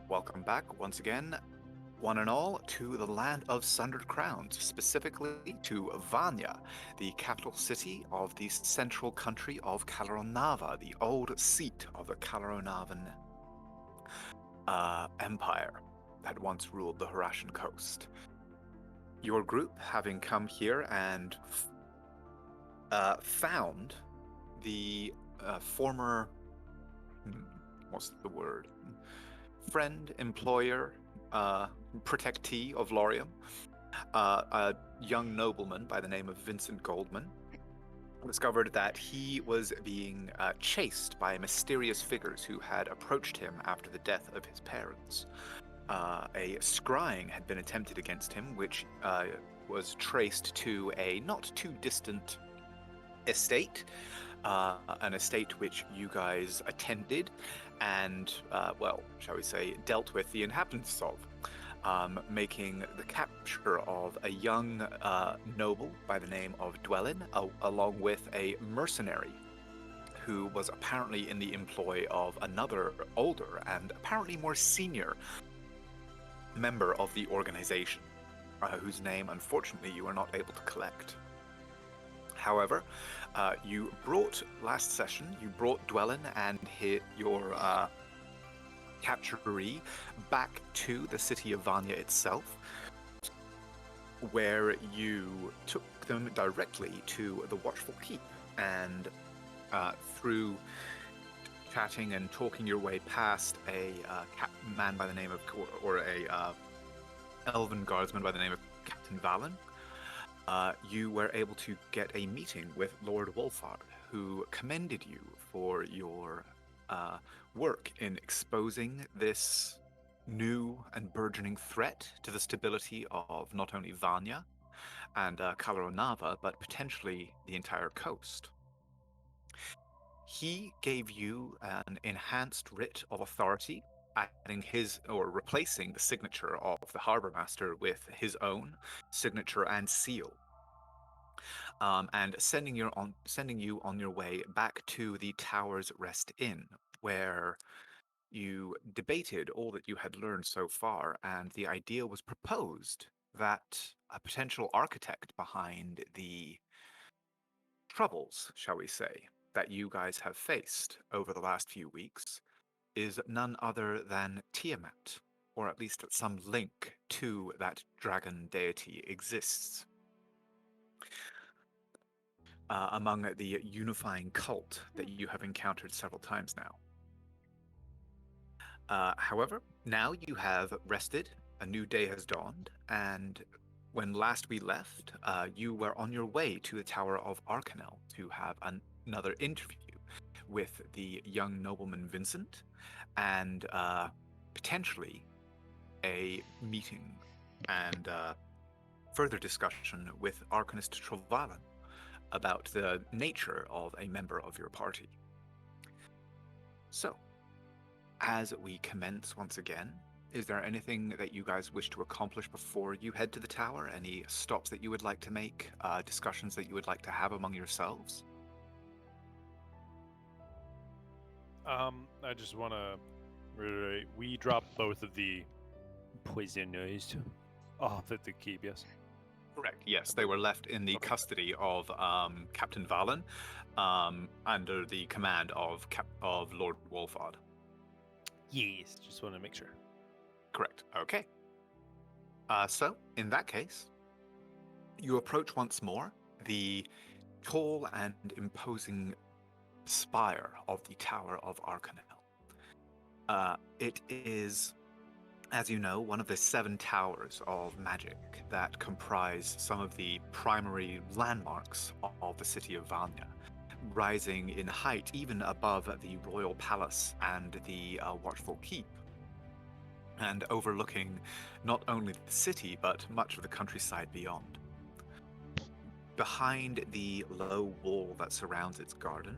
Welcome back once again, one and all, to the land of Sundered Crowns, specifically to Vanya, the capital city of the central country of Kalaronava, the old seat of the Kalaronavan Empire that once ruled the Harashan coast. Your group, having come here and found the former, what's the word? Friend, employer, protectee of Lorium, a young nobleman by the name of Vincent Goldman, discovered that he was being chased by mysterious figures who had approached him after the death of his parents. A scrying had been attempted against him, which was traced to a not too distant estate, an estate which you guys attended and, well, shall we say, dealt with the inhabitants of, making the capture of a young noble by the name of Dwellin, along with a mercenary who was apparently in the employ of another older and apparently more senior member of the organization, whose name, unfortunately, you are not able to collect. However, last session, you brought Dwellin and your capturee back to the city of Vanya itself, where you took them directly to the Watchful Keep, and through chatting and talking your way past a man by the name of, or a elven guardsman by the name of Captain Valen, you were able to get a meeting with Lord Wolfhard, who commended you for your work in exposing this new and burgeoning threat to the stability of not only Vanya and Kalaronava, but potentially the entire coast. He gave you an enhanced writ of authority, adding his, or replacing the signature of the harbor master with his own signature and seal, and sending you on your way back to the Tower's Rest Inn, where you debated all that you had learned so far, and the idea was proposed that a potential architect behind the troubles, shall we say, that you guys have faced over the last few weeks is none other than Tiamat, or at least that some link to that dragon deity exists among the unifying cult that you have encountered several times now. However, now you have rested, a new day has dawned, and when last we left, you were on your way to the Tower of Arcanel to have another interview with the young nobleman Vincent, and potentially a meeting and further discussion with Arcanist Trovalan about the nature of a member of your party. So, as we commence once again, is there anything that you guys wish to accomplish before you head to the tower? Any stops that you would like to make? Discussions that you would like to have among yourselves? I just want to reiterate, we dropped both of the prisoners off at the keep, yes? Correct. Yes, they were left in the custody of Captain Valen, under the command of Lord Wolfhard. Yes, just want to make sure. Correct. Okay. So, in that case, you approach once more the tall and imposing spire of the Tower of Arcanel. It is, as you know, one of the 7 towers of magic that comprise some of the primary landmarks of the city of Vanya, rising in height even above the royal palace and the Watchful Keep, and overlooking not only the city but much of the countryside beyond. Behind the low wall that surrounds its garden,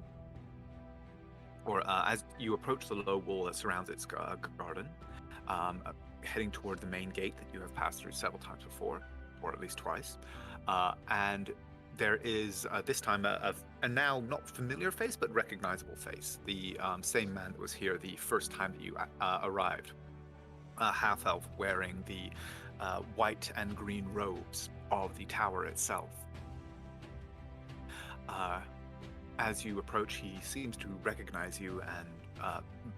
or as you approach the low wall that surrounds its garden, heading toward the main gate that you have passed through several times before, or at least twice, and there is this time a now not familiar face but recognizable face, the same man that was here the first time that you arrived. a half elf wearing the white and green robes of the tower itself. As you approach, he seems to recognize you and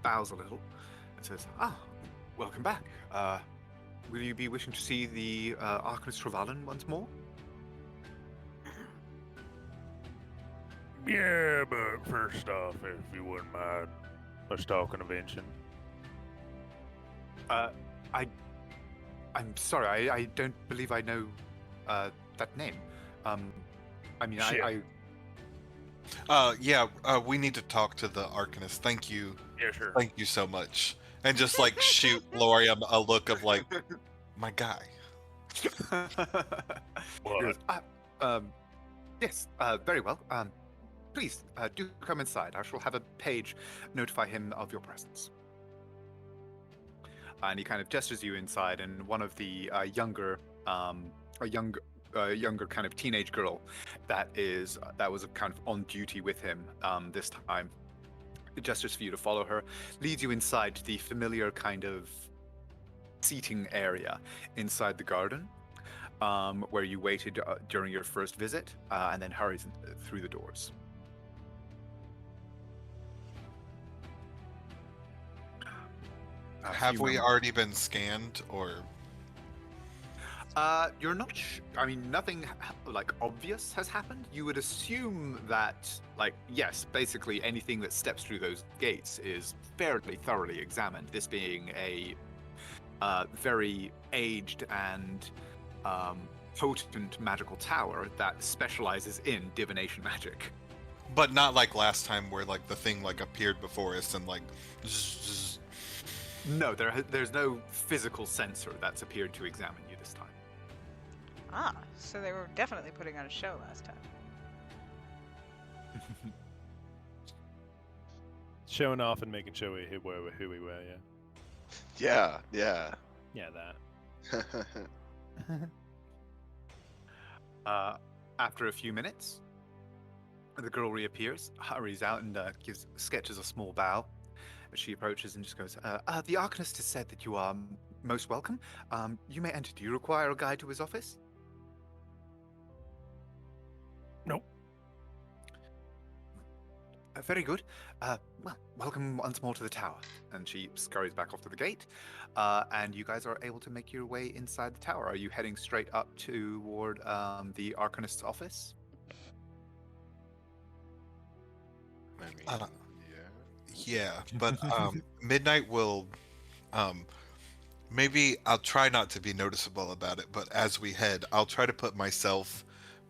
bows a little and says, "Ah, welcome back. Will you be wishing to see the Arcanist Trevallen once more?" Yeah, but first off, if you wouldn't mind, let's talk convention. I'm sorry, I don't believe I know that name. I mean, Shit. We need to talk to the Arcanist. Thank you. Yeah, sure. Thank you so much. And just like shoot Lorium a look of like, my guy. He goes, yes, very well. Please do come inside. I shall have a page notify him of your presence. And he kind of gestures you inside, and one of the younger kind of teenage girl that was kind of on duty with him this time gestures for you to follow her, leads you inside to the familiar kind of seating area inside the garden, where you waited during your first visit, and then hurries through the doors. Have we already been scanned, or? You're not. I mean, nothing like obvious has happened. You would assume that, like, yes, basically anything that steps through those gates is fairly thoroughly examined. This being a very aged and potent magical tower that specializes in divination magic. But not like last time, where like the thing like appeared before us and like. No, there's no physical sensor that's appeared to examine you this time. Ah, so they were definitely putting on a show last time. Showing off and making sure who we were, Yeah, yeah. Yeah, that. After a few minutes, the girl reappears, hurries out, and gives Sketches a small bow. She approaches and just goes, the Arcanist has said that you are most welcome. You may enter. Do you require a guide to his office? Nope. Very good. Well, welcome once more to the tower. And she scurries back off to the gate, and you guys are able to make your way inside the tower. Are you heading straight up toward the Arcanist's office? I mean, Yeah, but Midnight will maybe I'll try not to be noticeable about it, but as we head, I'll try to put myself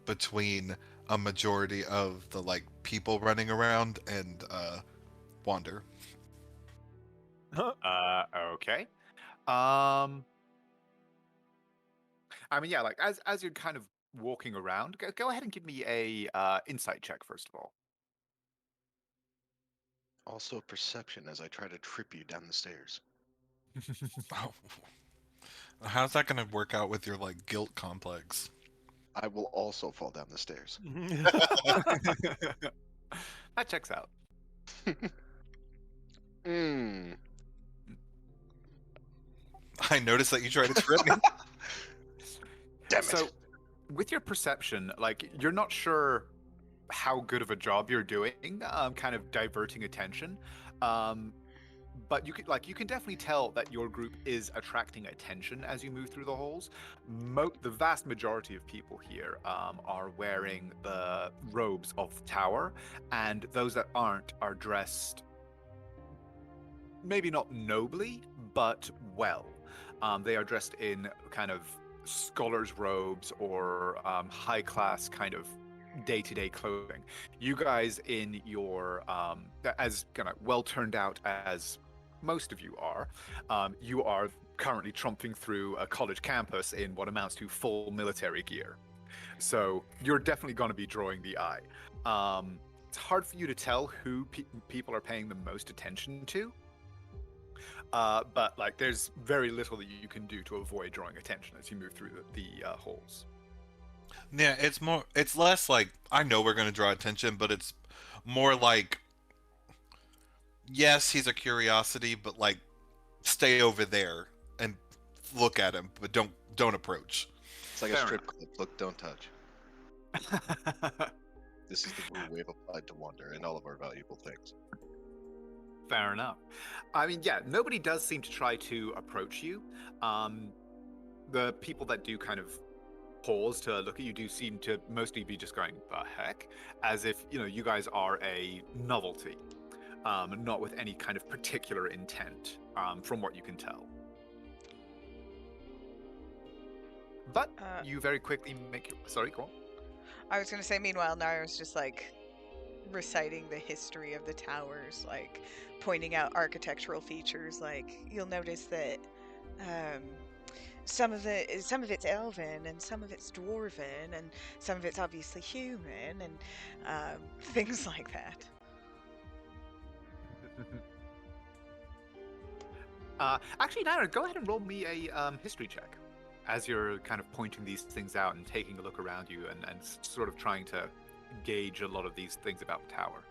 between a majority of the like people running around and Wander. Okay. I mean, yeah, like as you're kind of walking around, go ahead and give me a insight check first of all. Also perception as I try to trip you down the stairs. Oh. How's that gonna work out with your like guilt complex? I will also fall down the stairs. That checks out. Hmm. I noticed that you tried to trip me. Damn it. So, with your perception, like you're not sure how good of a job you're doing, kind of diverting attention, but you can definitely tell that your group is attracting attention as you move through the halls. The vast majority of people here are wearing the robes of the tower, and those that aren't are dressed maybe not nobly, but well. They are dressed in kind of scholars' robes or high-class kind of day-to-day clothing. You guys in your as kind of well turned out as most of you are currently tromping through a college campus in what amounts to full military gear. So you're definitely going to be drawing the eye. It's hard for you to tell who people are paying the most attention to. But like, there's very little that you can do to avoid drawing attention as you move through the halls. Yeah, it's less like I know we're gonna draw attention, but it's more like, yes, he's a curiosity, but like stay over there look at him, but don't approach. It's like a Fair strip enough. club. Look, don't touch. This is the rule we have applied to Wonder and all of our valuable things. Fair enough. I mean, yeah, nobody does seem to try to approach you. The people that do kind of pause to look at you do seem to mostly be just going, the heck? As if, you guys are a novelty, not with any kind of particular intent, from what you can tell. But you very quickly make your... Sorry, go on. I was going to say, meanwhile, Nara's just like reciting the history of the towers, like pointing out architectural features. Like you'll notice that some of it's elven and some of it's dwarven and some of it's obviously human and things like that. Actually, Nara, go ahead and roll me a history check as you're kind of pointing these things out and taking a look around you and sort of trying to gauge a lot of these things about the tower.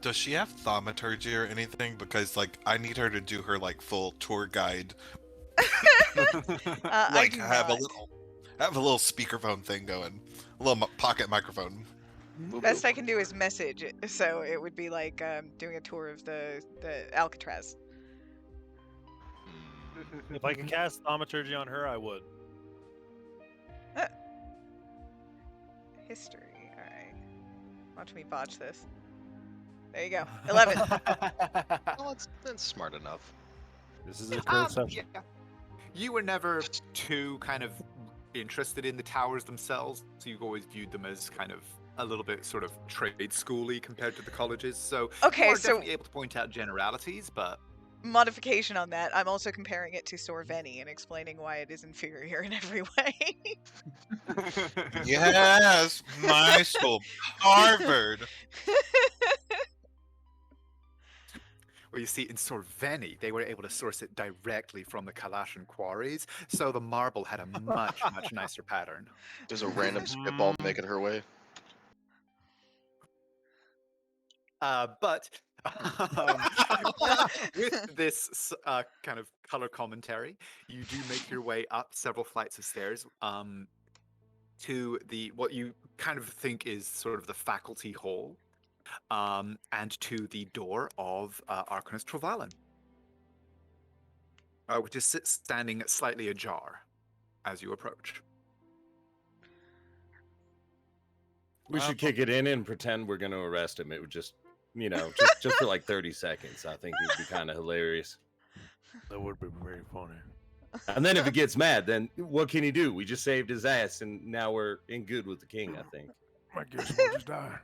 Does she have thaumaturgy or anything? Because like I need her to do her like full tour guide. I do have not. a little speakerphone thing going, a little pocket microphone. Best I can do is message, so it would be like doing a tour of the Alcatraz. If I could cast thaumaturgy on her, I would. History. All right. Watch me botch this. There you go. 11. Well, that's smart enough. This is a current session. Yeah. You were never too kind of interested in the towers themselves, so you've always viewed them as kind of a little bit sort of trade schooly compared to the colleges. So Okay, you are so- definitely able to point out generalities, but Modification on that, I'm also comparing it to Sorveni and explaining why it is inferior in every way. Yes, my school, Harvard. well, you see, in Sorveni, they were able to source it directly from the Kalashan quarries, so the marble had a much, much nicer pattern. There's a random spitball making her way. But with this kind of color commentary, you do make your way up several flights of stairs to what you kind of think is sort of the faculty hall, and to the door of Arcanist Trevallen, which is standing slightly ajar as you approach. We should kick it in and pretend we're going to arrest him. It would just, just for like 30 seconds. I think it would be kind of hilarious. That would be very funny. And then if he gets mad, then what can he do? We just saved his ass, and now we're in good with the king, I think. I guess we'll just die.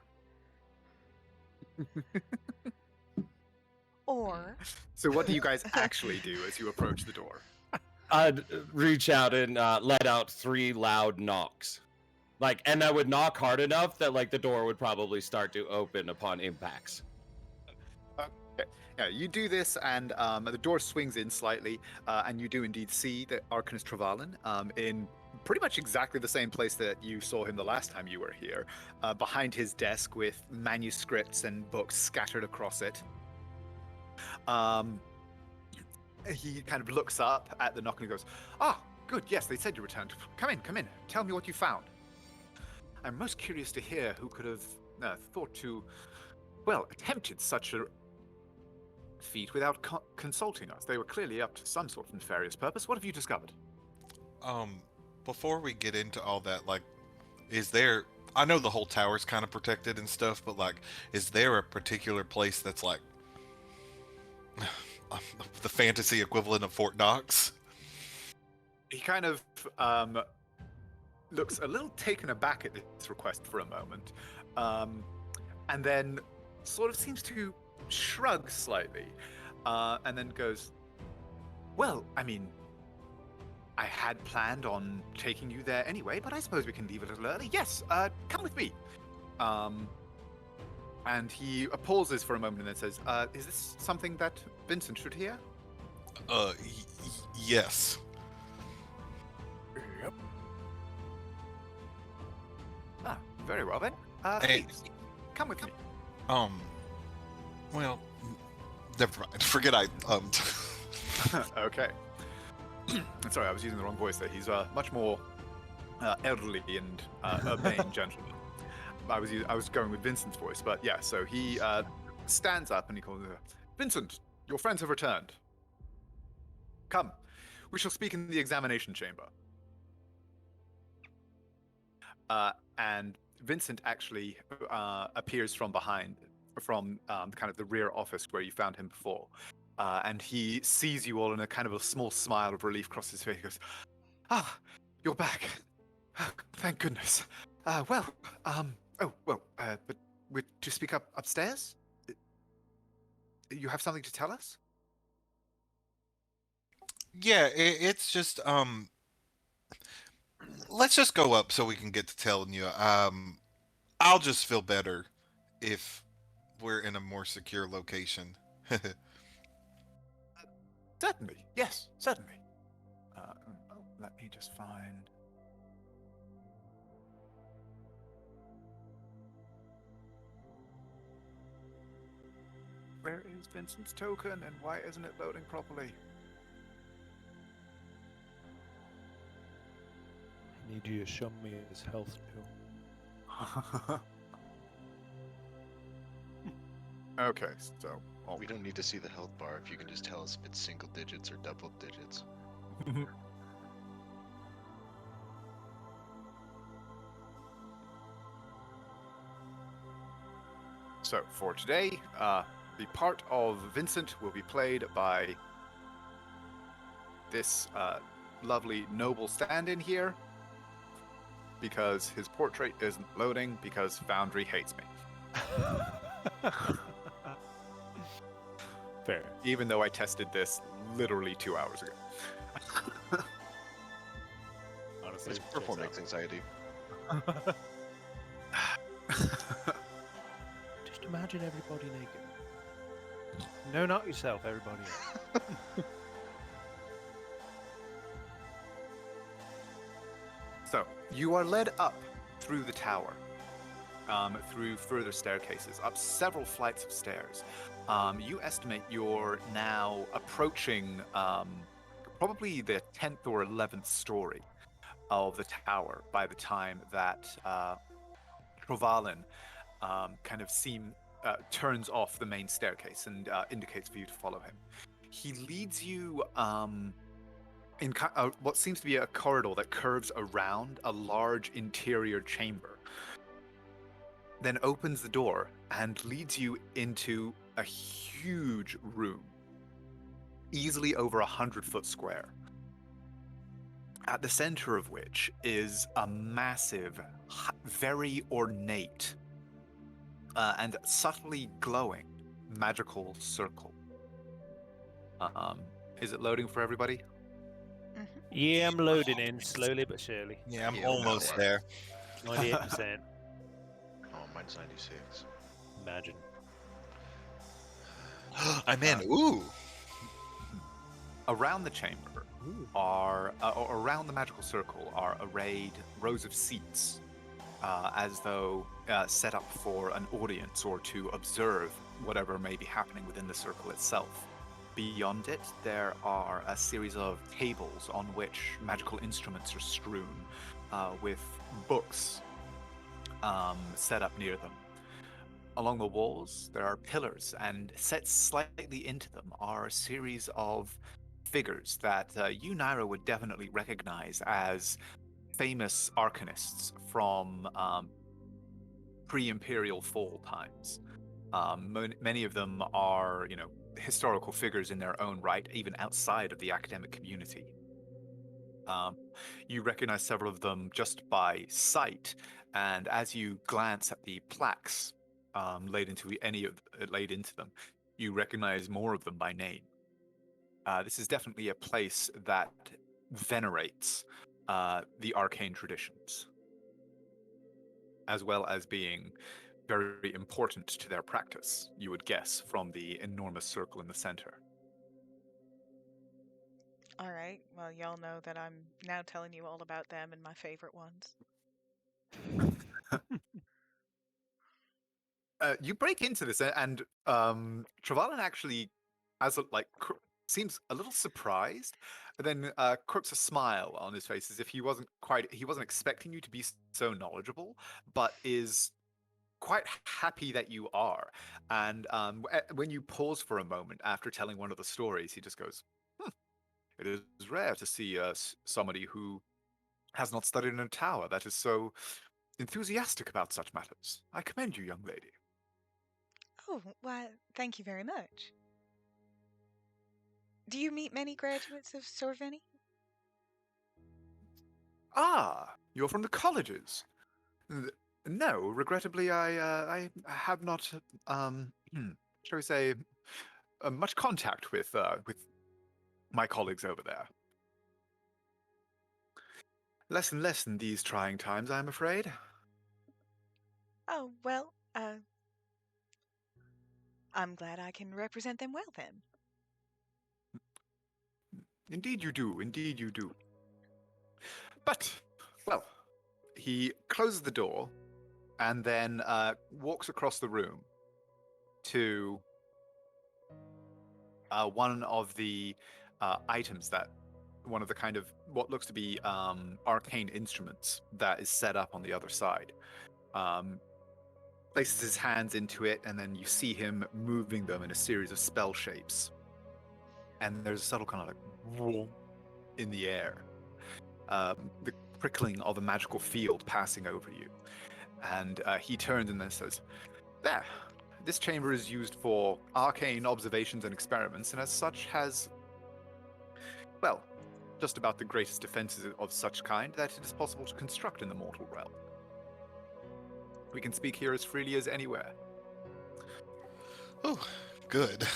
Or So what do you guys actually do as you approach the door? I'd reach out and let out 3 loud knocks. And I would knock hard enough that the door would probably start to open upon impacts. Okay. Yeah, you do this, and the door swings in slightly, and you do indeed see the Arcanist Trevallen in pretty much exactly the same place that you saw him the last time you were here, behind his desk with manuscripts and books scattered across it. He kind of looks up at the knock and he goes, "Ah, good, yes, they said you returned. Come in. Tell me what you found. I'm most curious to hear who could have thought to, attempted such a feat without consulting us. They were clearly up to some sort of nefarious purpose. What have you discovered?" Before we get into all that, is there... I know the whole tower's kind of protected and stuff, but, is there a particular place that's, the fantasy equivalent of Fort Knox? He kind of looks a little taken aback at this request for a moment, and then sort of seems to shrug slightly, and then goes, "Well, I mean, I had planned on taking you there anyway, but I suppose we can leave a little early. Yes, come with me." And he pauses for a moment and then says, "Is this something that Vincent should hear?" Yes. Yep. Ah, very well then. Hey. Please, come with me. Well, never mind. Forget I, Okay. Sorry, I was using the wrong voice there. He's much more elderly and urbane gentleman. I was going with Vincent's voice, but yeah. So he stands up and he calls, Vincent, your friends have returned. Come, we shall speak in the examination chamber. And Vincent actually appears from behind, from kind of the rear office where you found him before. And he sees you all, and a kind of a small smile of relief crosses his face. He goes, "Ah, you're back. Thank goodness. But we're to speak upstairs? You have something to tell us?" Yeah, it's just let's just go up so we can get to telling you. I'll just feel better if we're in a more secure location. Certainly. Yes, certainly. Let me just find... Where is Vincent's token, and why isn't it loading properly? I need you to show me his health too. Okay, so... We don't need to see the health bar if you can just tell us if it's single digits or double digits. So, for today, the part of Vincent will be played by this lovely noble stand-in here, because his portrait isn't loading because Foundry hates me. Fair. Even though I tested this literally 2 hours ago. Honestly, It's checks performance out. anxiety. Just imagine everybody naked. No, not yourself. Everybody else. So, you are led up through the tower, through further staircases, up several flights of stairs. You estimate you're now approaching probably the 10th or 11th story of the tower by the time that Trovalin kind of turns off the main staircase and indicates for you to follow him. He leads you in what seems to be a corridor that curves around a large interior chamber, then opens the door and leads you into a huge room, easily over 100-foot square, at the center of which is a massive, very ornate, and subtly glowing magical circle. Is it loading for everybody? Yeah, I'm loading in slowly but surely. Yeah, I'm Yeah, almost no, there. 98%. Oh, mine's 96. Imagine. I'm in. Ooh. Around the chamber are, or around the magical circle, are arrayed rows of seats, as though set up for an audience or to observe whatever may be happening within the circle itself. Beyond it, there are a series of tables on which magical instruments are strewn, with books set up near them. Along the walls, there are pillars, and set slightly into them are a series of figures that you, Naira, would definitely recognize as famous arcanists from pre-imperial fall times. Many of them are, historical figures in their own right, even outside of the academic community. You recognize several of them just by sight, and as you glance at the plaques laid into them, you recognize more of them by name. This is definitely a place that venerates the arcane traditions, as well as being very important to their practice, you would guess, from the enormous circle in the center. All right. Well, y'all know that I'm now telling you all about them and my favorite ones. You break into this, and Trevalin actually, as seems a little surprised, but then crooks a smile on his face as if he wasn't expecting you to be so knowledgeable, but is quite happy that you are. And when you pause for a moment after telling one of the stories, he just goes, "It is rare to see somebody who has not studied in a tower that is so enthusiastic about such matters. I commend you, young lady." Oh, why, thank you very much. Do you meet many graduates of Sorveni? Ah, you're from the colleges. No, regrettably, I have not, shall we say, much contact with my colleagues over there. Less and less in these trying times, I'm afraid. Oh, well, I'm glad I can represent them well then. Indeed you do, indeed you do. But, well, he closes the door and then walks across the room to one of the items that one of the kind of what looks to be arcane instruments that is set up on the other side. Places his hands into it, and then you see him moving them in a series of spell shapes. And there's a subtle kind of like whoom in the air. The prickling of a magical field passing over you. And he turns and then says, "There, this chamber is used for arcane observations and experiments, and as such has, well, just about the greatest defenses of such kind that it is possible to construct in the mortal realm. We can speak here as freely as anywhere." Oh, good.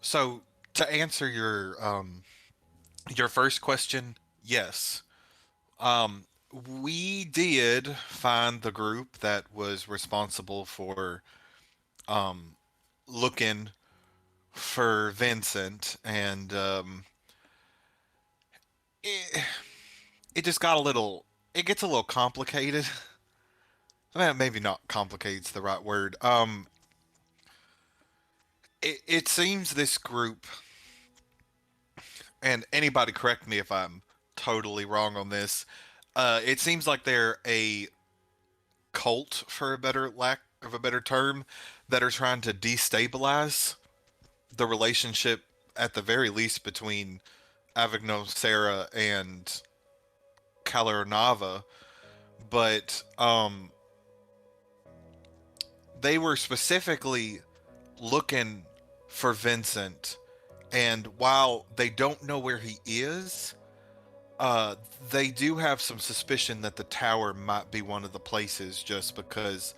So to answer your first question, yes. We did find the group that was responsible for looking for Vincent, and it, it just got a little. It gets a little complicated. Maybe not complicate's the right word. It seems this group, and anybody correct me if I'm totally wrong on this. It seems like they're a cult, for a better lack of a better term, that are trying to destabilize the relationship, at the very least, between Avignon Sarah and Kalernava. But they were specifically looking for Vincent, and while they don't know where he is, they do have some suspicion that the tower might be one of the places, just because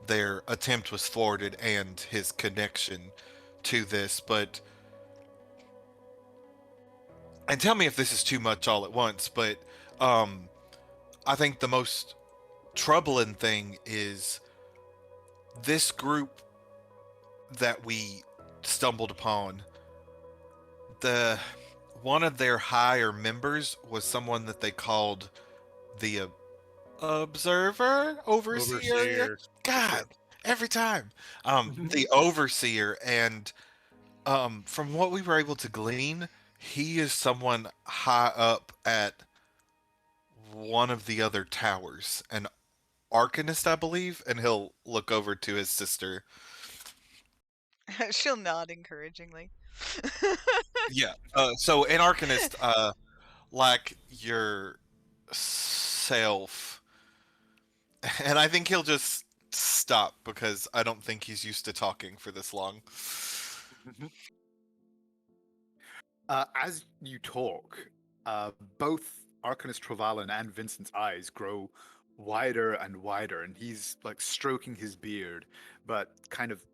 their attempt was thwarted and his connection to this. But, and tell me if this is too much all at once, but I think the most troubling thing is this group that we stumbled upon. The one of their higher members was someone that they called the observer, overseer. God, every time. The overseer, and from what we were able to glean, he is someone high up at one of the other towers, an arcanist, I believe, and he'll look over to his sister. She'll nod encouragingly. Yeah. So an arcanist, like yourself, and I think he'll just stop because I don't think he's used to talking for this long. As you talk, both Arcanist Trevalin and Vincent's eyes grow wider and wider, and he's like stroking his beard, but kind of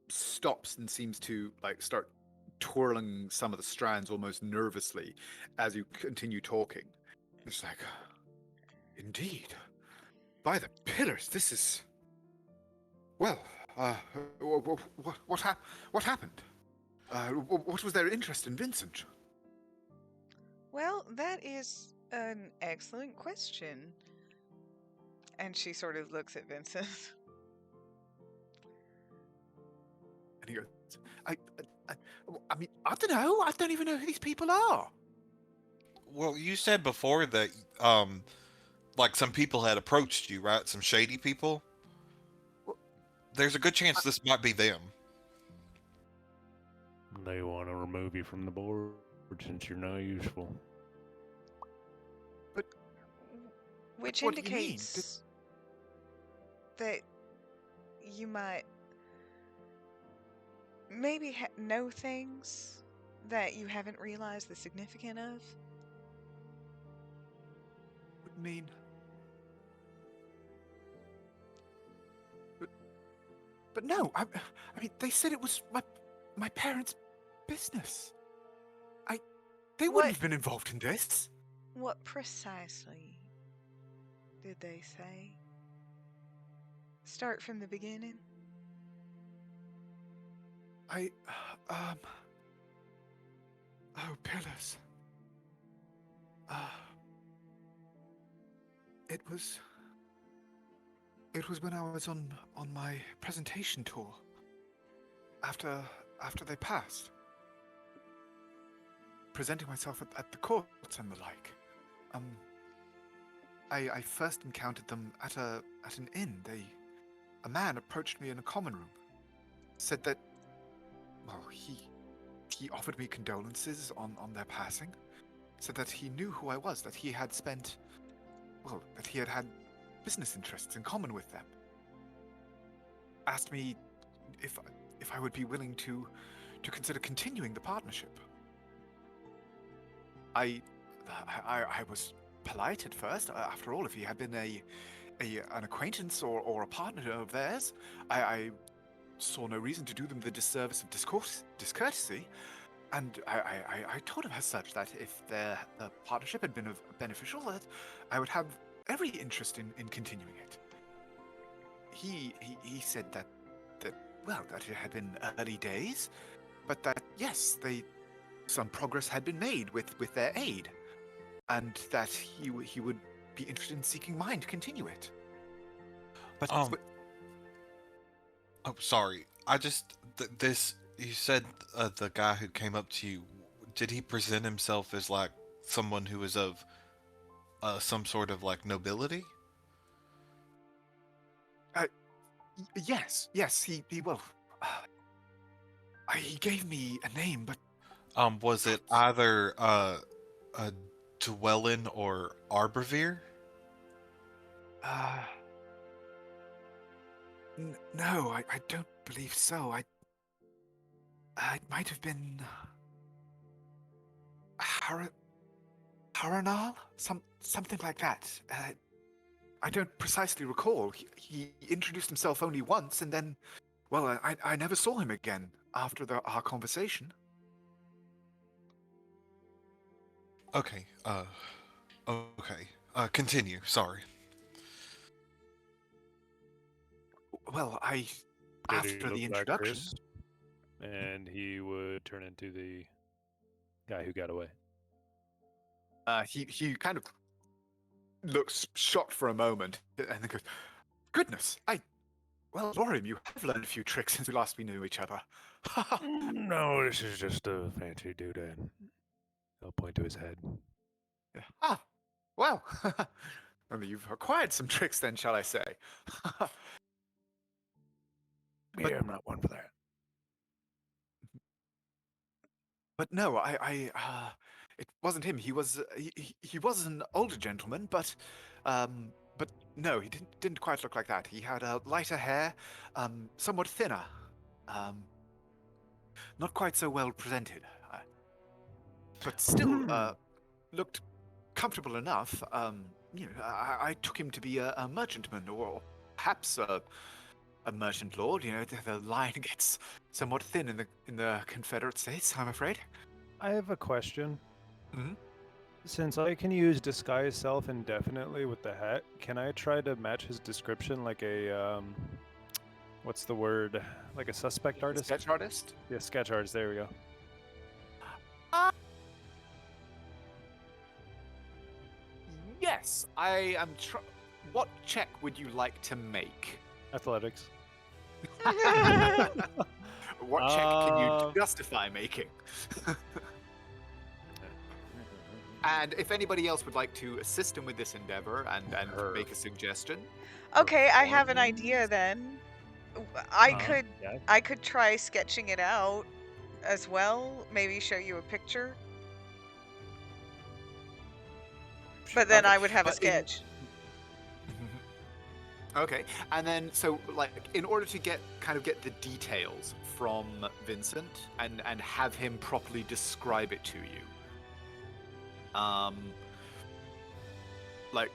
stops and seems to like start twirling some of the strands almost nervously as you continue talking. It's like, indeed, by the pillars, this is. Well, what happened? What was their interest in Vincent? Well, that is an excellent question. And she sort of looks at Vincent. And he goes, I mean, I don't know. I don't even know who these people are. Well, you said before that, like some people had approached you, right? Some shady people. Well, There's a good chance this might be them. They want to remove you from the board since you're not useful. Which what do you mean? indicates that you might maybe know things that you haven't realized the significance of. Would mean. But no, I mean, they said it was my parents' business. They wouldn't What- have been involved in this. What precisely did they say? Start from the beginning. Oh, pillars. It was when I was on my presentation tour. After they passed. Presenting myself at the courts and the like. I first encountered them at an inn. A man approached me in a common room. Said that, well, he offered me condolences on their passing. Said that he knew who I was, that he had had business interests in common with them. Asked me if I would be willing to consider continuing the partnership. I was polite at first. After all, if he had been an acquaintance or a partner of theirs, I saw no reason to do them the disservice of discourtesy. And I told him as such that if the partnership had been beneficial, that I would have every interest in continuing it. He said that it had been early days, but that yes, some progress had been made with their aid, and that he would be interested in seeking mine to continue it. But Oh, sorry. I just this. You said the guy who came up to you. Did he present himself as like someone who was of some sort of like nobility? Yes. He he gave me a name, but Was it either a Dwellin or Arborvir? no, I don't believe so. It might have been Haranal? Something like that. I don't precisely recall. He introduced himself only once, and then, well, I never saw him again after our conversation. Okay. Okay. Continue. Sorry. Well, Did he after look the like introduction. Chris? And he would turn into the guy who got away. He kind of looks shocked for a moment, and then goes, "Goodness, well, Lorium, you have learned a few tricks since we knew each other." No, this is just a fancy doodad. I'll point to his head. Yeah. Ah, well, I mean, you've acquired some tricks then, shall I say? Yeah, I'm not one for that. But no, it wasn't him. He was an older gentleman, but no, he didn't quite look like that. He had lighter hair, somewhat thinner, not quite so well presented, but still looked comfortable enough. I took him to be a merchantman, or perhaps a merchant lord. The line gets somewhat thin in the Confederate States, I'm afraid. I have a question. Mhm. Since I can use disguise self indefinitely with the hat, can I try to match his description like a what's the word? Like a suspect artist? Sketch artist? Yeah, sketch artist. There we go. Yes, I am. What check would you like to make? Athletics. What check can you justify making? And if anybody else would like to assist him with this endeavor and make a suggestion. Okay, I have an idea then. I Yeah. could try sketching it out as well. Maybe show you a picture. But then Okay, I would have a but sketch. Okay, and then so like in order to get the details from Vincent and have him properly describe it to you, like,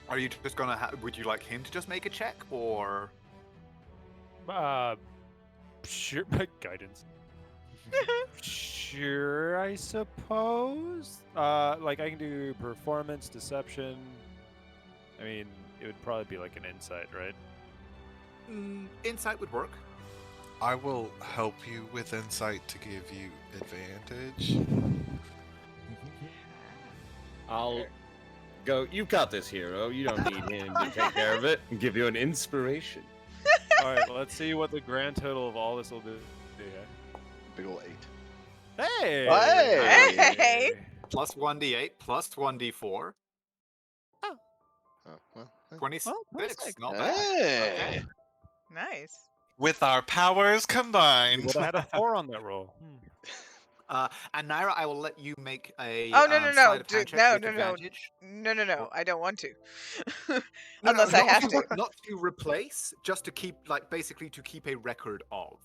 are you just gonna would you like him to just make a check or? Sure, guidance. Sure, I suppose. Like I can do performance, deception. I mean, it would probably be like an insight, right? Insight would work. I will help you with insight to give you advantage. I'll go. You got this, hero. You don't need him to take care of it and give you an inspiration. All right, well, let's see what the grand total of all this will do. Big ol' 8. Hey! Hey! Plus 1d8, plus 1d4. Oh, well. 26. Well, 26. Not bad. Hey! Okay. Nice. With our powers You combined. would have had a 4 on that roll. And Naira, I will let you make a Oh, no, sleight of hand check no, with no, no. advantage. No. I don't want to. No, Unless no, I have to. Not to replace, just to keep, like, basically to keep a record of.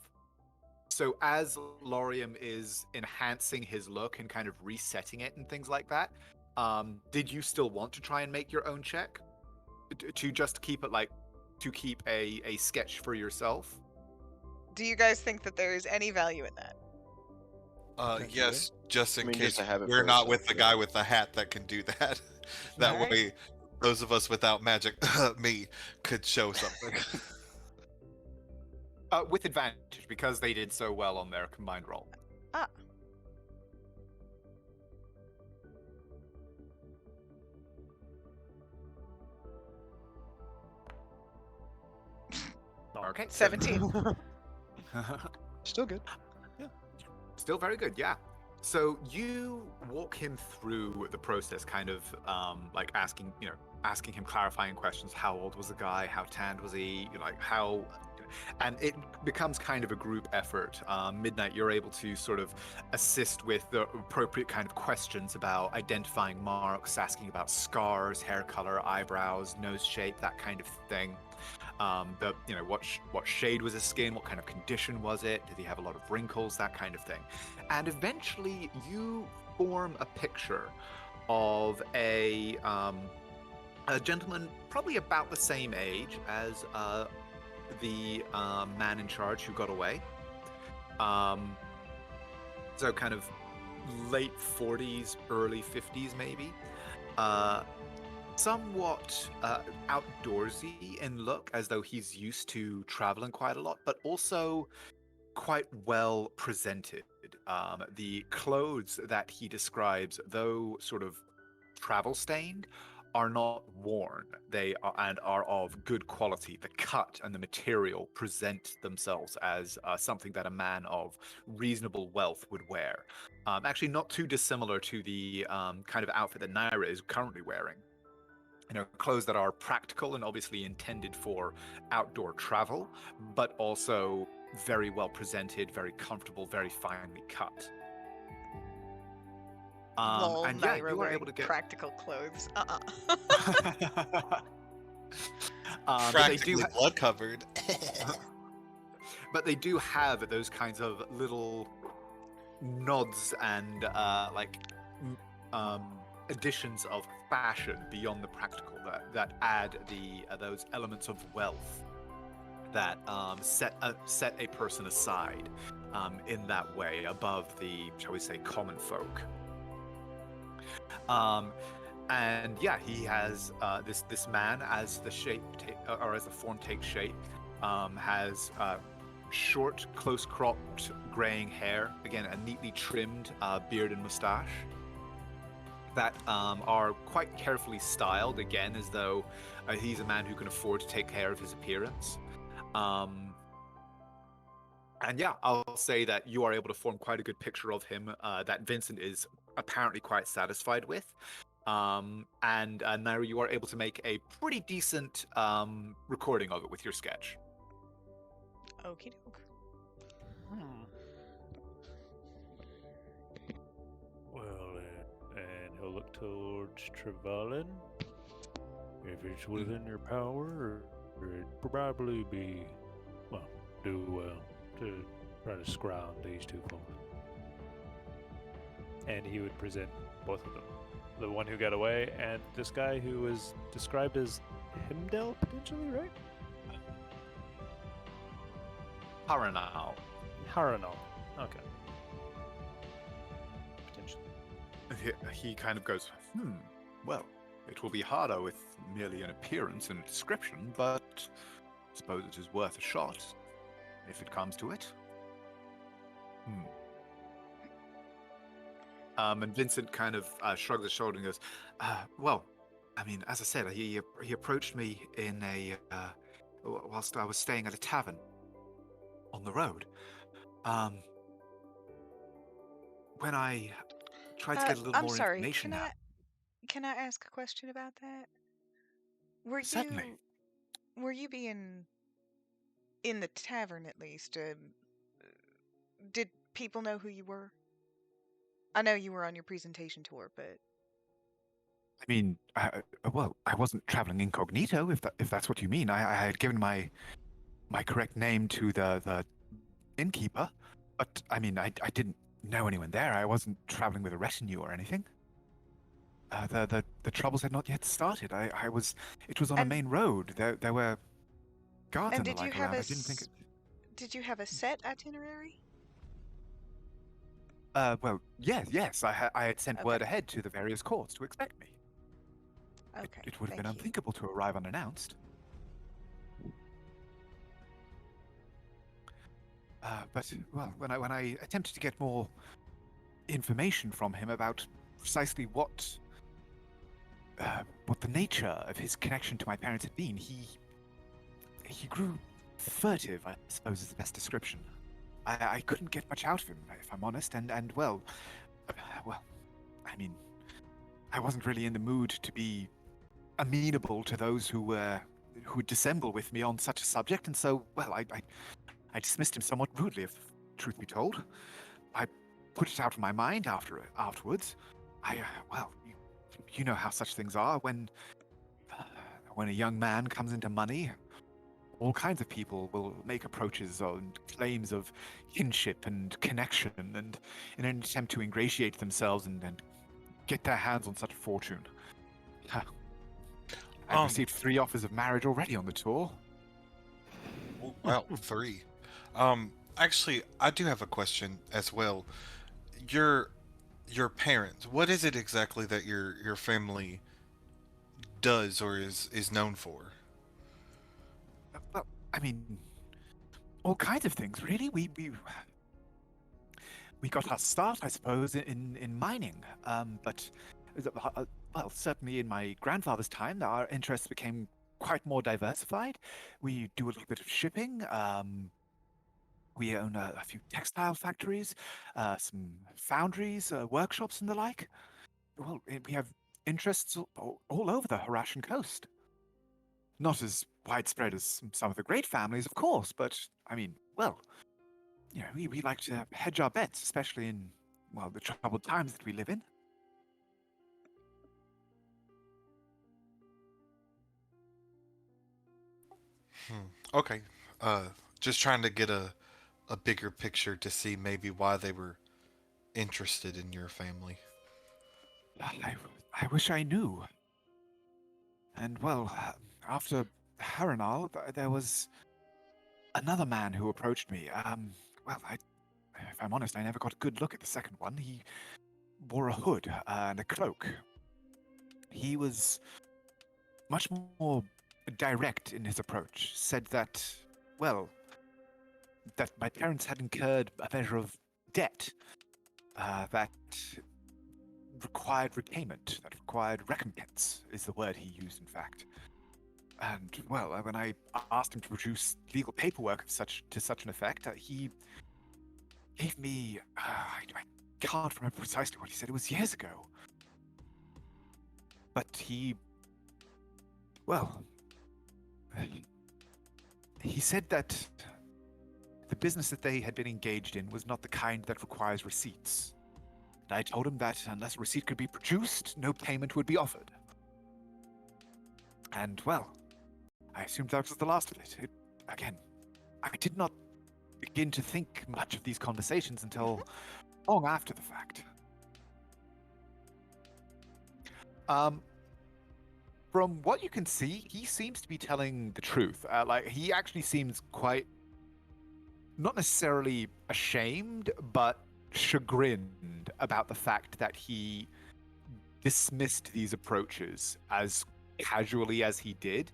So as Laurium is enhancing his look and kind of resetting it and things like that, did you still want to try and make your own check? To just keep it, like, to keep a sketch for yourself? Do you guys think that there is any value in that? Yes, just in I mean, case just to have it we're for not ourselves, with the yeah. guy with the hat that can do that. That Alright. way, those of us without magic, me, could show something. With advantage, because they did so well on their combined roll. Ah. Okay. 17. Still good. Still very good, yeah. So you walk him through the process, kind of like asking him clarifying questions. How old was the guy? How tanned was he? Like how, and it becomes kind of a group effort. Midnight, you're able to sort of assist with the appropriate kind of questions about identifying marks, asking about scars, hair color, eyebrows, nose shape, that kind of thing. What shade was his skin? What kind of condition was it? Did he have a lot of wrinkles? That kind of thing. And eventually, you form a picture of a gentleman probably about the same age as the man in charge who got away. So kind of late 40s, early 50s, maybe. Somewhat outdoorsy in look, as though he's used to traveling quite a lot, but also quite well presented. The clothes that he describes, though sort of travel stained, are not worn. They are, and are of good quality. The cut and the material present themselves as something that a man of reasonable wealth would wear. Actually, not too dissimilar to the kind of outfit that Naira is currently wearing. Clothes that are practical and obviously intended for outdoor travel, but also very well presented, very comfortable, very finely cut. Lol, And yeah, Naira you were wearing able to get practical clothes. but they Practically do blood covered. but they do have those kinds of little nods and additions of fashion beyond the practical that add those elements of wealth that set a person aside in that way above the, shall we say, common folk. And yeah, he has this man, as the shape or as the form takes shape, has short, close-cropped, graying hair. Again, a neatly trimmed beard and mustache that are quite carefully styled. Again, as though he's a man who can afford to take care of his appearance. And yeah, I'll say that you are able to form quite a good picture of him that Vincent is apparently quite satisfied with. And Naira, you are able to make a pretty decent recording of it with your sketch. Okie doke. Hmm. Well, and he'll look towards Trevelyan. If it's within your power, it'd probably be, well, do well to try to scrounge these two folks. And he would present both of them. The one who got away and this guy who was described as Himdel, potentially, right? Haranal. Haranal. Okay. Potentially. He kind of goes, well, it will be harder with merely an appearance and a description, but I suppose it is worth a shot, if it comes to it. And Vincent kind of shrugs his shoulder and goes, well, I mean, as I said, he approached me in whilst I was staying at a tavern on the road. When I tried to get a little I'm more sorry. information out. Can I ask a question about that? Were Certainly. you being in the tavern at least? Did people know who you were? I know you were on your presentation tour, but I mean, well, I wasn't traveling incognito, if that's what you mean. I had given my correct name to the innkeeper, but I mean, I didn't know anyone there. I wasn't traveling with a retinue or anything. The troubles had not yet started. It was on a main road. There were guards and and the like around. I didn't think it. did you have a set itinerary? Well, yes. I had sent word Okay. ahead to the various courts to expect me. Okay. It would have been thank you. unthinkable to arrive unannounced. But well, when I attempted to get more information from him about precisely what the nature of his connection to my parents had been, he grew furtive, I suppose is the best description. I couldn't get much out of him, if I'm honest, and well, I mean, I wasn't really in the mood to be amenable to those who would dissemble with me on such a subject, and so, well, I dismissed him somewhat rudely, if truth be told. I put it out of my mind afterwards. Well, you know how such things are when a young man comes into money. All kinds of people will make approaches and claims of kinship and connection, and in an attempt to ingratiate themselves and get their hands on such a fortune. I've received 3 offers of marriage already on the tour. Well, 3. Actually, I do have a question as well. Your parents, what is it exactly that your family does or is known for? Well, I mean, all kinds of things, really. We got our start, I suppose, in mining. But well, certainly in my grandfather's time, our interests became quite more diversified. We do a little bit of shipping. We own a few textile factories, some foundries, workshops, and the like. Well, we have interests all over the Harashan coast. Not as widespread as some of the great families, of course, but I mean, well, you know, we like to hedge our bets, especially in, well, the troubled times that we live in. Okay. Just trying to get a bigger picture to see maybe why they were interested in your family. I wish I knew. And well, after Haranal, there was another man who approached me. Well, if I'm honest, I never got a good look at the second one. He wore a hood and a cloak. He was much more direct in his approach. Said that, well, that my parents had incurred a measure of debt that required repayment, that required recompense, is the word he used, in fact. And well, when I asked him to produce legal paperwork of such an effect, he gave me. I can't remember precisely what he said. It was years ago. But well, he said that the business that they had been engaged in was not the kind that requires receipts. And I told him that unless a receipt could be produced, no payment would be offered. And well, I assumed that was the last of it. Again, I did not begin to think much of these conversations until long after the fact. From what you can see, he seems to be telling the truth. He actually seems quite, not necessarily ashamed, but chagrined about the fact that he dismissed these approaches as casually as he did.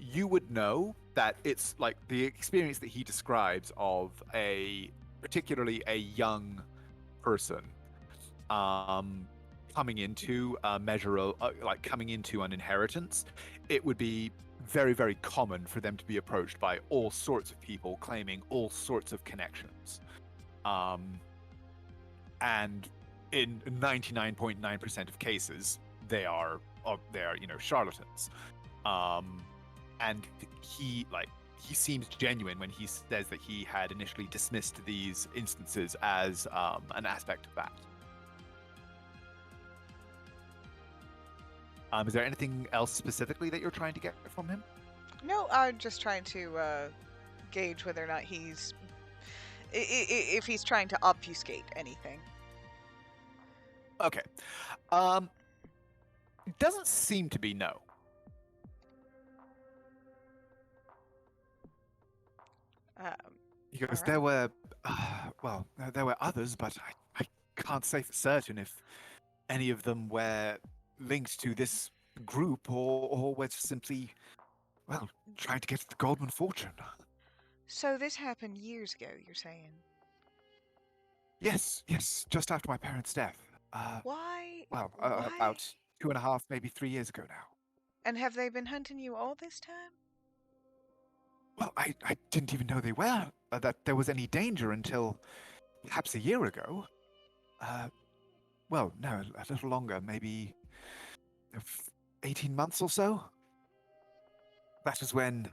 You would know that it's like the experience that he describes of particularly a young person, coming into a measure of coming into an inheritance. It would be very, very common for them to be approached by all sorts of people claiming all sorts of connections. And in 99.9% of cases, they are charlatans. And he seems genuine when he says that he had initially dismissed these instances as an aspect of that. Is there anything else specifically that you're trying to get from him? No, I'm just trying to gauge whether or not if he's trying to obfuscate anything. Okay. It doesn't seem to be, no. He goes, Alright. there were, there were others, but I can't say for certain if any of them were linked to this group or were simply, well, trying to get the Goldman fortune. So this happened years ago, you're saying? Yes, just after my parents' death. Why? Well, Why? about 2.5, maybe 3 years ago now. And have they been hunting you all this time? Well, I didn't even know they were, that there was any danger until perhaps a year ago. Well, no, a little longer, maybe 18 months or so. That was when,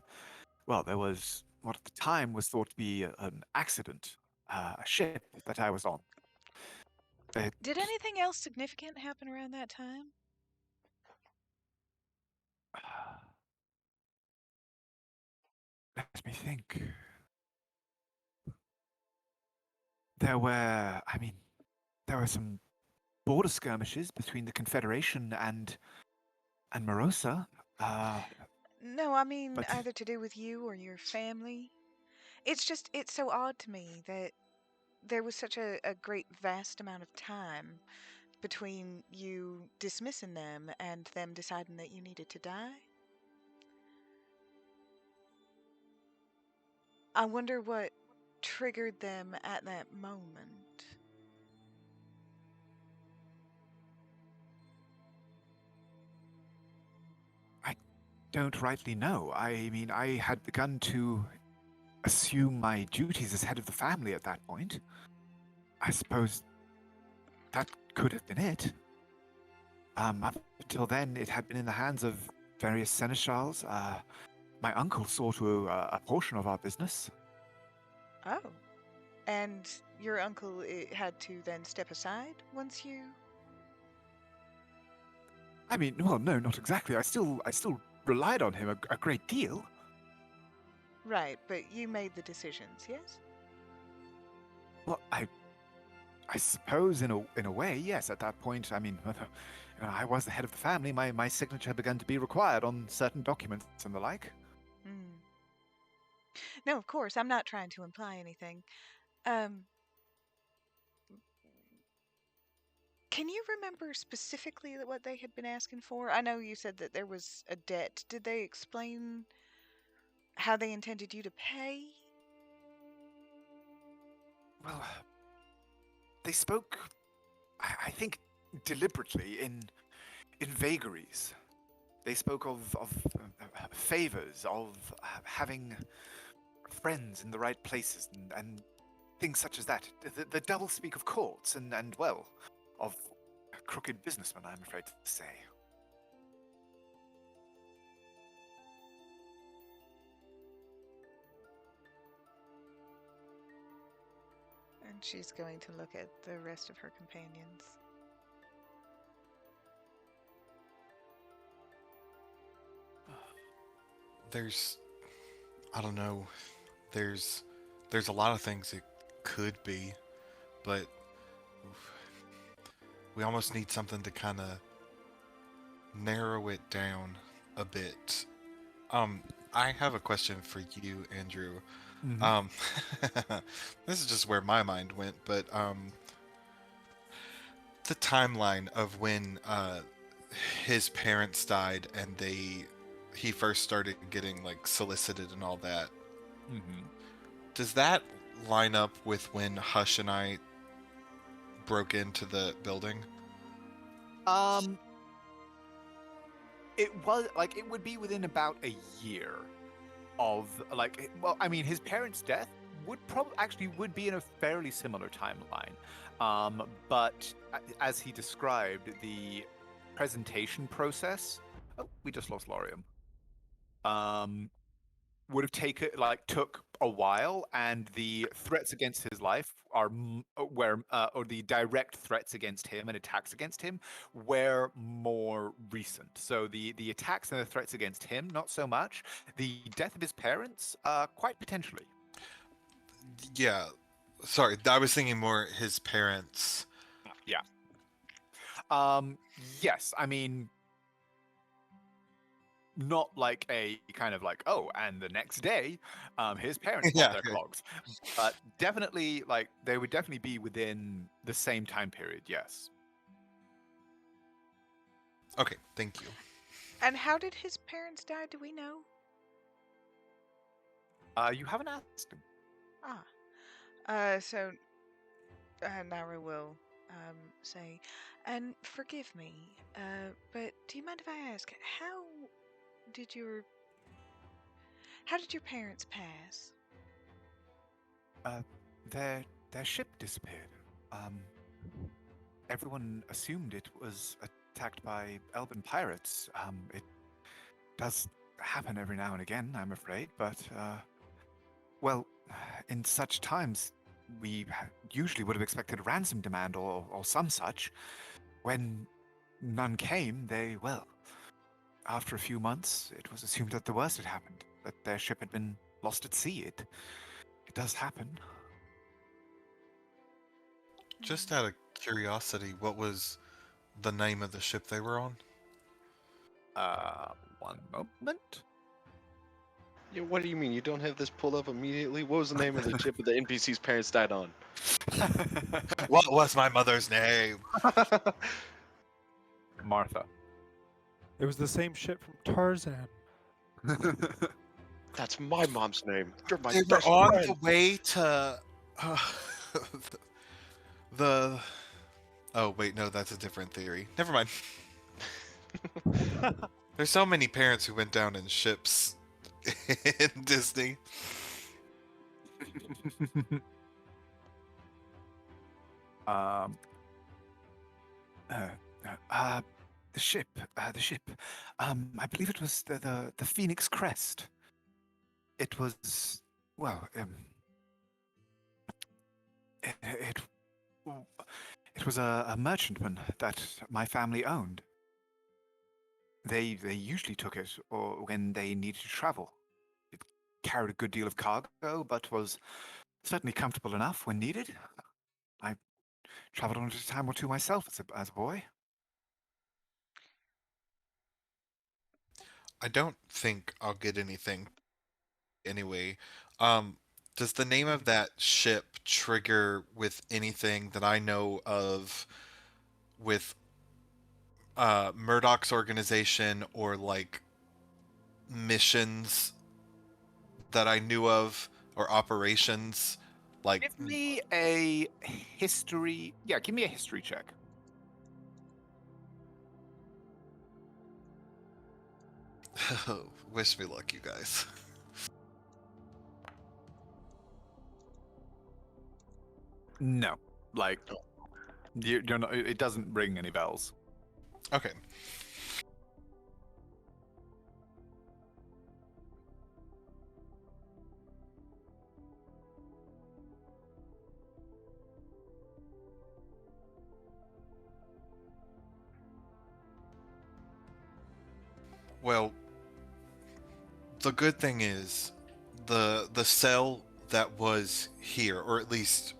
well, there was what at the time was thought to be an accident, a ship that I was on. Did anything else significant happen around that time? Let me think. There were some border skirmishes between the Confederation and Morosa. No, I mean But- either to do with you or your family. It's so odd to me that there was such a great vast amount of time between you dismissing them and them deciding that you needed to die. I wonder what triggered them at that moment. I don't rightly know. I mean, I had begun to assume my duties as head of the family at that point. I suppose that could have been it. Up until then, it had been in the hands of various seneschals. My uncle saw to a portion of our business. Oh. And your uncle had to then step aside once you... I mean, well, no, not exactly. I still relied on him a great deal. Right, but you made the decisions, yes? Well, I suppose in a way, yes. At that point, I mean, I was the head of the family. My signature had begun to be required on certain documents and the like. Hmm. No, of course, I'm not trying to imply anything. Can you remember specifically what they had been asking for? I know you said that there was a debt. Did they explain how they intended you to pay? Well, they spoke, I think, deliberately in vagaries. They spoke of favors, of having friends in the right places, and things such as that. The double speak of courts and well, of crooked businessmen, I'm afraid to say. And she's going to look at the rest of her companions. There's, I don't know, there's a lot of things it could be, but we almost need something to kind of narrow it down a bit. I have a question for you, Andrew. Mhm. Um, this is just where my mind went, but the timeline of when his parents died and he first started getting like solicited and all that. Mm-hmm. Does that line up with when Hush and I broke into the building? It was like it would be within about a year of well, I mean, his parents' death would be in a fairly similar timeline. But as he described, the presentation process. Oh, we just lost Lorium. Would have took a while, and the threats against his life are or the direct threats against him and attacks against him were more recent. So the attacks and the threats against him, not so much. The death of his parents, quite potentially. Yeah. Sorry, I was thinking more his parents. Yeah. Yes, I mean, not like a kind of like, oh, and the next day, his parents bought Yeah. their clogs. But definitely, like, they would definitely be within the same time period, yes. Okay, thank you. And how did his parents die? Do we know? You haven't asked him. So Nara will say, and forgive me, but do you mind if I ask, did your how did your parents pass? Their ship disappeared. Everyone assumed it was attacked by elven pirates. It does happen every now and again, I'm afraid, but well, in such times, we usually would have expected a ransom demand or some such. When none came, after a few months, it was assumed that the worst had happened, that their ship had been lost at sea. It does happen. Just out of curiosity, what was the name of the ship they were on? One moment. Yeah, what do you mean? You don't have this pulled up immediately? What was the name of the ship that the NPC's parents died on? What was my mother's name? Martha. It was the same shit from Tarzan. That's my mom's name. You're my They were best on friend. the way to the. Oh wait, no, that's a different theory. Never mind. There's so many parents who went down in ships in Disney. um. The ship. The ship. I believe it was the Phoenix Crest. It was well. It it was a merchantman that my family owned. They usually took it or when they needed to travel. It carried a good deal of cargo, but was certainly comfortable enough when needed. I traveled on it a time or two myself as a boy. I don't think I'll get anything anyway. Um, does the name of that ship trigger with anything that I know of with Murdoch's organization or like missions that I knew of or operations? Like, Give me a history. Yeah, give me a history check. Wish me luck, you guys. No, like Oh. you're not, it doesn't ring any bells. Okay. Well, the good thing is the cell that was here, or at least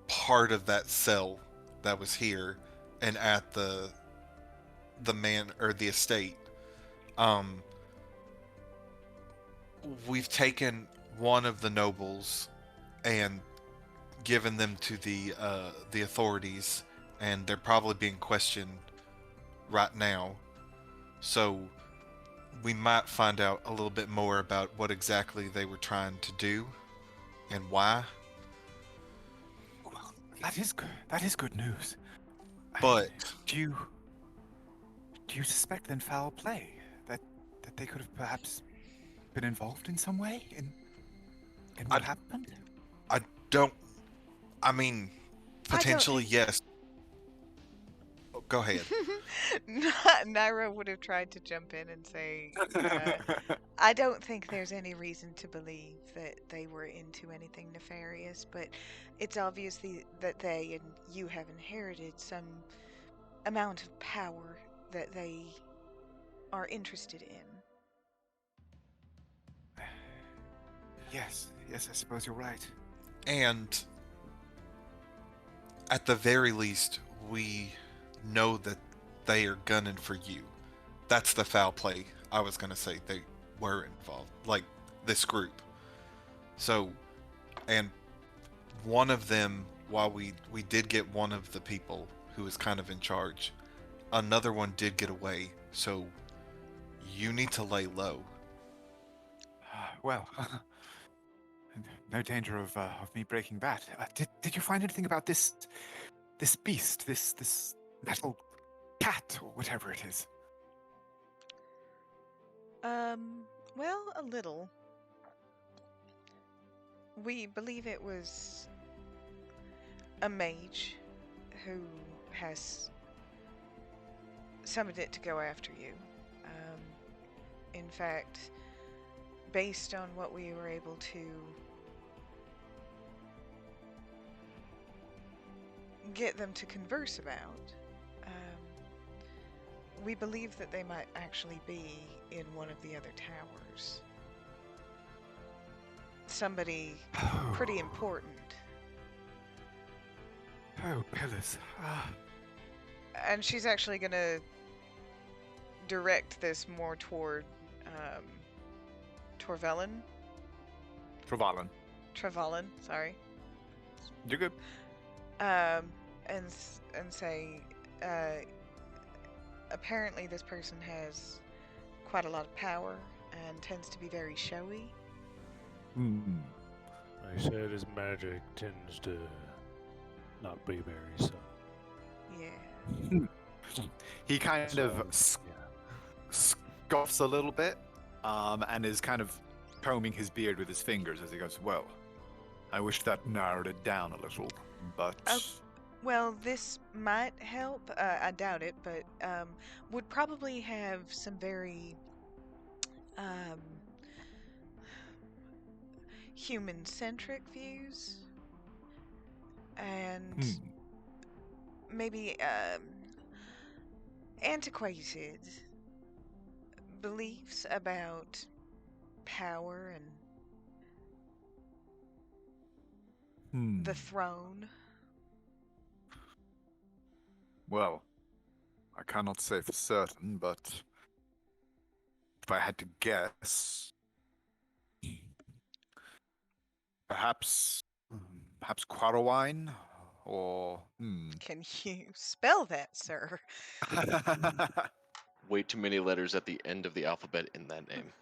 part of that cell that was here and at the man or the estate, um we've taken one of the nobles and given them to the authorities, and they're probably being questioned right now. So we might find out a little bit more about what exactly they were trying to do and why. Well, that is good. That is good news. But Do you suspect then foul play? That they could have perhaps been involved in some way in what happened? I don't. I mean, potentially yes. Oh, go ahead. Naira would have tried to jump in and say, I don't think there's any reason to believe that they were into anything nefarious, but it's obvious that they and you have inherited some amount of power that they are interested in. Yes, I suppose you're right. And at the very least, we know that they are gunning for you. That's the foul play. I was going to say they were involved, like this group. So, and one of them, while we did get one of the people who was kind of in charge, another one did get away. So you need to lay low. Well, no danger of me breaking that. Did you find anything about this beast, this metal cat or whatever it is? Well, a little. We believe it was a mage who has summoned it to go after you. In fact, based on what we were able to get them to converse about, we believe that they might actually be in one of the other towers. Somebody pretty important. Oh, pillars. And she's actually gonna direct this more toward Trevelyan, sorry. You're good. And say, apparently this person has quite a lot of power and tends to be very showy. They said his magic tends to not be very subtle. Yeah. He kind So, of scoffs a little bit, and is kind of combing his beard with his fingers as he goes, well, I wish that narrowed it down a little, but... Well, this might help. I doubt it, but would probably have some very human-centric views, and maybe antiquated beliefs about power and the throne. Well, I cannot say for certain, but if I had to guess, perhaps Quarrowine, or Can you spell that, sir? Way too many letters at the end of the alphabet in that name.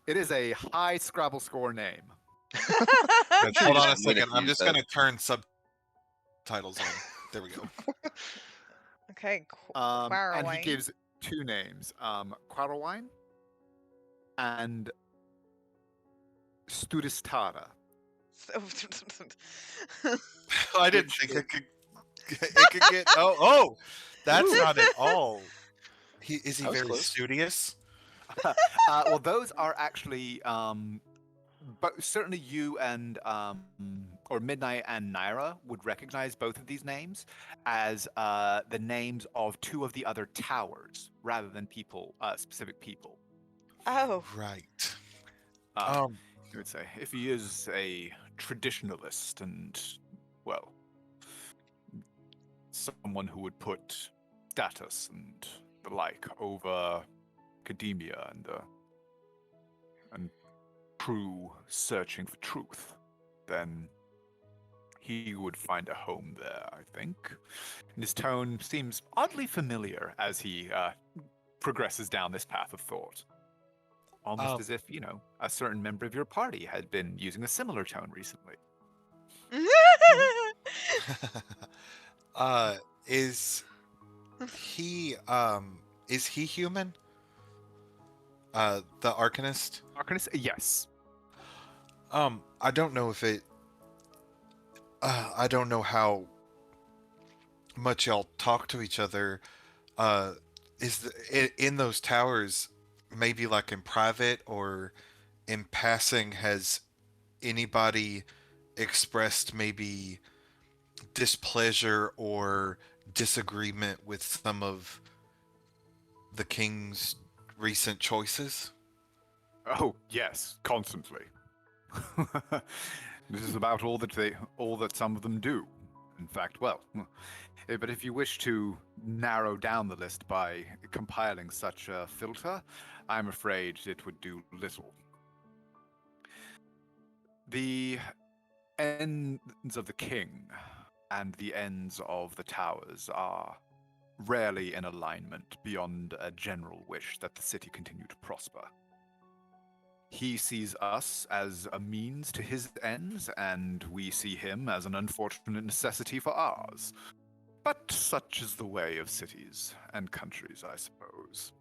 It is a high Scrabble score name. Hold on a just second. I'm use just that. going to turn subtitles on. There we go. Okay, And Quarrowine. two names, Quarrelwine and Studistara. I didn't think it could. It could get. Oh, that's Ooh. not at all. Is he That was very close. studious? Well, those are actually, but certainly you and or Midnight and Naira would recognize both of these names as the names of two of the other towers, rather than people, specific people. Oh, Right. Um, I would say if he is a traditionalist and, well, someone who would put status and the like over academia and true searching for truth, then he would find a home there, I think. And his tone seems oddly familiar as he progresses down this path of thought. Almost as if, a certain member of your party had been using a similar tone recently. Is he human? The Arcanist? Arcanist? Yes. I don't know if it. I don't know how much y'all talk to each other. In those towers, maybe like in private or in passing, has anybody expressed maybe displeasure or disagreement with some of the king's recent choices? Oh, yes, constantly. This is about all that some of them do. In fact, well, but if you wish to narrow down the list by compiling such a filter, I'm afraid it would do little. The ends of the king and the ends of the towers are rarely in alignment beyond a general wish that the city continue to prosper. He sees us as a means to his ends, and we see him as an unfortunate necessity for ours. But such is the way of cities and countries, I suppose.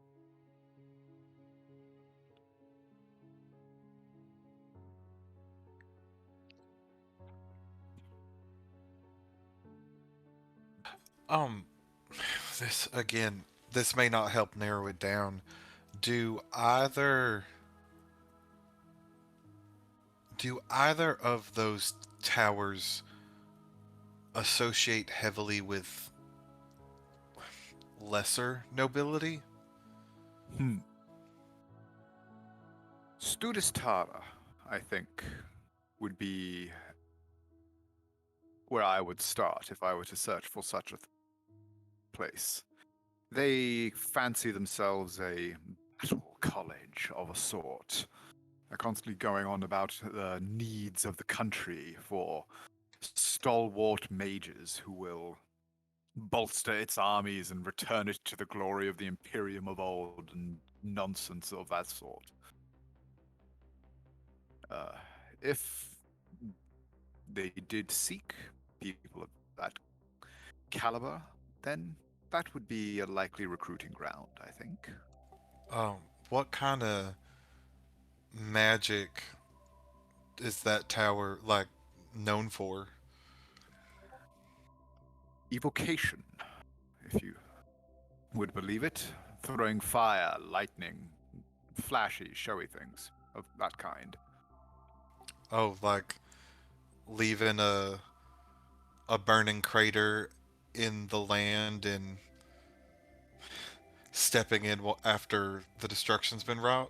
Um, this may not help narrow it down. Do either of those towers associate heavily with lesser nobility? Studistara, I think, would be where I would start if I were to search for such a place. They fancy themselves a battle college of a sort. They're constantly going on about the needs of the country for stalwart mages who will bolster its armies and return it to the glory of the Imperium of old and nonsense of that sort. If they did seek people of that caliber, then that would be a likely recruiting ground, I think. What kind of magic is that tower known for? Evocation, if you would believe it. Throwing fire, lightning, flashy, showy things of that kind. Oh, like leaving a burning crater in the land and stepping in after the destruction's been wrought?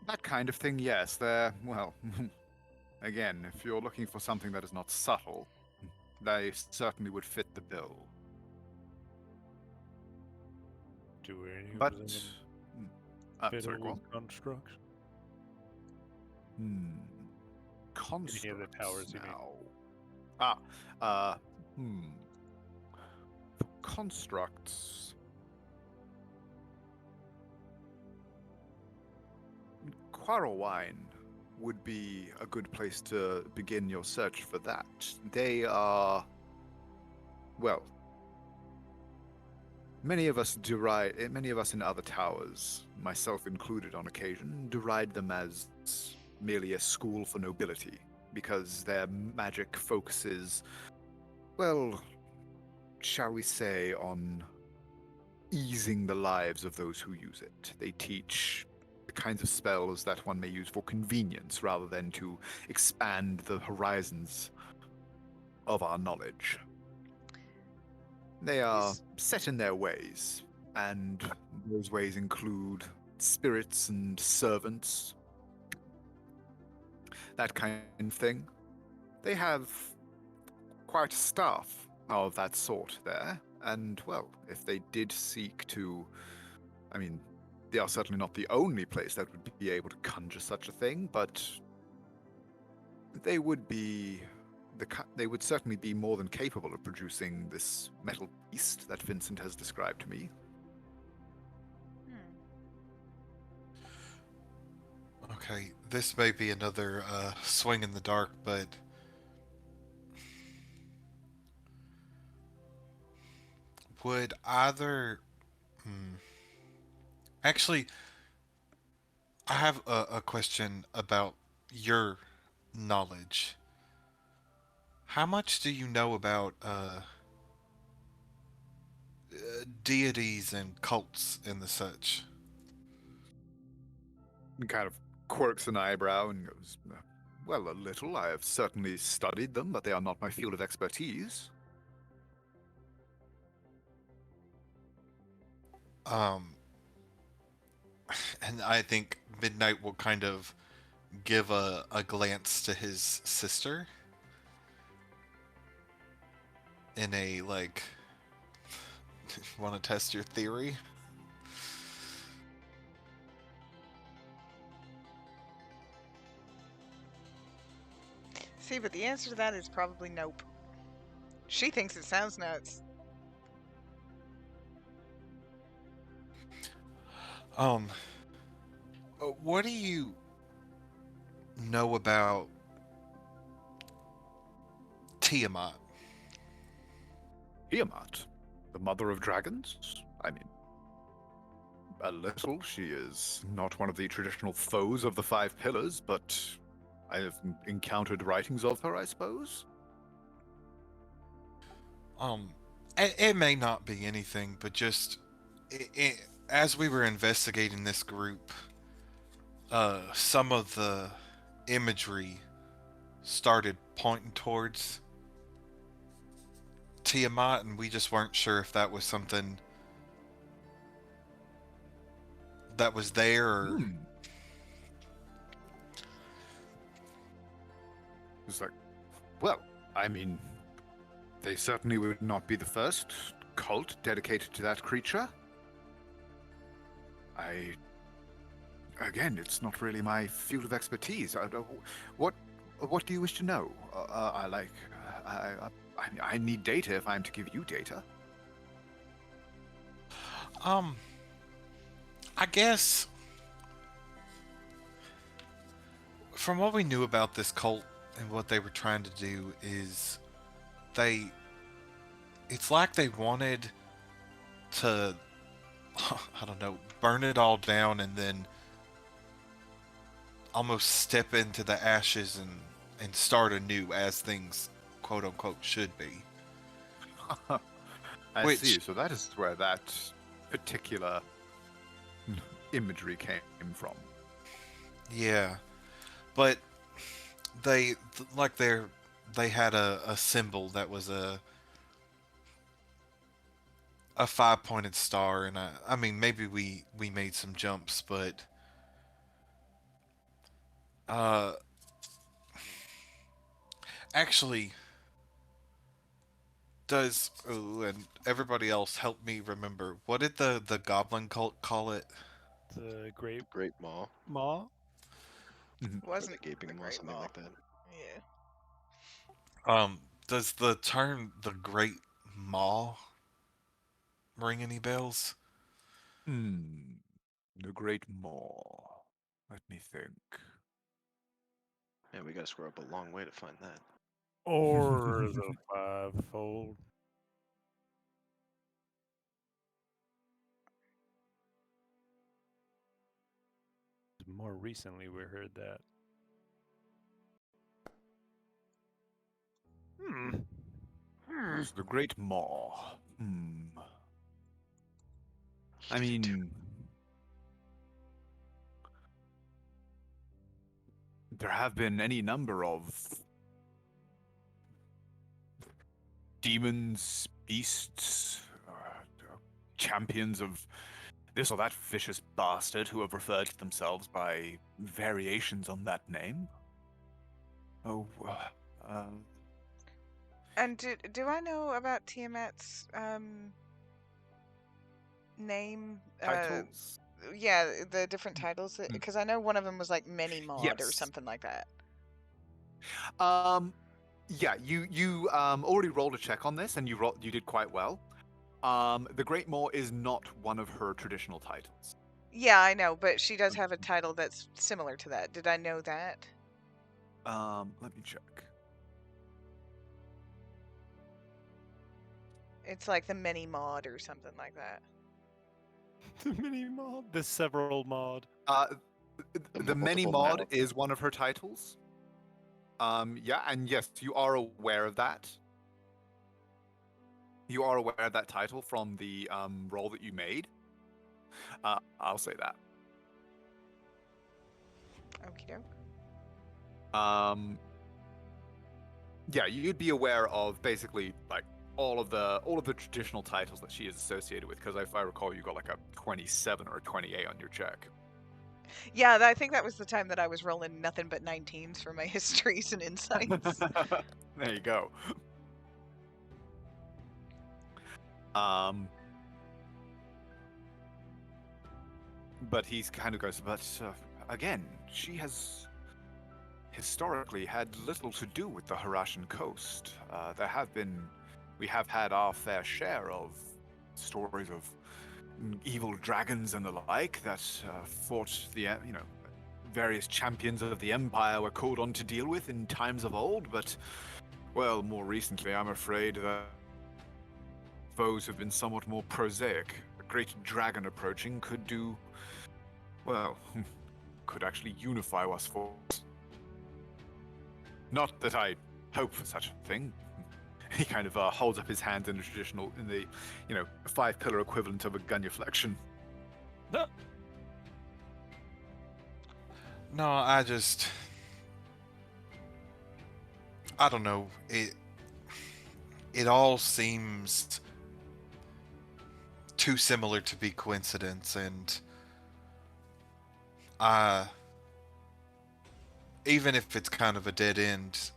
That kind of thing, yes. Well, again, if you're looking for something that is not subtle, they certainly would fit the bill. Do any But, of them sorry, fiddle go on. with constructs? Constructs Any of the towers, you mean? now. For constructs, Quarrelwine would be a good place to begin your search for that. They are, well, Many of us in other towers, myself included on occasion, deride them as merely a school for nobility, because their magic focuses, well, shall we say, on easing the lives of those who use it. They teach the kinds of spells that one may use for convenience rather than to expand the horizons of our knowledge. They are Is set in their ways, and those ways include spirits and servants, that kind of thing. They have quite a staff of that sort there, and, well, if they did seek to, I mean, they are certainly not the only place that would be able to conjure such a thing, but they would be they would certainly be more than capable of producing this metal beast that Vincent has described to me. hmm. Okay, this may be another swing in the dark, but would either. Hmm, actually, I have a question about your knowledge. How much do you know about deities and cults and the such? And kind of quirks an eyebrow and goes, well, a little. I have certainly studied them, but they are not my field of expertise. Um, and I think Midnight will kind of give a glance to his sister in a like, want to test your theory? See, but the answer to that is probably nope. She thinks it sounds nuts. Um, what do you know about Tiamat? Tiamat, the mother of dragons? I mean, a little. She is not one of the traditional foes of the Five Pillars, but I have encountered writings of her, I suppose. Um, it may not be anything, but just as we were investigating this group, some of the imagery started pointing towards Tiamat, and we just weren't sure if that was something that was there or. Hmm. It's like, well, I mean, they certainly would not be the first cult dedicated to that creature. Again, it's not really my field of expertise. What, what do you wish to know? I need data if I'm to give you data. Um, I guess from what we knew about this cult and what they were trying to do is they it's like they wanted to I don't know, burn it all down and then almost step into the ashes and start anew as things quote unquote should be. I Which see. So that is where that particular imagery came from. yeah, but they had a symbol that was a five-pointed star, and I mean maybe we made some jumps, but uh actually does oh, and everybody else help me remember, what did the goblin cult call it? The Great Great Maw. Maw? Or the Wasn't the Gaping Maw, Great something Maw. like that. Yeah. Does the term the Great Maw ring any bells? Hmm. The Great Maw. Let me think. Man, we gotta scroll up a long way to find that. Or the Fivefold? more recently we heard that. It's the Great Maw. I What did he do? mean, there have been any number of demons, beasts, champions of this or that vicious bastard who have referred to themselves by variations on that name. Oh, And do I know about Tiamat's name? titles? Yeah, the different titles. Because I know one of them was like Many Mod or Yes. something like that. Yeah, you already rolled a check on this, and you did quite well. The Great Maw is not one of her traditional titles. Yeah, I know, but she does have a title that's similar to that. Did I know that? Let me check. It's like the Many Mod or something like that. The mini mod, the several mod. The Many multiple Mod mod. is one of her titles. Yeah, and yes, you are aware of that. You are aware of that title from the roll that you made. I'll say that. Okie doke. Yeah, you'd be aware of basically like all of the traditional titles that she is associated with, because if I recall, you got like a 27 or a 28 on your check. Yeah, I think that was the time that I was rolling nothing but 19s for my histories and insights. There you go. But he's kind of goes, but again, she has historically had little to do with the Harashan coast. We have had our fair share of stories of evil dragons and the like that fought the, various champions of the Empire were called on to deal with in times of old, but, well, more recently, I'm afraid that foes have been somewhat more prosaic. A great dragon approaching could do, well, could actually unify us forces. Not that I hope for such a thing. He kind of holds up his hand in the 5-pillar equivalent of a genuflection. No. No, I don't know. It all seems too similar to be coincidence, and even if it's kind of a dead end,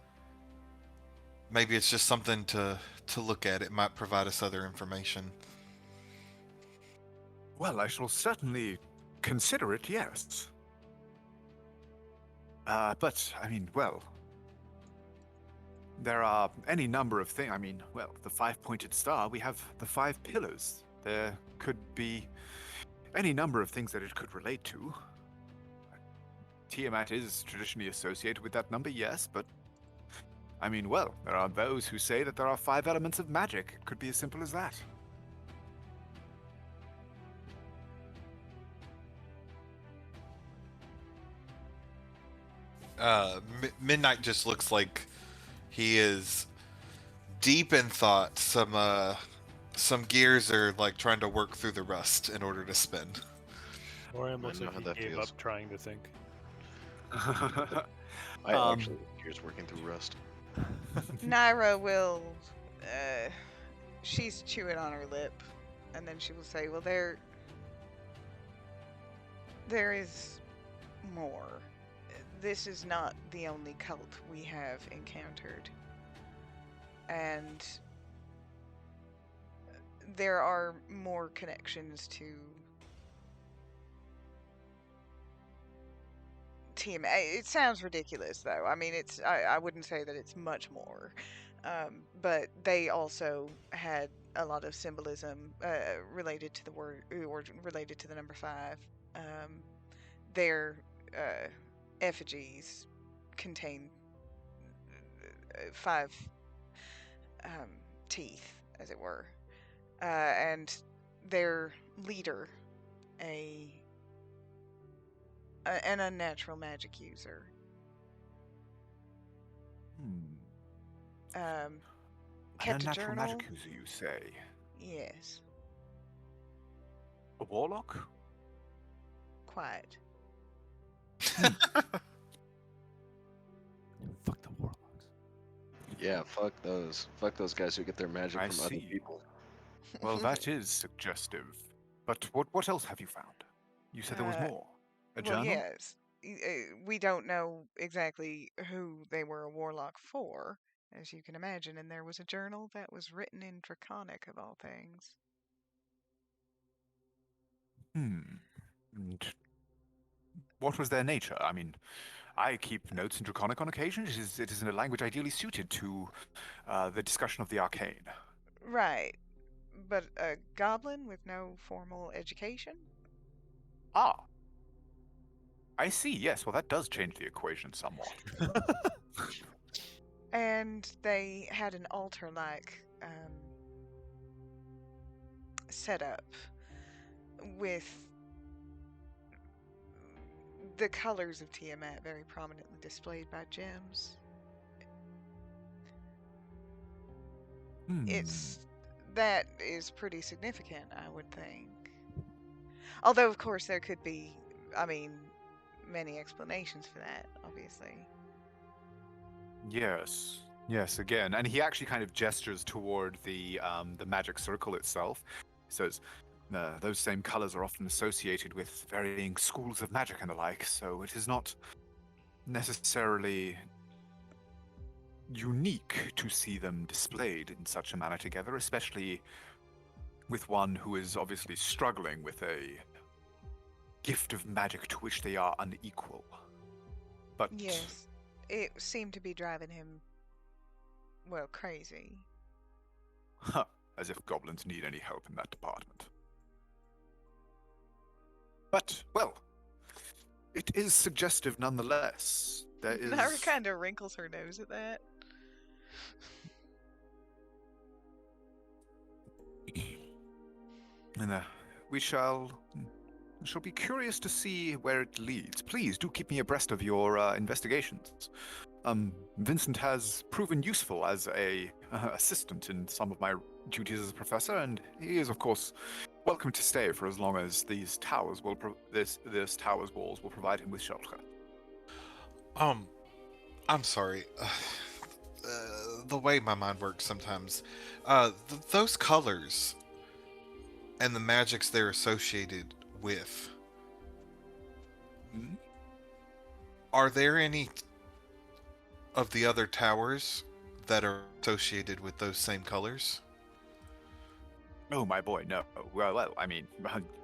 maybe it's just something to look at. It might provide us other information. Well, I shall certainly consider it, yes. But, I mean, well, there are any number of things. I mean, well, the 5-pointed star, we have the 5 pillars. There could be any number of things that it could relate to. Tiamat is traditionally associated with that number, yes, but I mean, well, there are those who say that there are 5 elements of magic. It could be as simple as that. Midnight just looks like he is deep in thought. Some gears are like trying to work through the rust in order to spin. Orion I looks know like how he that gave feels. up trying to think. I actually here's working through rust. Naira will, she's chewing on her lip, and then she will say, well, there is more. This is not the only cult we have encountered. And there are more connections to Tiamat. It sounds ridiculous, though. I mean, I wouldn't say that it's much more. But they also had a lot of symbolism related to the word, or related to the number 5. Their effigies contain 5 teeth, as it were. And their leader, a an unnatural magic user. Hmm. Um, An kept a unnatural journal. magic user, you say? Yes, A warlock? quiet. Fuck the warlocks. Yeah, fuck those. Fuck those guys who get their magic I from other see. people. Well, that is suggestive. But what else have you found? You said there was Uh, more. A well, journal? yes. We don't know exactly who they were a warlock for, as you can imagine, and there was a journal that was written in Draconic of all things. Hmm. And what was their nature? I mean, I keep notes in Draconic on occasion. It is in a language ideally suited to the discussion of the arcane. Right, but a goblin with no formal education? Ah, I see. Yes, well, that does change the equation somewhat. And they had an altar-like setup with the colors of Tiamat very prominently displayed by gems. Hmm. That is pretty significant, I would think. Although, of course, there could be, I mean, many explanations for that, obviously. Yes. Yes, again. And he actually kind of gestures toward the magic circle itself. He says, those same colors are often associated with varying schools of magic and the like, so it is not necessarily unique to see them displayed in such a manner together, especially with one who is obviously struggling with a gift of magic to which they are unequal. But Yes, it seemed to be driving him, well, crazy. huh, as if goblins need any help in that department. But, well, it is suggestive nonetheless. There is... Nara kind of wrinkles her nose at that. And we shall be curious to see where it leads. Please do keep me abreast of your investigations. Vincent has proven useful as a assistant in some of my duties as a professor, and he is, of course, welcome to stay for as long as these towers will this tower's walls will provide him with shelter. I'm sorry. The way my mind works sometimes. Those colors and the magics they're associated with. Hmm? Are there any of the other towers that are associated with those same colors? Oh, my boy, no. Well, I mean,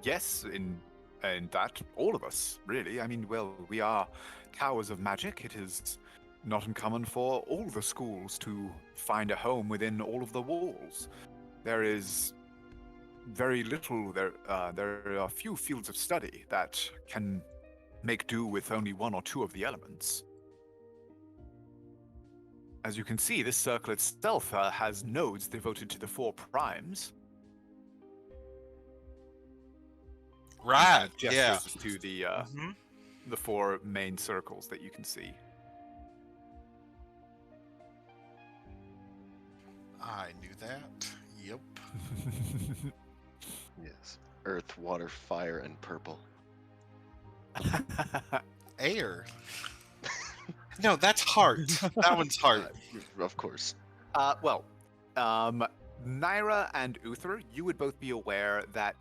yes, in that, all of us, really. I mean, well, we are towers of magic. It is not uncommon for all the schools to find a home within all of the walls. There is very little, there are few fields of study that can make do with only one or two of the elements. As you can see, this circle itself has nodes devoted to the four primes. Right. Yeah. Gestures to the Mhm. the four main circles that you can see. I knew that. Yep. Yes. Earth, water, fire, and purple. Air. No, that's heart. That one's heart. Of course. Well, Naira and Uther, you would both be aware that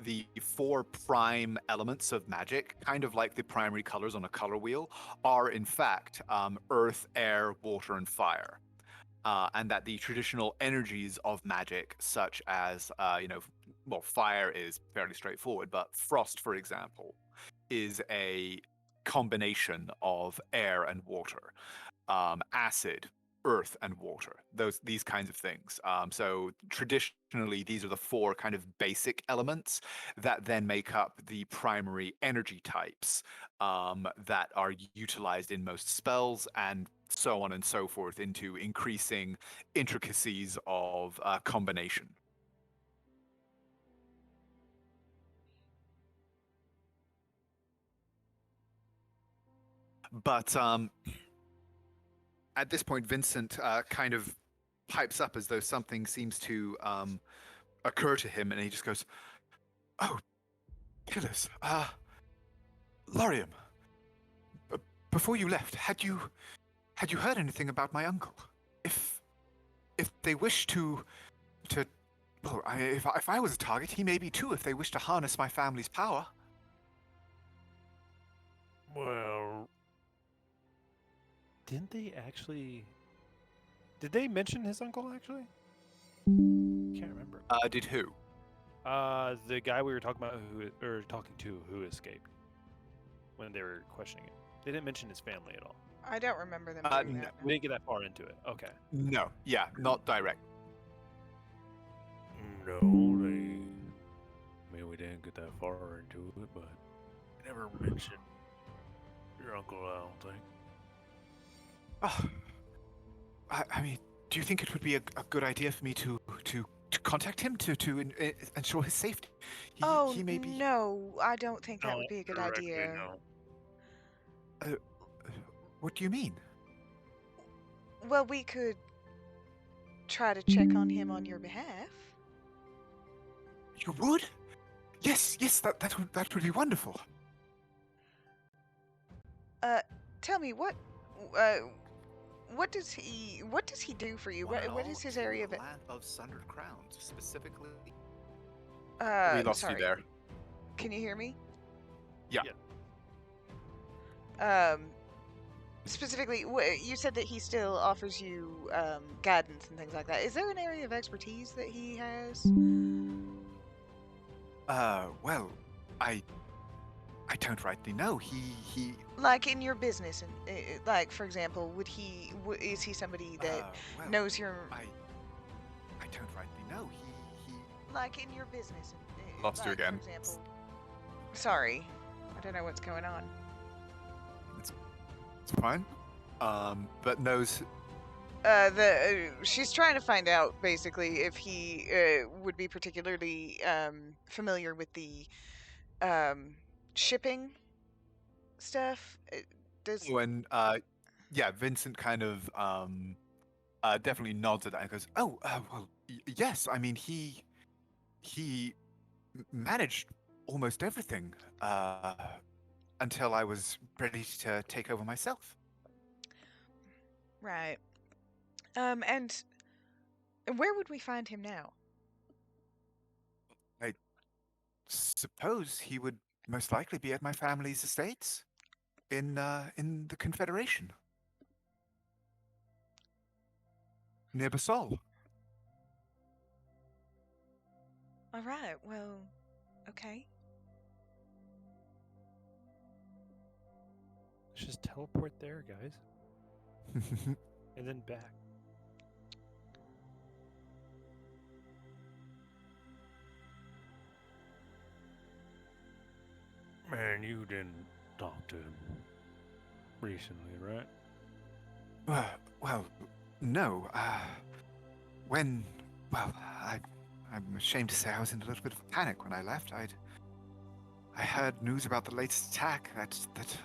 the four prime elements of magic, kind of like the primary colors on a color wheel, are in fact earth, air, water, and fire. And that the traditional energies of magic, such as, well, fire is fairly straightforward, but frost, for example, is a combination of air and water. Acid, earth, and water. These kinds of things. So traditionally, these are the four kind of basic elements that then make up the primary energy types that are utilized in most spells, and so on and so forth, into increasing intricacies of combination. But at this point, Vincent kind of pipes up as though something seems to occur to him, and he just goes, "Oh, killers. Lorium, before you left, had you heard anything about my uncle? If they wish to well, if I was a target, he may be too. If they wish to harness my family's power." Well, didn't they actually? Did they mention his uncle actually? Can't remember. Did who? The guy we were talking about talking to who escaped when they were questioning him. They didn't mention his family at all. I don't remember them doing that. We didn't get that far into it. Okay. No, yeah, not direct. No, we didn't get that far into it, but never mentioned your uncle, I don't think. I mean, do you think it would be a good idea for me to contact him to ensure his safety? He may be. No, I don't think that would be a good idea. No. What do you mean? Well, we could try to check on him on your behalf. You would? Yes, that would be wonderful. Tell me what does he do for you? What is his area of it? Land of Sundered Crowns, specifically. We lost sorry. you there. Can you hear me? Yeah. Specifically, you said that he still offers you guidance and things like that. Is there an area of expertise that he has? Well, I don't rightly know. He Like in your business, and like for example, is he somebody that well, knows your I don't rightly know. He like in your business? And, Lost you like, again. For example, sorry, I don't know what's going on. It's fine. But knows. She's trying to find out basically if he would be particularly familiar with the shipping stuff. Does When yeah, Vincent kind of definitely nods at that and goes, "Oh, well, yes. I mean, he managed almost everything until I was ready to take over myself." right? And where would we find him now? I suppose he would most likely be at my family's estates in the Confederation, near Basal. All right. Well, okay. Let's just teleport there, guys, and then back. Man, you didn't talk to him recently, right? Well, no. I'm ashamed to say I was in a little bit of a panic when I left. I heard news about the latest attack that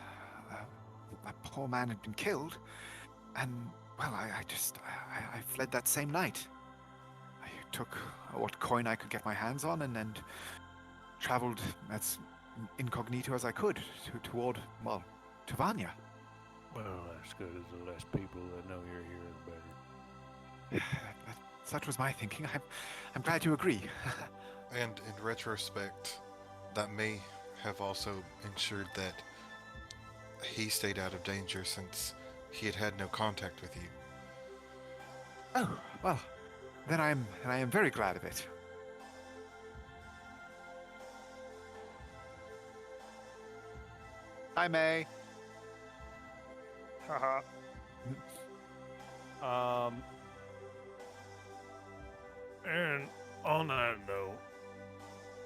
a poor man had been killed, and well, I fled that same night. I took what coin I could get my hands on, and traveled as incognito as I could toward Tavania. Well, that's good. As the less people that know you're here, the better. Such was my thinking. I'm glad you agree. And in retrospect, that may have also ensured that he stayed out of danger since he had had no contact with you. Oh, well, then I am very glad of it. Hi, May. Haha. And on that note,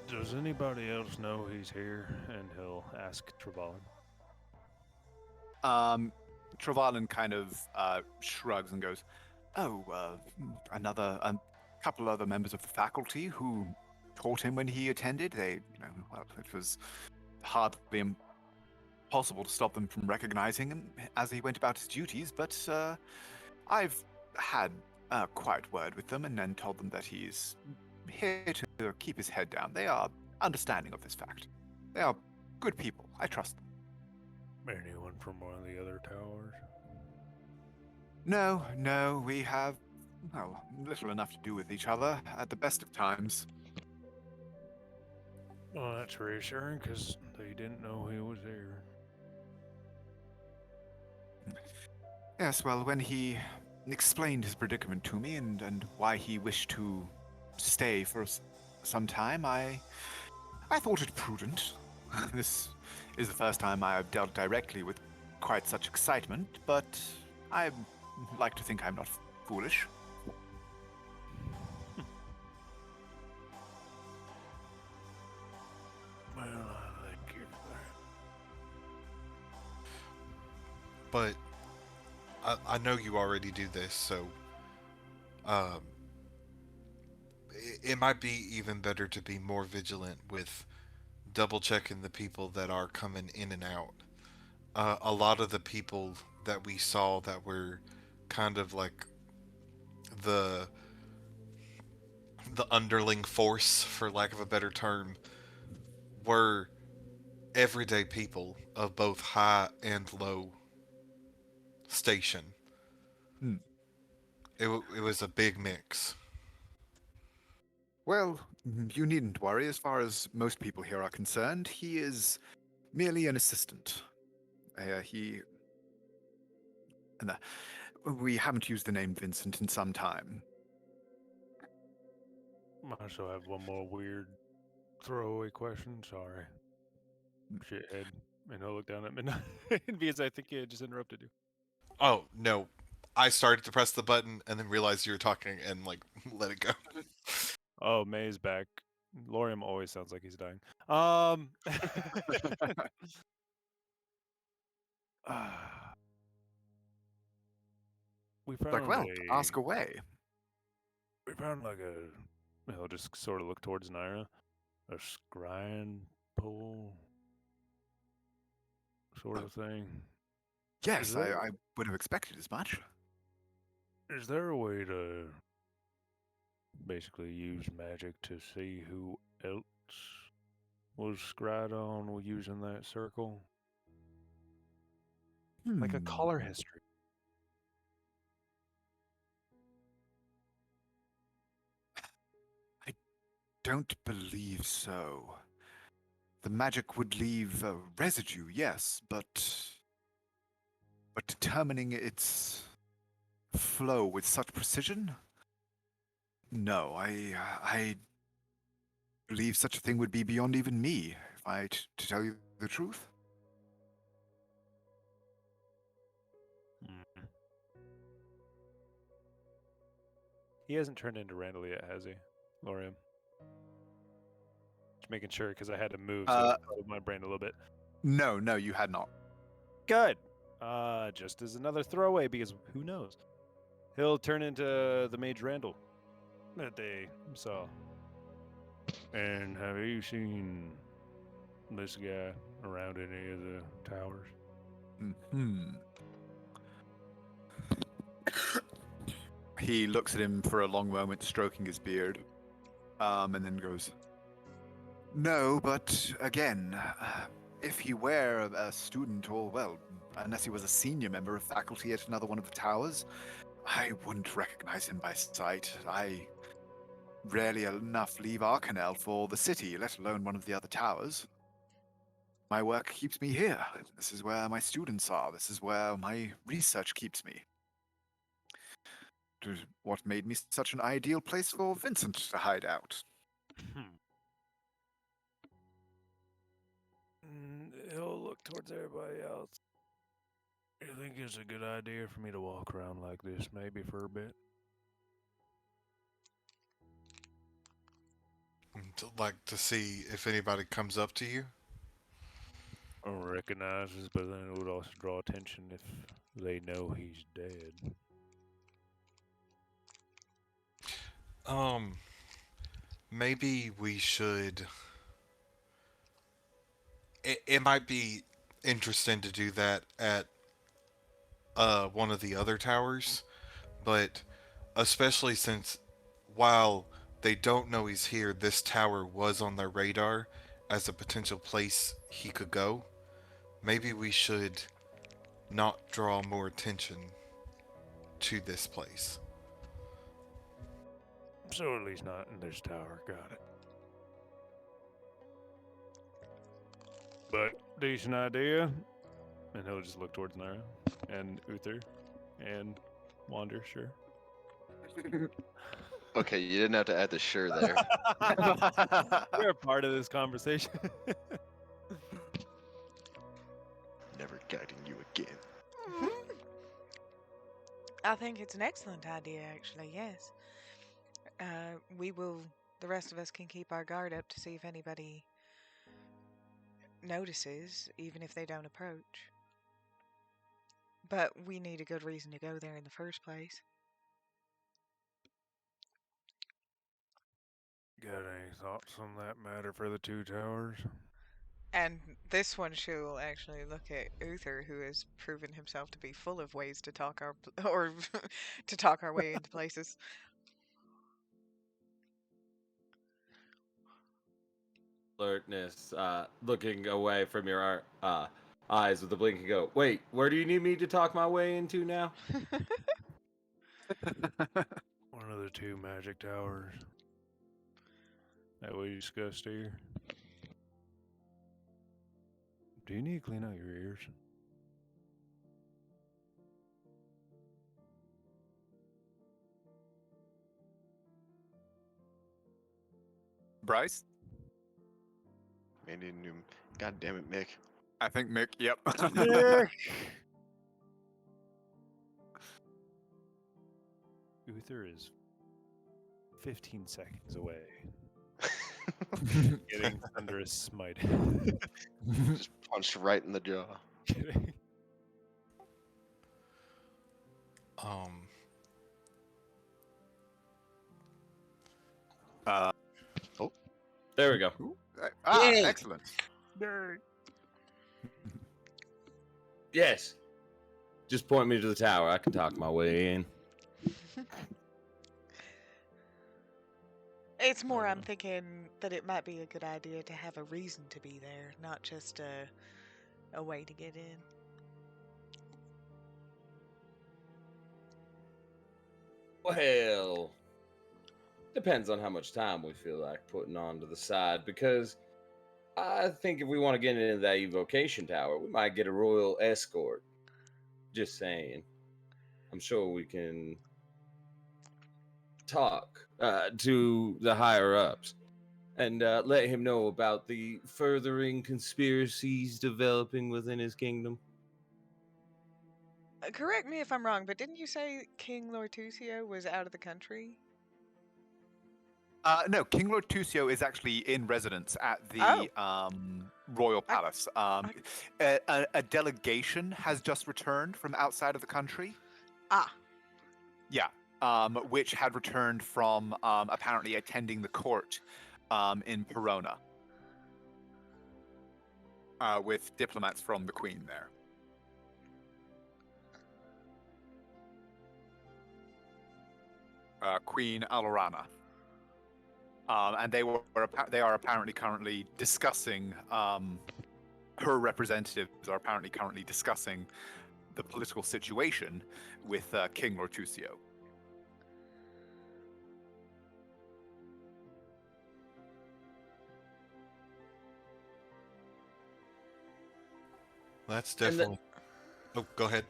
does anybody else know he's here? And he'll ask Trevallen. Trevallen kind of shrugs and goes, "Oh, a couple other members of the faculty who taught him when he attended. They, well, it was possible to stop them from recognizing him as he went about his duties, but I've had a quiet word with them and then told them that he's here to keep his head down. They are understanding of this fact. They are good people. I trust them. Anyone from one of the other towers? No, we have, well, little enough to do with each other at the best of times. Well, that's reassuring, because they didn't know he was here. Yes, well, when he explained his predicament to me and why he wished to stay for some time, I thought it prudent. This is the first time I have dealt directly with quite such excitement, but I like to think I'm not foolish. Well, I think you're But I know you already do this, so it might be even better to be more vigilant with double checking the people that are coming in and out. A lot of the people that we saw that were kind of like the the underling force, for lack of a better term, were everyday people of both high and low station. Hmm. It was a big mix. Well, you needn't worry. As far as most people here are concerned, he is merely an assistant. And, we haven't used the name Vincent in some time. I also have one more weird throwaway question. Sorry. Shithead. And I'll look down at Midnight because I think he just interrupted you. Oh no, I started to press the button and then realized you were talking and like let it go. Oh, May's back. Lorium always sounds like he's dying. We Like, found well, ask away. we found like a, I'll just sort of look towards Naira, a scrying pool sort of thing. Yes, Is there- I would have expected as much. Is there a way to basically use magic to see who else was scryed on using that circle? Like a color history. Don't believe so. The magic would leave a residue, yes, but determining its flow with such precision? No, I believe such a thing would be beyond even me, if to tell you the truth. Mm. He hasn't turned into Randall yet, has he, Lorium? Just making sure because I had to move, so it slowed my brain a little bit. No, you had not. Good. Just as another throwaway, because who knows? He'll turn into the Mage Randall that they saw. And have you seen this guy around any of the towers? He looks at him for a long moment, stroking his beard, and then goes, "No, but again, if he were a student or, well, unless he was a senior member of faculty at another one of the towers, I wouldn't recognize him by sight. I rarely enough leave Arcanel for the city, let alone one of the other towers. My work keeps me here. This is where my students are. This is where my research keeps me. What made me such an ideal place for Vincent to hide out." He'll look towards everybody else. You think it's a good idea for me to walk around like this, maybe for a bit? To see if anybody comes up to you. Recognizes, but then it would also draw attention if they know he's dead. Maybe we should. It might be interesting to do that at one of the other towers, but especially since while they don't know he's here, this tower was on their radar as a potential place he could go. Maybe we should not draw more attention to this place. So at least not in this tower. Got it. But decent idea. And he'll just look towards Nara and Uther and Wander, sure. Okay, you didn't have to add the sure there. You're a part of this conversation. Never guiding you again. I think it's an excellent idea, actually, yes. The rest of us can keep our guard up to see if anybody notices, even if they don't approach. But we need a good reason to go there in the first place. Got any thoughts on that matter for the two towers? And this one, she'll actually look at Uther, who has proven himself to be full of ways to talk to talk our way into places. Alertness, looking away from your eyes with a blink and go, wait, where do you need me to talk my way into now? One of the two magic towers that we discussed here. Do you need to clean out your ears? Bryce? Mandy knew. God damn it, Mick. I think Mick, yep. Uther is 15 seconds away. Getting thunderous smite. Just punched right in the jaw. Kidding. There we go. Yay. Excellent. Yes. Just point me to the tower. I can talk my way in. It's more, I'm thinking that it might be a good idea to have a reason to be there, not just a way to get in. Well, depends on how much time we feel like putting onto the side, because I think if we want to get into that evocation tower, we might get a royal escort. Just saying. I'm sure we can talk to the higher ups and let him know about the furthering conspiracies developing within his kingdom. Correct me if I'm wrong, but didn't you say King Lortusio was out of the country? No, King Lord Tusio is actually in residence at the royal palace. A delegation has just returned from outside of the country. Ah. Yeah, which had returned from apparently attending the court in Perona with diplomats from the Queen there. Queen Alorana. And they are apparently currently discussing. Her representatives are apparently currently discussing the political situation with King Lortusio. That's definitely. Oh, go ahead.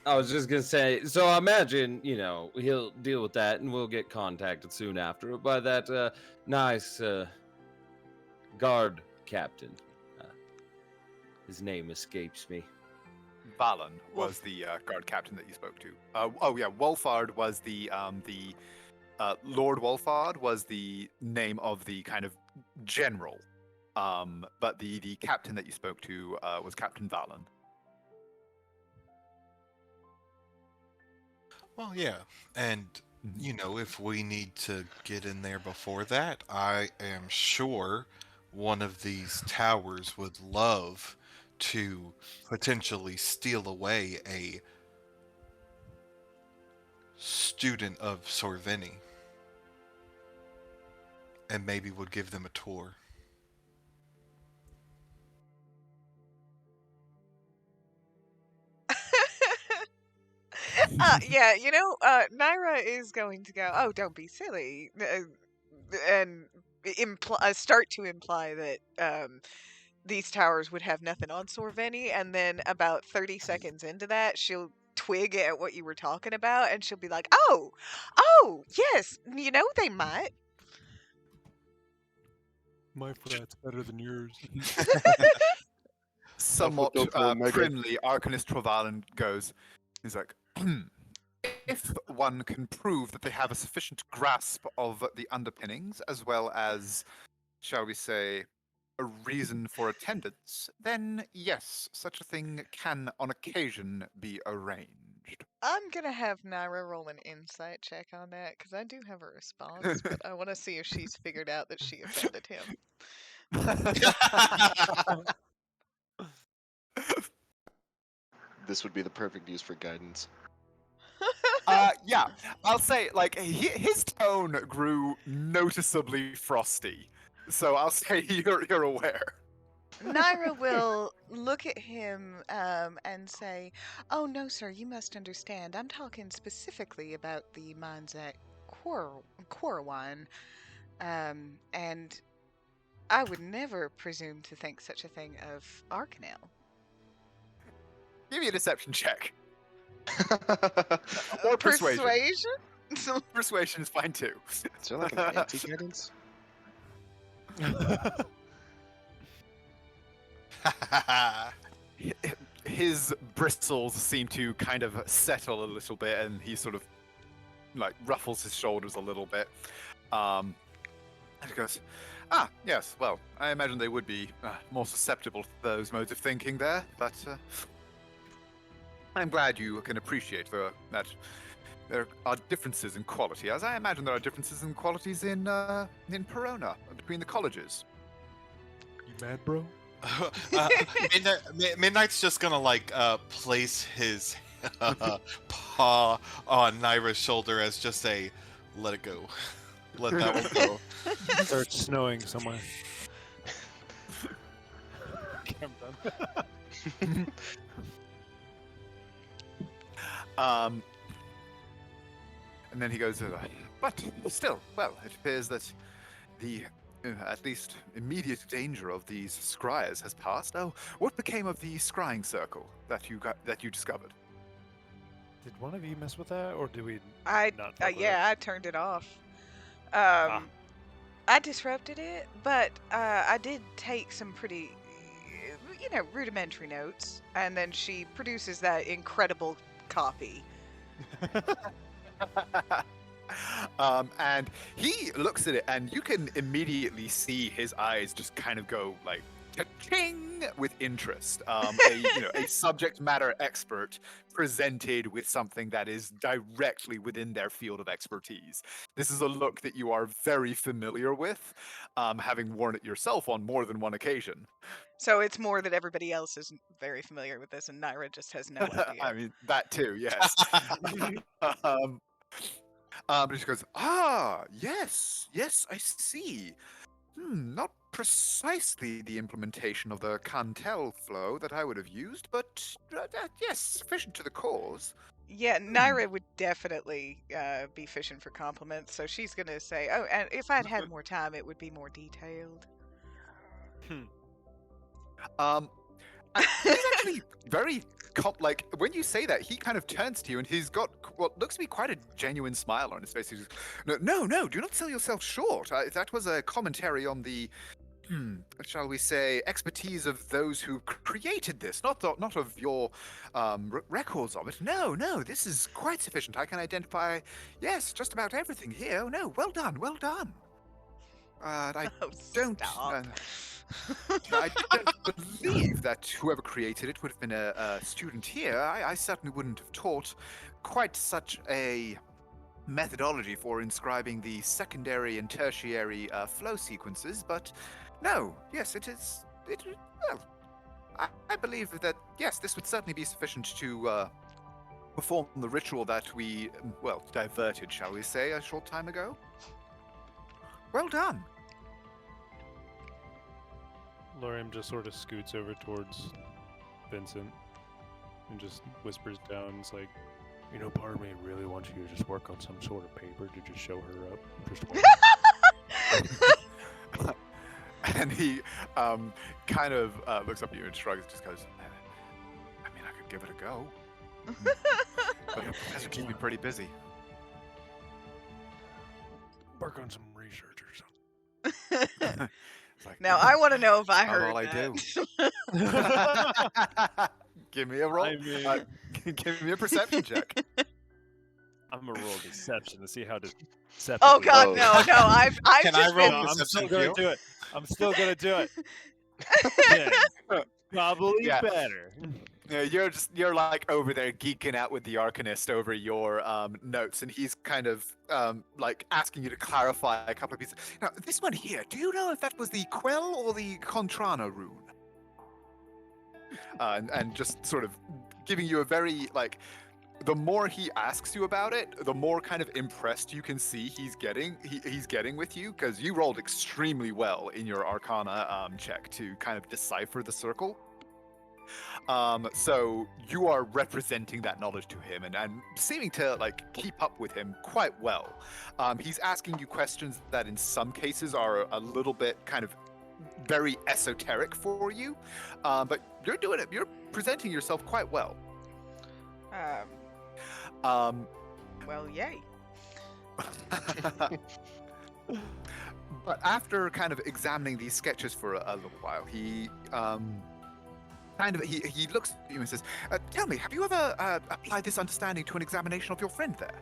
I was just gonna say, so I imagine, he'll deal with that and we'll get contacted soon after by that nice guard captain. His name escapes me. Valen was the guard captain that you spoke to. Wolfard was the Lord Wolfard was the name of the kind of general. But the captain that you spoke to was Captain Valen. Well, yeah. And, if we need to get in there before that, I am sure one of these towers would love to potentially steal away a student of Sorvini, and maybe would give them a tour. Yeah, Naira is going to go, oh, don't be silly, and start to imply that these towers would have nothing on Sorveni, and then about 30 seconds into that, she'll twig at what you were talking about, and she'll be like, oh, yes, they might. My frat's better than yours. Somewhat Alpha, Delta, Omega. primly, Arcanist Trevalin goes, he's like, if one can prove that they have a sufficient grasp of the underpinnings, as well as, shall we say, a reason for attendance, then yes, such a thing can on occasion be arranged. I'm gonna have Naira roll an insight check on that, because I do have a response, but I want to see if she's figured out that she offended him. This would be the perfect use for guidance. Yeah, I'll say, like, his tone grew noticeably frosty. So I'll say you're aware. Naira will look at him and say, oh, no, sir, you must understand. I'm talking specifically about the mines at Corwine. And I would never presume to think such a thing of Arcanel. Give me a deception check. Or persuasion. Persuasion is fine too. Is there like an anti-guidance? His bristles seem to kind of settle a little bit, and he sort of like ruffles his shoulders a little bit. And he goes, yes, well, I imagine they would be more susceptible to those modes of thinking there, but I'm glad you can appreciate that there are differences in quality, as I imagine there are differences in qualities in Perona, between the colleges. You mad, bro? Midnight's just gonna place his paw on Naira's shoulder as just a let it go. Let that one go. Starts snowing somewhere. Okay, I'm done. And then he goes, but still, well, it appears that the at least immediate danger of these scryers has passed. Oh, what became of the scrying circle that you discovered? Did one of you mess with that, or did we I not fuck with I turned it off. I disrupted it, but I did take some pretty, rudimentary notes, and then she produces that incredible copy. And he looks at it, and you can immediately see his eyes just kind of go like cha-ching with interest. A subject matter expert presented with something that is directly within their field of expertise. This is a look that you are very familiar with, having worn it yourself on more than one occasion. So it's more that everybody else is very familiar with this, and Naira just has no idea. I mean, that too, yes. But she goes, yes, I see. Not precisely the implementation of the Cantel flow that I would have used, but yes, sufficient to the cause. Yeah, Naira would definitely be fishing for compliments, so she's going to say, oh, and if I'd had more time, it would be more detailed. He's actually very when you say that, he kind of turns to you, and he's got what looks to be quite a genuine smile on his face. He goes, no, do not sell yourself short. That was a commentary on the, shall we say, expertise of those who created this, not of your records of it. No, this is quite sufficient. I can identify, yes, just about everything here. Oh no, well done. I don't. Stop. I don't believe that whoever created it would have been a student here. I certainly wouldn't have taught quite such a methodology for inscribing the secondary and tertiary flow sequences, but no, yes, it is. I believe that, yes, this would certainly be sufficient to perform the ritual that we, well, diverted, shall we say, a short time ago. Well done. Lorium just sort of scoots over towards Vincent and just whispers down, it's like, you know, part of me really wants you to just work on some sort of paper to just show her up. Just And he kind of looks up at you and shrugs, just goes, I mean, I could give it a go. But the professor keeps me pretty busy. work on some research or something. It's like, Now I want to know if I not heard all I that. do. Give me a roll. I mean, Give me a perception check. I'm gonna roll deception to see how deceptive. Oh we God, are. no, no! I've Can just I roll been. No, I'm still Deception gonna too? do it. I'm still gonna do it. Yeah, probably Yeah. better. Yeah, you're like over there geeking out with the Arcanist over your notes, and he's kind of like asking you to clarify a couple of pieces. Now, this one here, do you know if that was the Quell or the Contrana rune? And just sort of giving you a very like. The more he asks you about it, the more kind of impressed you can see he's getting with you, because you rolled extremely well in your Arcana check to kind of decipher the circle. So you are representing that knowledge to him and seeming to like keep up with him quite well. He's asking you questions that in some cases are a little bit kind of very esoteric for you, but you're doing it. You're presenting yourself quite well. Well, yay. But after kind of examining these sketches for a little while, he he looks at you and says, "Tell me, have you ever applied this understanding to an examination of your friend there?"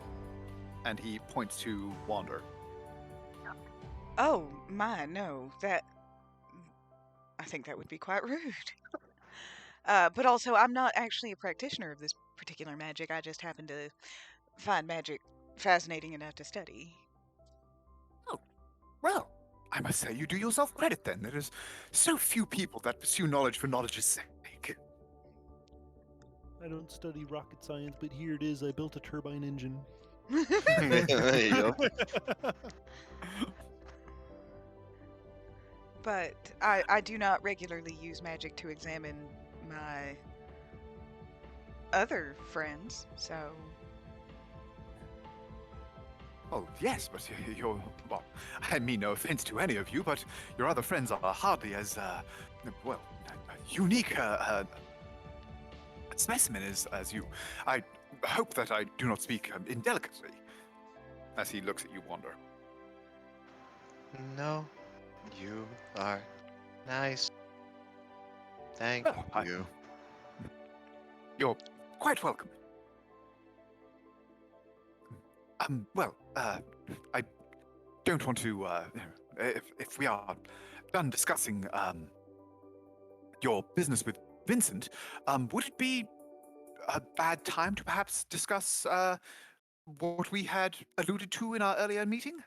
And he points to Wander. Oh my, no, that. I think that would be quite rude. But also, I'm not actually a practitioner of this particular magic. I just happen to find magic fascinating enough to study. Oh, well, I must say you do yourself credit then. There is so few people that pursue knowledge for knowledge's sake. I don't study rocket science, but here it is. I built a turbine engine. There you go. But I do not regularly use magic to examine my other friends, so. Oh, yes, but you're... Well, I mean no offense to any of you, but your other friends are hardly as, well, unique a specimen as you. I hope that I do not speak indelicately. As he looks at you, Wander. No, you are nice. Thank Well, you. You're quite welcome. Well, I don't want to, if we are done discussing, your business with Vincent, would it be a bad time to perhaps discuss, what we had alluded to in our earlier meeting?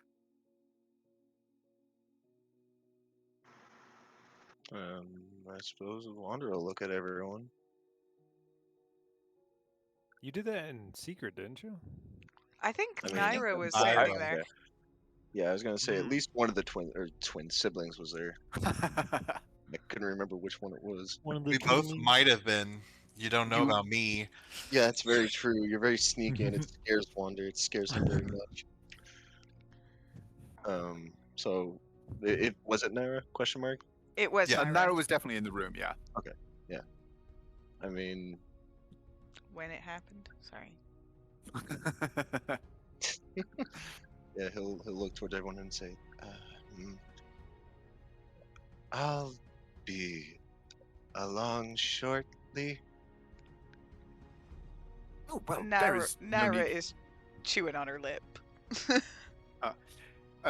I suppose Wander will look at everyone. You did that in secret, didn't you? I think I mean, Naira was I- standing there. Yeah, I was gonna say at least one of the twin siblings was there. I couldn't remember which one it was. One of the We both twinnies? might have been. You don't know You- about me. Yeah, that's very true. You're very sneaky, and it scares Wander. It scares him very much. So it was it Naira? Question mark. It was Yeah, Naira Naira was definitely in the room, yeah. I mean, when it happened. Sorry. yeah, he'll look towards everyone and say, "I'll be along shortly." Oh, well, there is no Naira need. is chewing on her lip.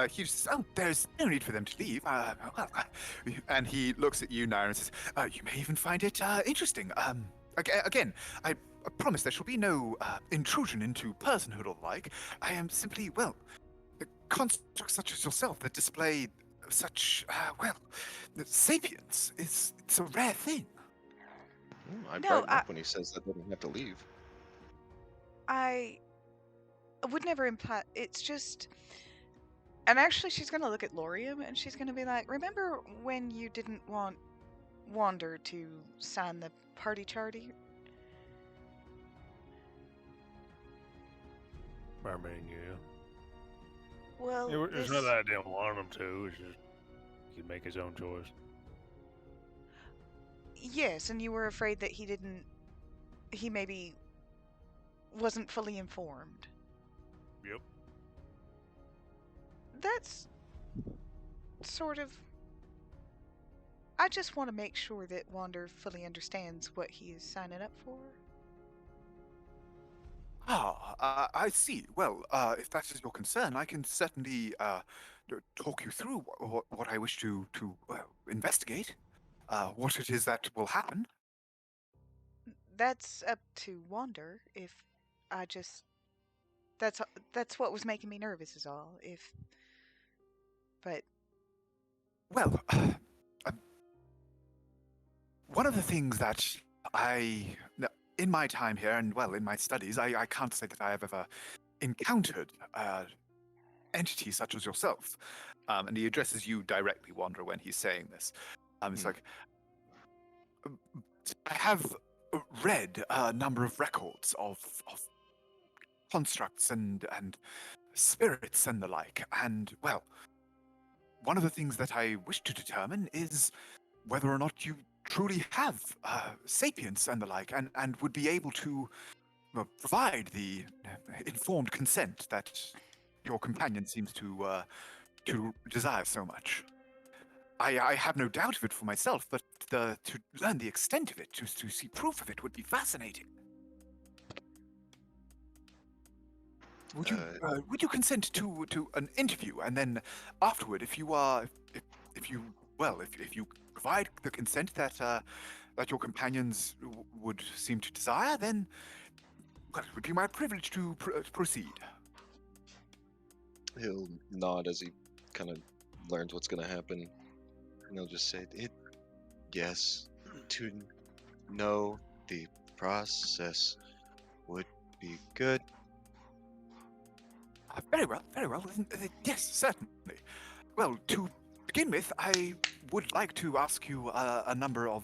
He just says, "Oh, there's no need for them to leave." And he looks at you, Naira, and says, "You may even find it interesting. Again, I promise there shall be no intrusion into personhood or the like. I am simply, well, constructs such as yourself that display such, well, sapience. It's a rare thing." I No, brighten up when he says that they don't have to leave. I would never imply. It's just. And actually, she's going to look at Lorium and she's going to be like, remember when you didn't want Wander to sign the party charty? I mean, yeah. Well, It's not that I didn't want him to. It's just he could make his own choice. Yes, and you were afraid that he maybe wasn't fully informed. Yep. That's sort of. I just want to make sure that Wander fully understands what he is signing up for. I see. Well, if that is your concern, I can certainly talk you through what I wish to investigate. What it is that will happen. That's up to Wander. If I just. That's what was making me nervous, is all. But Well, one of the things that in my time here and in my studies, I can't say that I have ever encountered entities such as yourself. And he addresses you directly, Wander, when he's saying this. It's like, I have read a number of records of constructs and spirits and the like, and well, one of the things that I wish to determine is whether or not you truly have sapience and the like, and would be able to provide the informed consent that your companion seems to desire so much. I have no doubt of it for myself, but to learn the extent of it, to see proof of it, would be fascinating. Would you consent to an interview, and then afterward, if you provide the consent that your companions would seem to desire, then it would be my privilege to proceed. He'll nod as he kind of learns what's going to happen, and he'll just say, yes, to know the process would be good. Very well. Yes, certainly. Well, to begin with, I would like to ask you a number of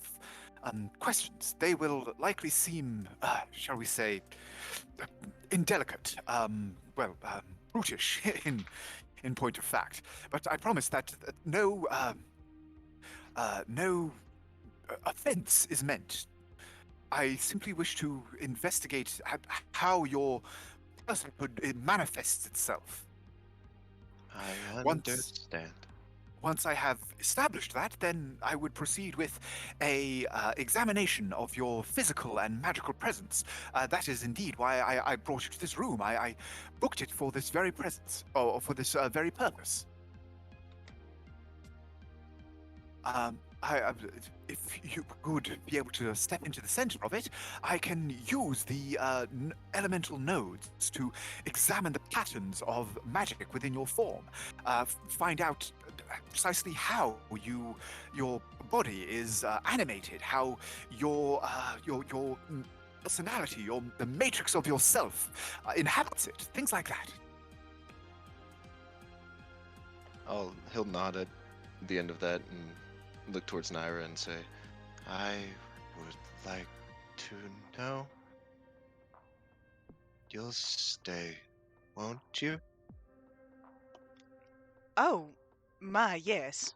questions. They will likely seem, shall we say, indelicate, brutish in point of fact. But I promise that no offense is meant. I simply wish to investigate how your personhood manifests itself. I understand. Once I have established that, then I would proceed with a examination of your physical and magical presence. That is indeed why I brought you to this room. I booked it for this very presence, or for this very purpose. If you would be able to step into the center of it, I can use the elemental nodes to examine the patterns of magic within your form, find out precisely how your body is animated, how your personality, the matrix of yourself inhabits it, things like that. He'll nod at the end of that and look towards Naira and say, I would like to know. You'll stay, won't you? oh, my yes.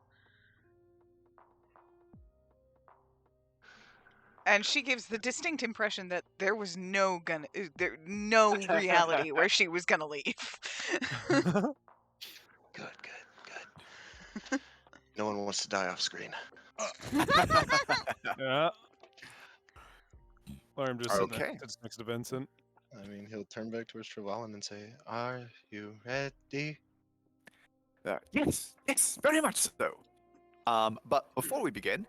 And she gives the distinct impression that there was no reality where she was gonna leave. Good. No one wants to die off screen. Yeah. I'm just sitting Okay. next to Vincent. I mean, he'll turn back towards Trevallen and say, are you ready? Yes, very much so. But before we begin,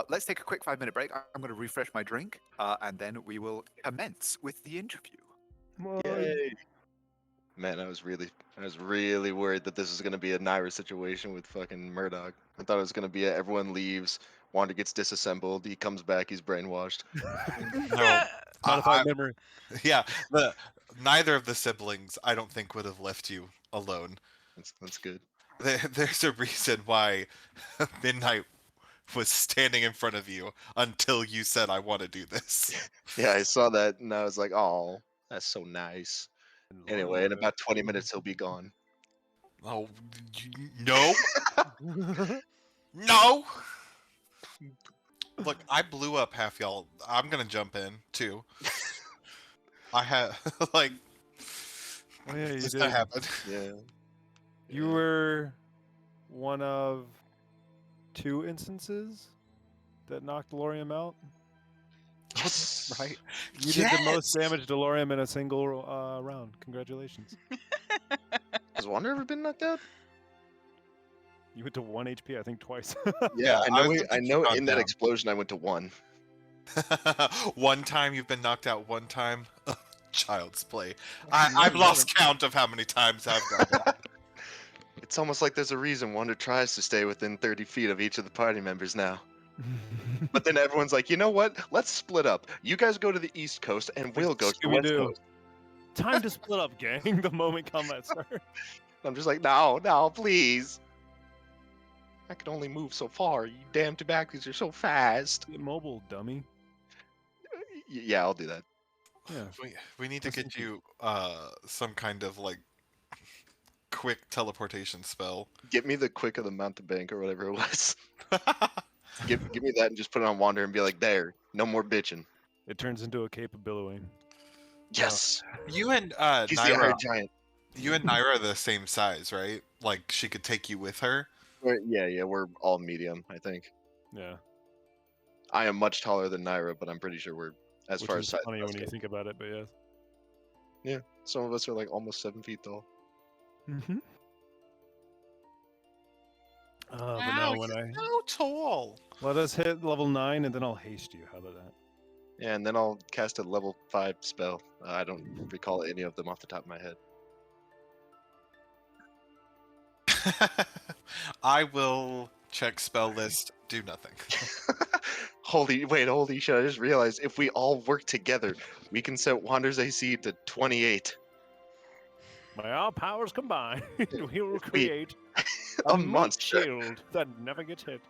let's take a quick 5-minute break. I'm going to refresh my drink, and then we will commence with the interview. Yay! Man, I was really worried that this was gonna be a Naira situation with fucking Murdoch. I thought it was gonna be everyone leaves, Wander gets disassembled, he comes back, he's brainwashed. No, Modified memory. yeah, neither of the siblings I don't think would have left you alone. That's good. There's a reason why Midnight was standing in front of you until you said, "I want to do this." Yeah, I saw that and I was like, oh, that's so nice. Anyway, in about 20 minutes he'll be gone. Oh, no, no. Look, I blew up half y'all. I'm gonna jump in too. I had like. Oh, yeah, you this did. that happened. Yeah. You were one of 2 instances that knocked Lorium out. Yes. Right. You did the most damage to Lorium in a single round. Congratulations. Has Wander ever been knocked out? You went to 1 HP, I think, twice. Yeah, I know. was I thinking know. gone In that down. explosion, I went to 1. One time you've been knocked out. One time, child's play. I've lost count of how many times I've gone down. It's almost like there's a reason Wander tries to stay within 30 feet of each of the party members now. But then everyone's like, you know what? Let's split up. You guys go to the East Coast, and we'll go to the West Scooby-Doo. Coast. Time to split up, gang. The moment combat starts. I'm just like, no, please. I can only move so far. You damn tobaccos, you're so fast. Get mobile, dummy. Yeah, I'll do that. Yeah. We need to Listen get to- you some kind of like quick teleportation spell. Get me the quick of the mountain bank or whatever it was. Give me that and just put it on Wander and be like, there, no more bitching. It turns into a cape of billowing. Yes. You and He's the Iron Naira, Giant. you and Naira are the same size, right? Like she could take you with her. Yeah, we're all medium, I think. Yeah. I am much taller than Naira, but I'm pretty sure we're as Which far is as size. funny goes, when you go. think about it, but yes. Yeah, some of us are like almost 7 feet tall. Mm-hmm. But now when I so tall. let us hit level 9 and then I'll haste you. How about that? Yeah, and then I'll cast a level 5 spell. I don't recall any of them off the top of my head. I will check spell list. Do nothing. Holy shit! I just realized if we all work together, we can set Wander's AC to 28. By our powers combined, we will create A meat monster. shield that never gets hit.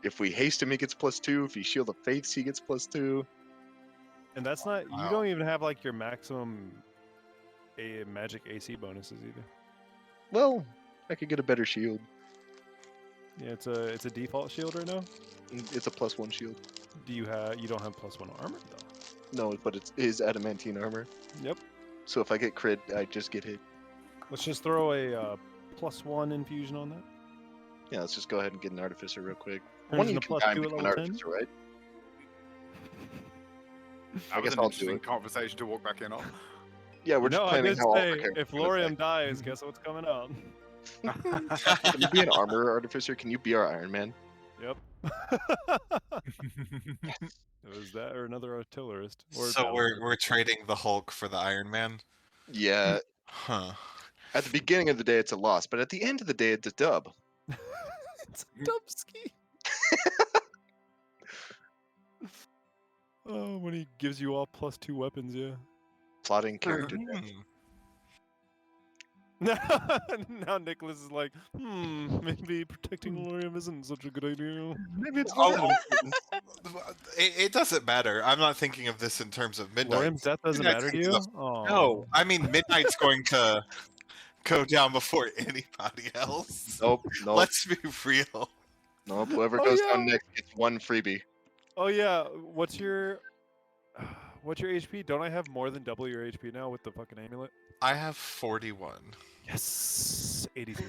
If we haste him, he gets +2. If he shield of faiths, he gets +2. And that's not. You Wow. don't even have like your maximum magic AC bonuses either. Well, I could get a better shield. Yeah, it's a default shield right now. It's a +1 shield. Do you have? You don't have +1 armor though. No, but it is adamantine armor. Yep. So if I get crit, I just get hit. Let's just throw a +1 infusion on that. Yeah, let's just go ahead and get an artificer real quick. Turns One of you into can +2 die at and become an level 10. artificer, right? That was guess an I'll do interesting it. conversation to walk back in on. Yeah, we're just No, I planning did how all say our characters if are gonna Lorium attack. dies, guess what's coming out? Can you be an armor artificer? Can you be our Iron Man? Yep. It was that or another artillerist. Or So we're trading the Hulk for the Iron Man. Yeah. Huh. At the beginning of the day, it's a loss, but at the end of the day, it's a dub. It's a Dubsky. Oh, when he gives you all +2 weapons, yeah. Plotting character death. Now Nicholas is like, maybe protecting Lorium isn't such a good idea. Maybe it's Oh, not. it doesn't matter. I'm not thinking of this in terms of Midnight. Lorium's death doesn't Midnight's matter to gonna you? be Oh. No, I mean Midnight's going to go down before anybody else. Nope. Let's be real. Nope. Whoever Oh, goes yeah. down next gets 1 freebie. Oh yeah, what's your HP? Don't I have more than double your HP now with the fucking amulet? I have 41 Yes, 83.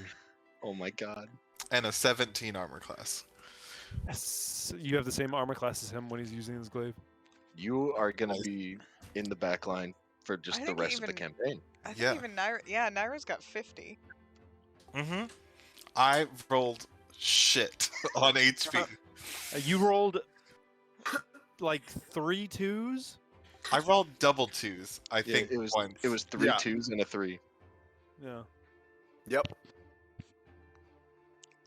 Oh my god. and a 17 armor class. Yes, you have the same armor class as him when he's using his glaive. You are gonna be in the back line for just I the think rest of the even- campaign. I think Yeah. even Naira, Naira's got 50. Mm-hmm. I rolled shit on HP. You rolled like 3 2s. I rolled double twos. I Yeah, think it was once. it was 3 Yeah. 2s and a 3. Yeah. Yep.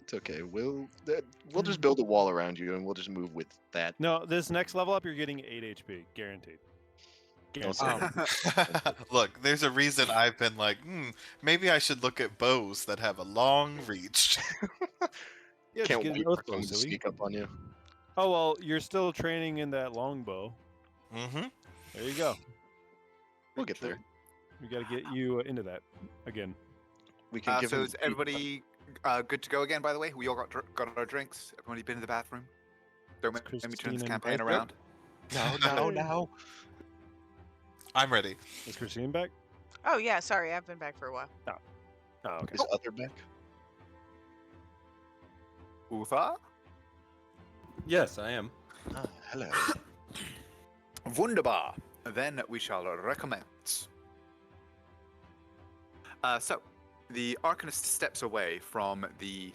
It's okay. We'll just build a wall around you, and we'll just move with that. No, this next level up, you're getting 8 HP, guaranteed. Also, Look, there's a reason I've been like, maybe I should look at bows that have a long reach. Yeah, just can't get wait both for someone to bows, silly. sneak up on you. Oh well, you're still training in that longbow. Mm-hmm. There you go. We'll get there. We got to get you into that again. We can give So him. is everybody good to go again? By the way, we all got our drinks. Everybody been in the bathroom? Don't make me turn Christine this and campaign Baker? around. No. I'm ready. Is Christine back? Oh yeah, sorry, I've been back for a while. Oh, okay. Is Other back? Uther? Yes, I am. Ah, hello. Wunderbar. Then we shall recommence. So, the Arcanist steps away from the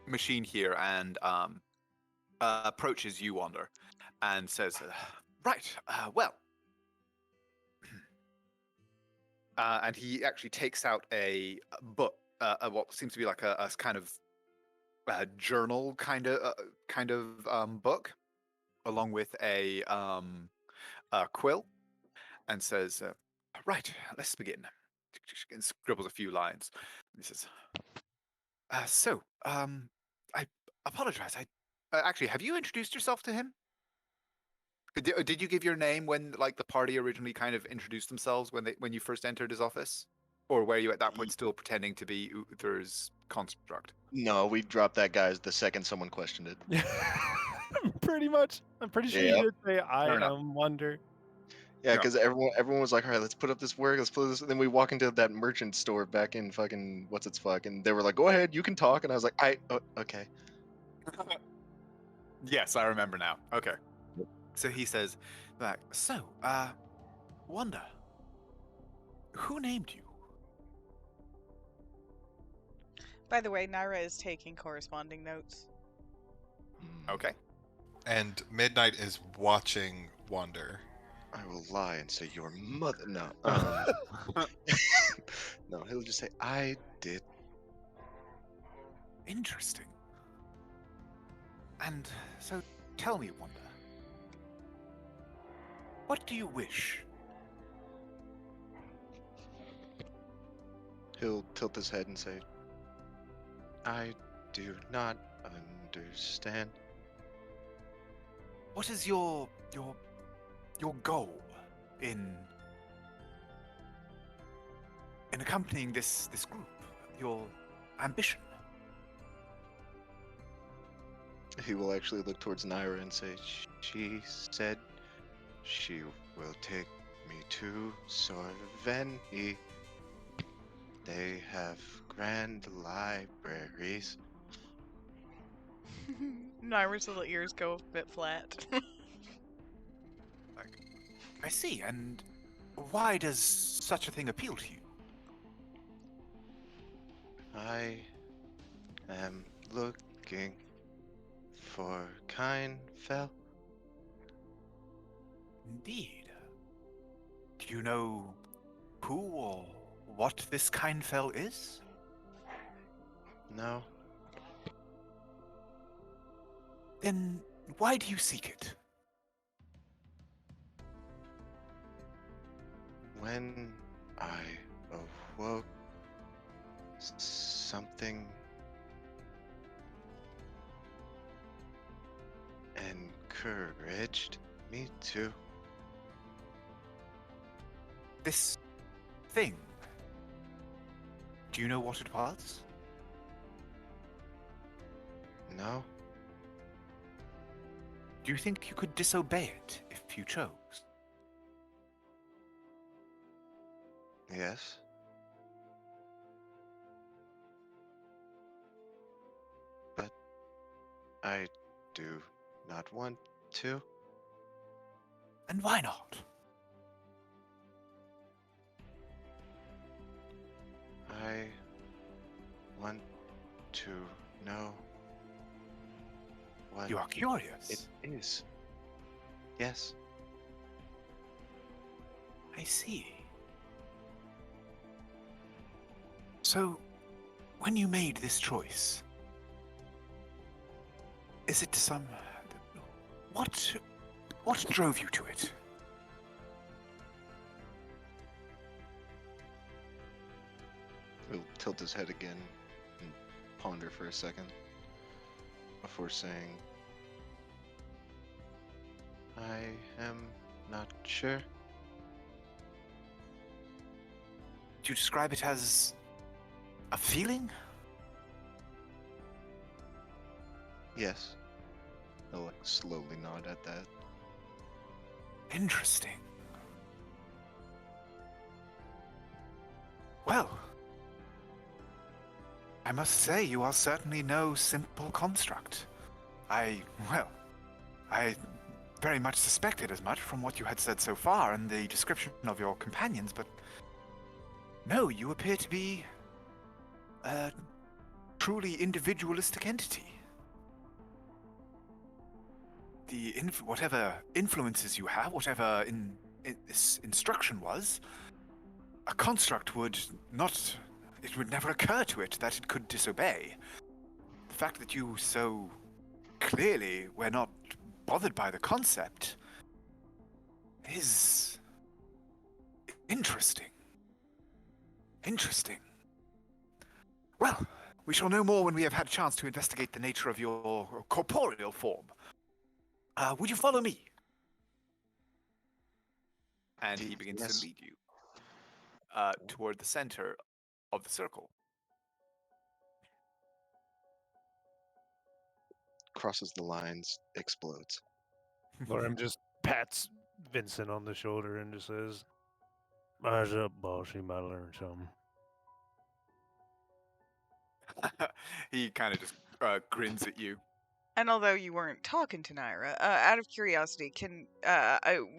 machine here and approaches you, Wander, and says, "Right, well." And he actually takes out a book, what seems to be like a kind of journal kind of book, along with a quill, and says, "Right, let's begin." And scribbles a few lines. He says, I apologize. Actually, have you introduced yourself to him? Did you give your name when like the party originally kind of introduced themselves when you first entered his office, or were you at that point still pretending to be Uther's construct? No, we dropped that guy the second someone questioned it. Pretty much. I'm pretty sure Yep. you did say I Fair enough. am Wonder. Yeah, Yeah. because everyone was like, all right, let's put up this work, let's put this. And then we walk into that merchant store back in fucking what's its fuck, and they were like, go ahead, you can talk. And I was like, okay. Yes, I remember now. Okay. Yep. So he says, like, Wanda, who named you? By the way, Naira is taking corresponding notes. Okay. And Midnight is watching Wander. I will lie and say your mother. No. No, he'll just say, I did. Interesting. And so tell me, Wanda, what do you wish? He'll tilt his head and say, I do not understand. What is your goal in accompanying this group? Your ambition? He will actually look towards Naira and say, she said she will take me to Sorveni. They have grand libraries. Naira's little ears go a bit flat. I see. And why does such a thing appeal to you? I am looking for Kindfell. Indeed. Do you know who or what this Kindfell is? No, Then why do you seek it? when I awoke, something encouraged me to. This thing. Do you know what it was? No, Do you think you could disobey it if you chose? yes. But I do not want to. And why not? I want to know what You are curious. it is. Yes. I see. So, when you made this choice, is it some... What drove you to it? He'll tilt his head again and ponder for a second before saying, I am not sure. Do you describe it as a feeling? Yes. He'll like slowly nod at that. Interesting. Well, I must say you are certainly no simple construct. I very much suspected as much from what you had said so far and the description of your companions, but no, you appear to be a truly individualistic entity. Whatever influences you have, whatever this instruction was, a construct would never occur to it that it could disobey. The fact that you so clearly were not bothered by the concept is interesting. Interesting. Well, we shall know more when we have had a chance to investigate the nature of your corporeal form. Would you follow me? And he begins Yes. to lead you toward the center of the circle. Crosses the lines, explodes. Lorem just pats Vincent on the shoulder and just says, "Eyes up, boss. You might learn something." He kind of just grins at you. And although you weren't talking to Naira, out of curiosity,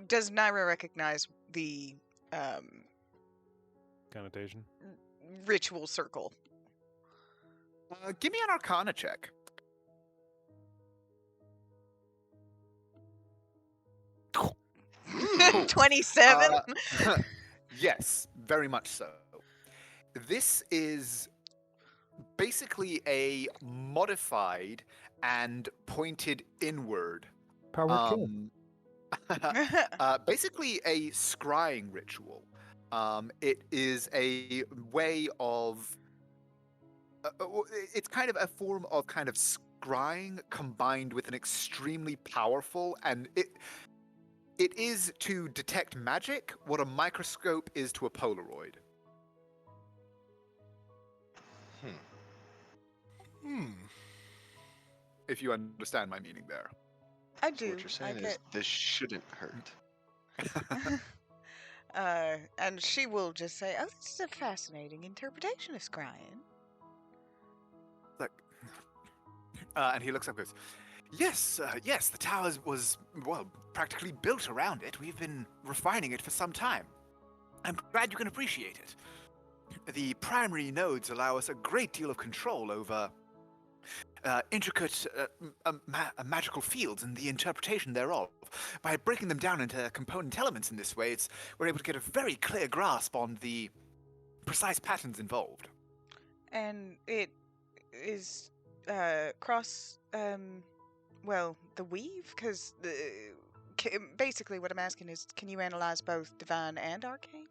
does Naira recognize the Connotation. ritual circle? Give me an Arcana check. Cool. 27? Yes, very much so. This is basically a modified and pointed inward. Power kill. Basically a scrying ritual. It is a way of... it's kind of a form of kind of scrying combined with an extremely powerful, and it is to detect magic what a microscope is to a Polaroid. If you understand my meaning there. I So do. what you're saying is this shouldn't hurt. And she will just say, "Oh, this is a fascinating interpretation of scrying." Look, and he looks up and goes, yes, the tower was, well, practically built around it. We've been refining it for some time. I'm glad you can appreciate it. The primary nodes allow us a great deal of control over intricate magical fields and the interpretation thereof. By breaking them down into component elements in this way, we're able to get a very clear grasp on the precise patterns involved. And it is cross, the weave? Because basically what I'm asking is, can you analyze both divine and arcane?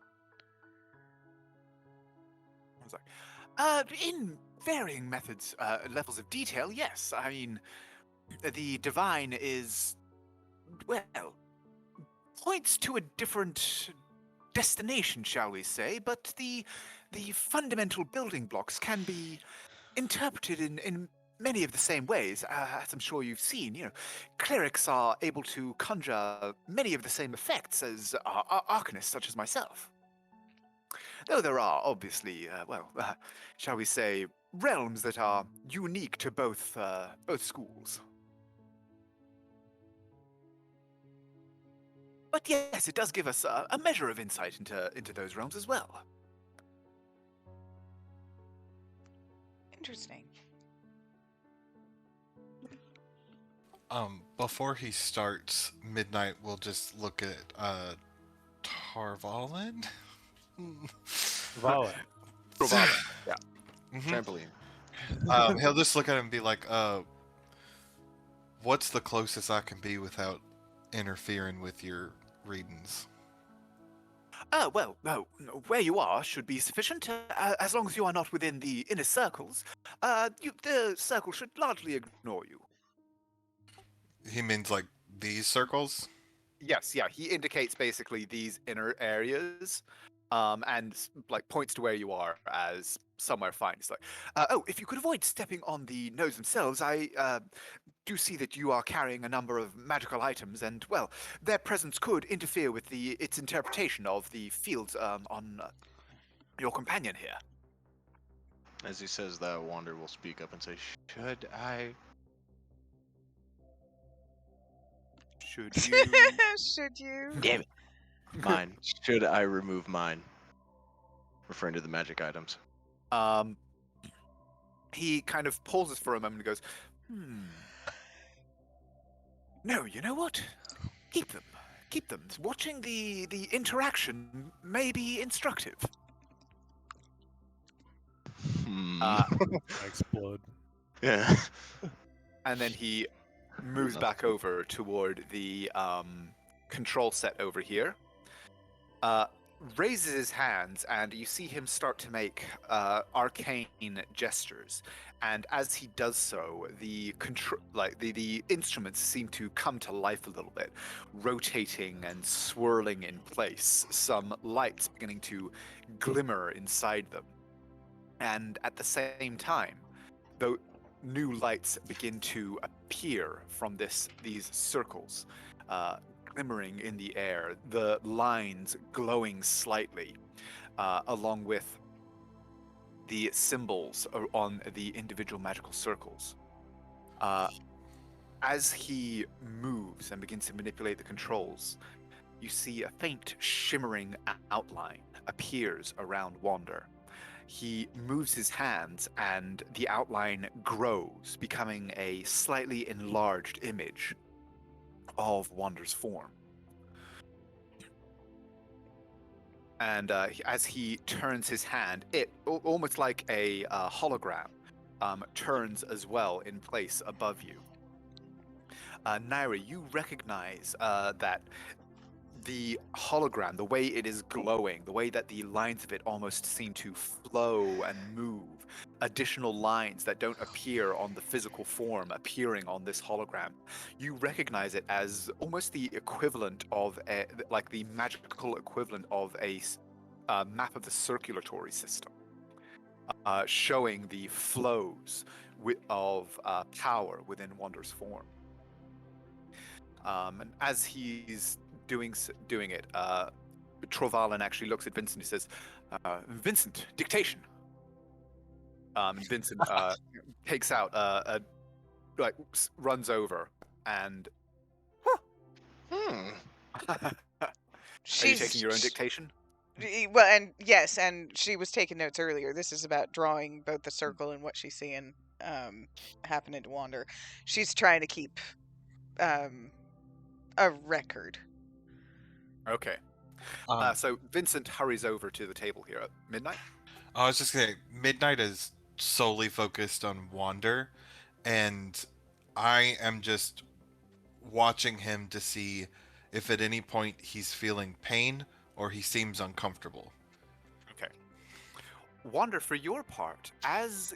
I was like, in varying methods, levels of detail, yes. I mean, the divine is, well, points to a different destination, shall we say, but the fundamental building blocks can be interpreted in many of the same ways, as I'm sure you've seen. You know, clerics are able to conjure many of the same effects as arcanists such as myself. Though there are obviously, shall we say, realms that are unique to both schools. But yes, it does give us a measure of insight into those realms as well. Interesting. Before he starts, Midnight will just look at Tarvalin. Vala. Bravado, yeah. Trampoline. He'll just look at him and be like, what's the closest I can be without interfering with your readings? Well, no, where you are should be sufficient, as long as you are not within the inner circles. The circle should largely ignore you. He means like these circles? Yes, yeah, he indicates basically these inner areas, and like points to where you are as somewhere fine. It's like, oh, if you could avoid stepping on the nodes themselves, I do see that you are carrying a number of magical items, and well, their presence could interfere with its interpretation of the fields on your companion here. As he says that, Wander will speak up and say, "Should I?" Should you? Should you? Damn it. Mine. Should I remove mine? Referring to the magic items. He kind of pauses for a moment and goes, No, you know what? Keep them. Keep them. Watching the interaction may be instructive. I explode. Yeah. And then he moves back over toward the control set over here, raises his hands, and you see him start to make arcane gestures. And as he does so, the instruments seem to come to life a little bit, rotating and swirling in place. Some lights beginning to glimmer inside them, and at the same time, though, new lights begin to appear from these circles, glimmering in the air, the lines glowing slightly, along with the symbols on the individual magical circles. As he moves and begins to manipulate the controls, you see a faint shimmering outline appears around Wander. He moves his hands and the outline grows, becoming a slightly enlarged image of Wander's form. And as he turns his hand, it almost like a hologram turns as well in place above you. Naira, you recognize that the hologram, the way it is glowing, the way that the lines of it almost seem to flow and move, additional lines that don't appear on the physical form appearing on this hologram, you recognize it as almost the equivalent of like the magical equivalent of a map of the circulatory system, showing the flows of power within Wander's form. And as he's doing it, Trovalin actually looks at Vincent and says, Vincent, dictation. And Vincent takes out runs over and are you taking your own dictation? Well, and yes, and she was taking notes earlier. This is about drawing both the circle and what she's seeing happening to Wander. She's trying to keep a record. Okay. So Vincent hurries over to the table here at midnight. I was just saying, Midnight is solely focused on Wander, and I am just watching him to see if at any point he's feeling pain or he seems uncomfortable. Okay. Wander, for your part, as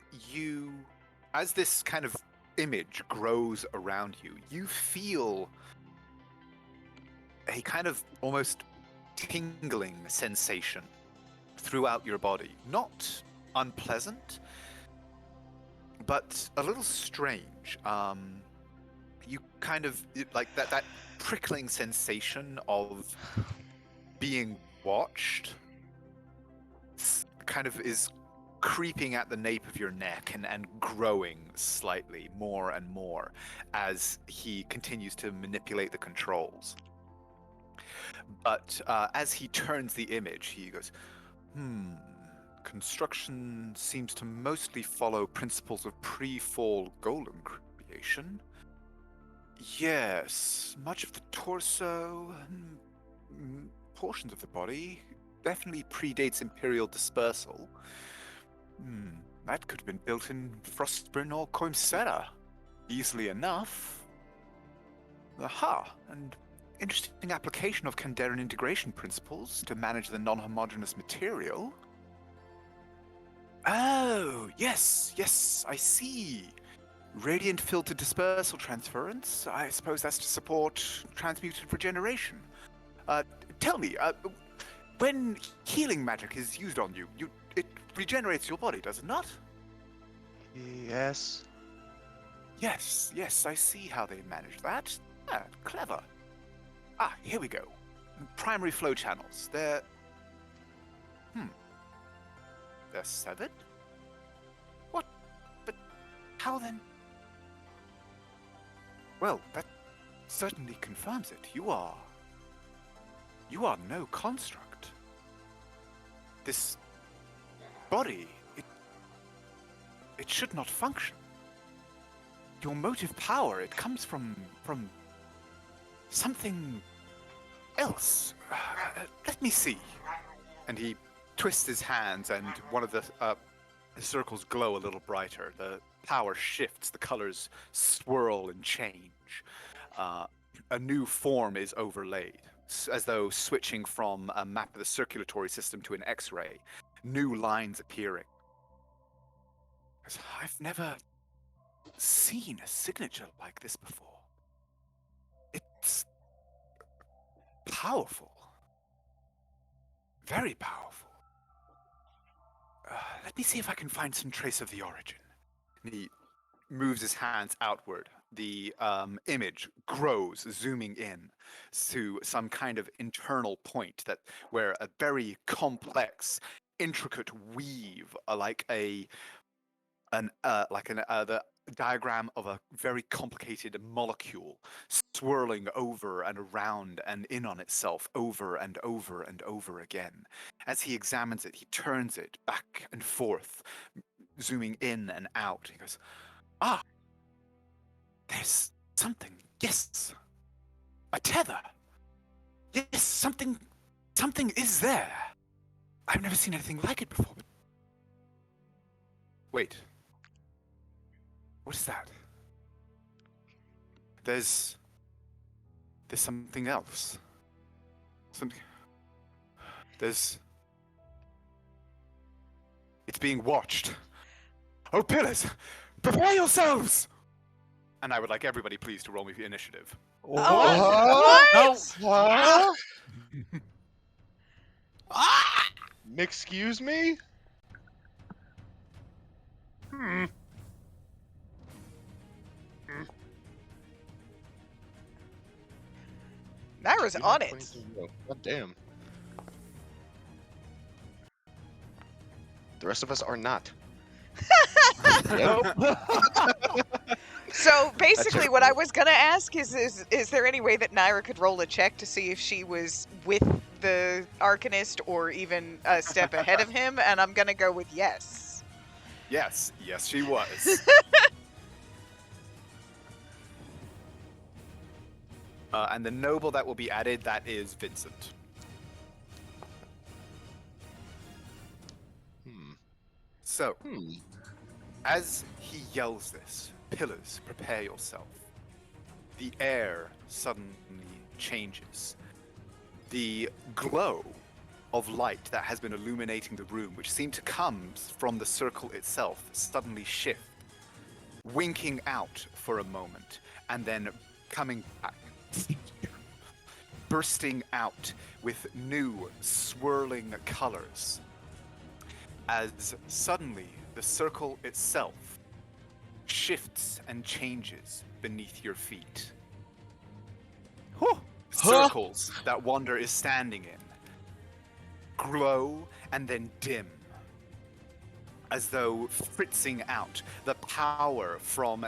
this kind of image grows around you, you feel a kind of almost tingling sensation throughout your body. Not unpleasant, but a little strange. You kind of like that prickling sensation of being watched kind of is creeping at the nape of your neck and growing slightly more and more as he continues to manipulate the controls. But as he turns the image, he goes, construction seems to mostly follow principles of pre-fall golem creation. Yes, much of the torso, portions of the body, definitely predates Imperial dispersal. that could have been built in Frostburn or Coimsera. Easily enough. Aha, and interesting application of Kandarian integration principles to manage the non-homogeneous material. Oh, yes, I see. Radiant filter dispersal transference. I suppose that's to support transmuted regeneration. Tell me, when healing magic is used on you, it regenerates your body, does it not? Yes. Yes, I see how they manage that. Clever. Here we go. Primary flow channels. They're 7? What? But how then? Well, that certainly confirms it. You are no construct. This body, it should not function. Your motive power, it comes from something else. Let me see. And he twists his hands, and one of the circles glow a little brighter. The power shifts, the colors swirl and change. A new form is overlaid, as though switching from a map of the circulatory system to an X-ray. New lines appearing. I've never seen a signature like this before. It's powerful. Very powerful. Let me see if I can find some trace of the origin. And he moves his hands outward. The image grows, zooming in to some kind of internal point where a very complex, intricate weave, the diagram of a very complicated molecule swirling over and around and in on itself over and over and over again. As he examines it, he turns it back and forth, zooming in and out. He goes, there's something. Yes. A tether. Yes, something is there. I've never seen anything like it before. But wait. What is that? There's something else. It's being watched. Oh, pillars! Prepare yourselves! And I would like everybody please to roll me for initiative. What? What? Excuse me? Naira's on it. God damn. The rest of us are not. So basically, what I was gonna ask is there any way that Naira could roll a check to see if she was with the Arcanist or even a step ahead of him? And I'm gonna go with yes. Yes, she was. And the noble that will be added, that is Vincent. So, as he yells this, pillars, prepare yourself. The air suddenly changes. The glow of light that has been illuminating the room, which seemed to come from the circle itself, suddenly shift, winking out for a moment, and then coming back, bursting out with new swirling colors. As suddenly the circle itself shifts and changes beneath your feet. Circles that Wander is standing in glow and then dim, as though fritzing out the power from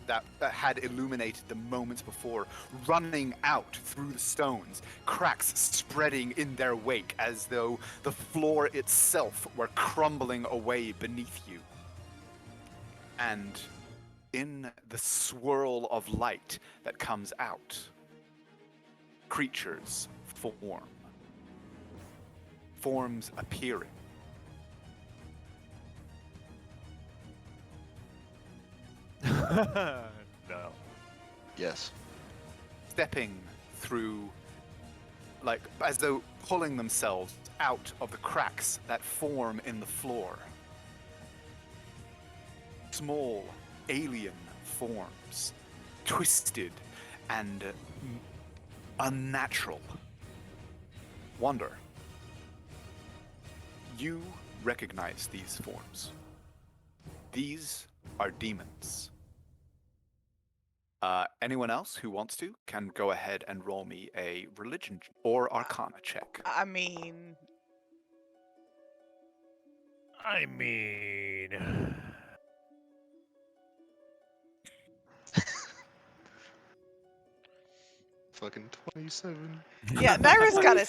that had illuminated the moments before, running out through the stones, cracks spreading in their wake as though the floor itself were crumbling away beneath you. And in the swirl of light that comes out, creatures form. Forms appearing. No. Yes. Stepping through, like as though pulling themselves out of the cracks that form in the floor. Small alien forms, twisted and unnatural. Wonder, you recognize these forms. These are demons. Anyone else who wants to can go ahead and roll me a religion or arcana check. I mean, I mean, Fucking 27. yeah, Naira's got a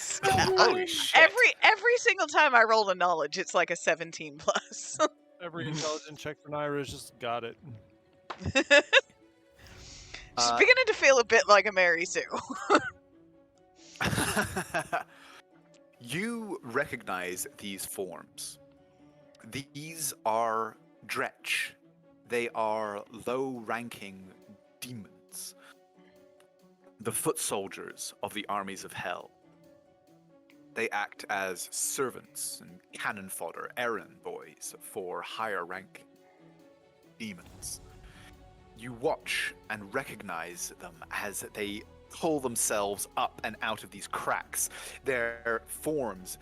Holy shit. every single time I roll a knowledge, it's like a 17 plus. every intelligent check for Naira's just got it. She's Uh, beginning to feel a bit like a Mary Sue. You recognize these forms. These are Dretch. They are low-ranking demons. The foot soldiers of the armies of hell. They act as servants and cannon fodder, errand boys for higher ranking demons. You watch and recognize them as they pull themselves up and out of these cracks, their forms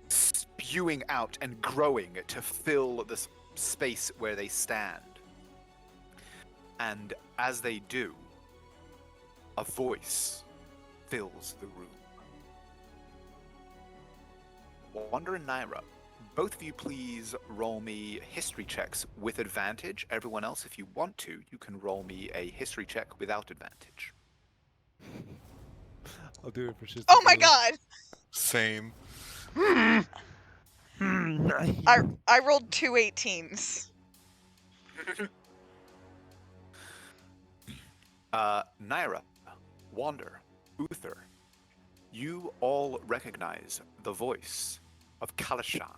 spewing out and growing to fill the space where they stand. And as they do, a voice fills the room. Wonder and Naira, both of you please roll me history checks with advantage. Everyone else, if you want to, you can roll me a history check without advantage. I'll do it for just. Oh my god! Same. I rolled 2 18s. Naira, Wander, Uther, you all recognize the voice of Kalashan,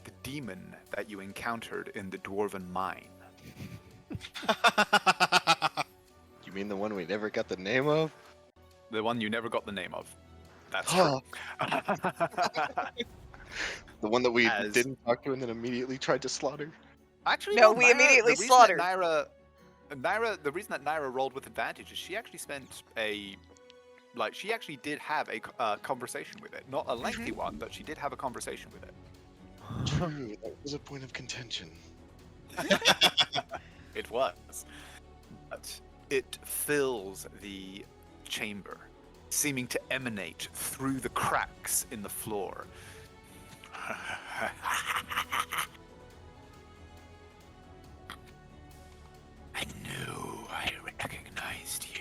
the demon that you encountered in the Dwarven mine. You mean the one we never got the name of? The one you never got the name of. That's true. The one that we As- didn't talk to and then immediately tried to slaughter? Actually, No, no, we Naira, immediately the reason slaughtered. that Naira, the reason that Naira rolled with advantage is she actually spent she actually did have a conversation with it. Not a lengthy one, but she did have a conversation with it. True, that was a point of contention. It was. But it fills the chamber, seeming to emanate through the cracks in the floor. I knew I recognized you.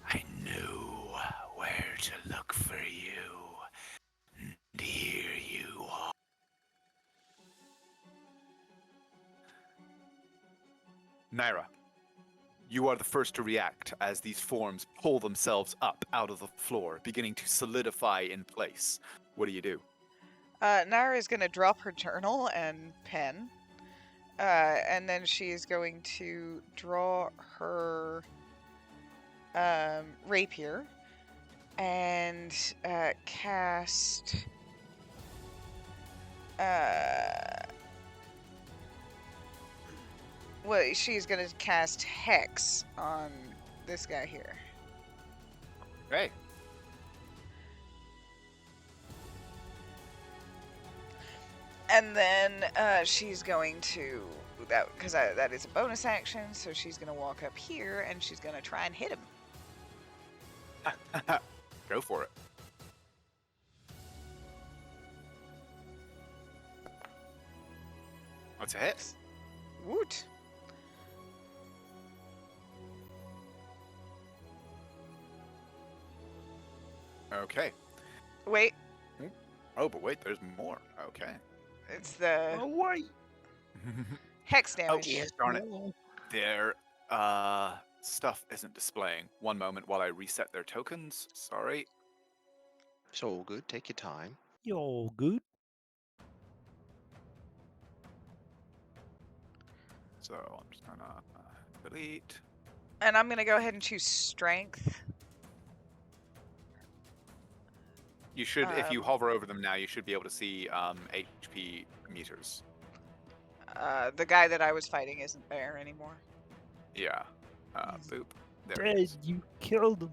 I knew where to look for you. And here you are. Naira, you are the first to react as these forms pull themselves up out of the floor, beginning to solidify in place. What do you do? Naira is going to drop her journal and pen. And then she is going to draw her rapier and cast. Well, she's going to cast Hex on this guy here. Hey. And then she's going to, because that is a bonus action, so she's going to walk up here and she's going to try and hit him. Go for it. What's a hit? Woot. Okay. Wait, Oh, but wait, there's more. Okay. it's the wait. Hex Oh, damage. darn it. Their stuff isn't displaying. One moment while I reset their tokens. Sorry. So good, take your time. Yo, good. So I'm just gonna delete. And I'm gonna go ahead and choose strength. You should, if you Um, hover over them now, you should be able to see HP meters. The guy that I was fighting isn't there anymore. Yeah. Boop. There Dead, it is. you killed him.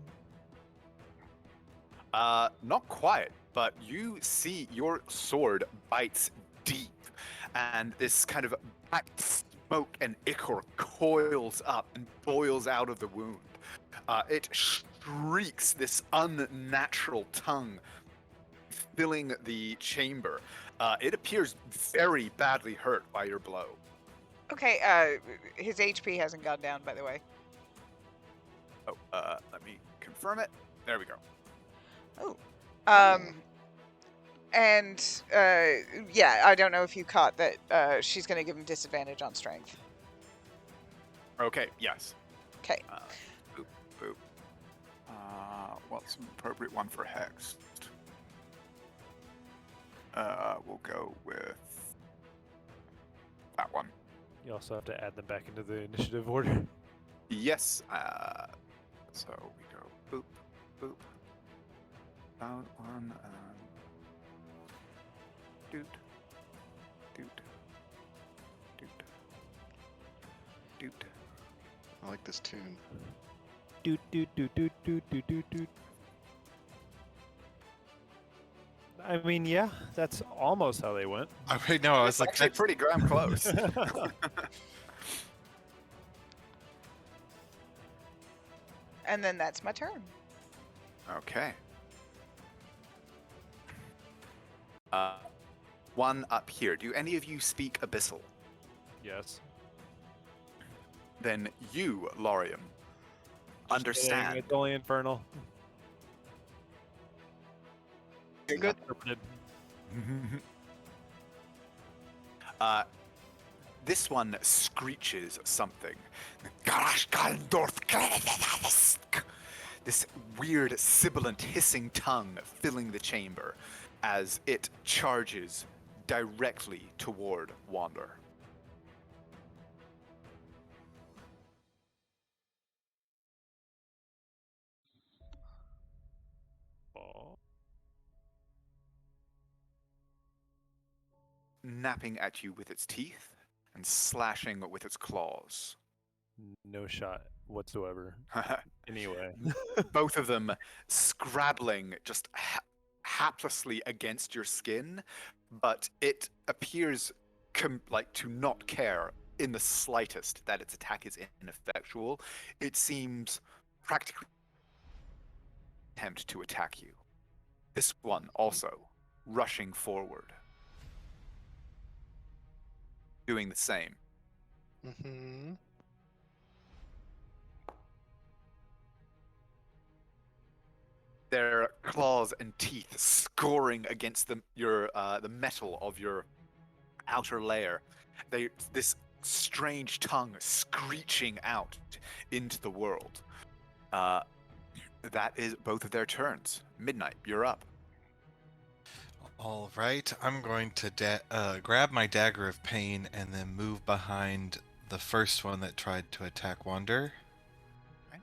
Not quite, but you see your sword bites deep, and this kind of black smoke and ichor coils up and boils out of the wound. It shrieks, this unnatural tongue filling the chamber. It appears very badly hurt by your blow. Okay, his HP hasn't gone down, by the way. Oh, let me confirm it. There we go. And yeah, I don't know if you caught that she's going to give him disadvantage on strength. Okay, yes. Okay. Boop, boop. What's an appropriate one for Hex? We'll go with that one. You also have to add them back into the initiative order. Yes. So we go boop, boop. That one. Doot, doot, doot, doot. I like this tune. Doot doot doot doot doot doot doot doot. I mean, yeah, that's almost how they went. I know. I was It's like, actually pretty damn close. And then that's my turn. Okay. One up here. Do any of you speak Abyssal? Yes. Then you, Laurium, Just understand. kidding, it's only infernal. You're good. Interpreted. This one screeches something. This weird sibilant hissing tongue filling the chamber as it charges directly toward Wander. Oh. Napping at you with its teeth and slashing with its claws. No shot whatsoever. Anyway. Both of them scrabbling just haplessly against your skin, but it appears like to not care in the slightest that its attack is ineffectual. It seems practically attempt to attack you. This one also rushing forward, doing the same. Mm-hmm. Their claws and teeth scoring against the metal of your outer layer. This strange tongue screeching out into the world. That is both of their turns. Midnight, you're up. all right, I'm going to grab my dagger of pain and then move behind the first one that tried to attack Wander. Okay.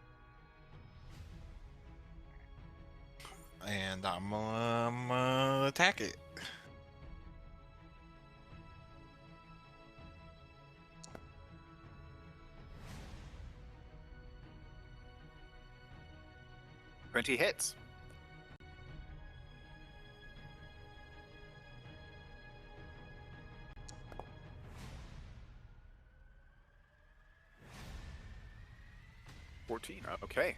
And I'm gonna attack it. Twenty hits. Okay.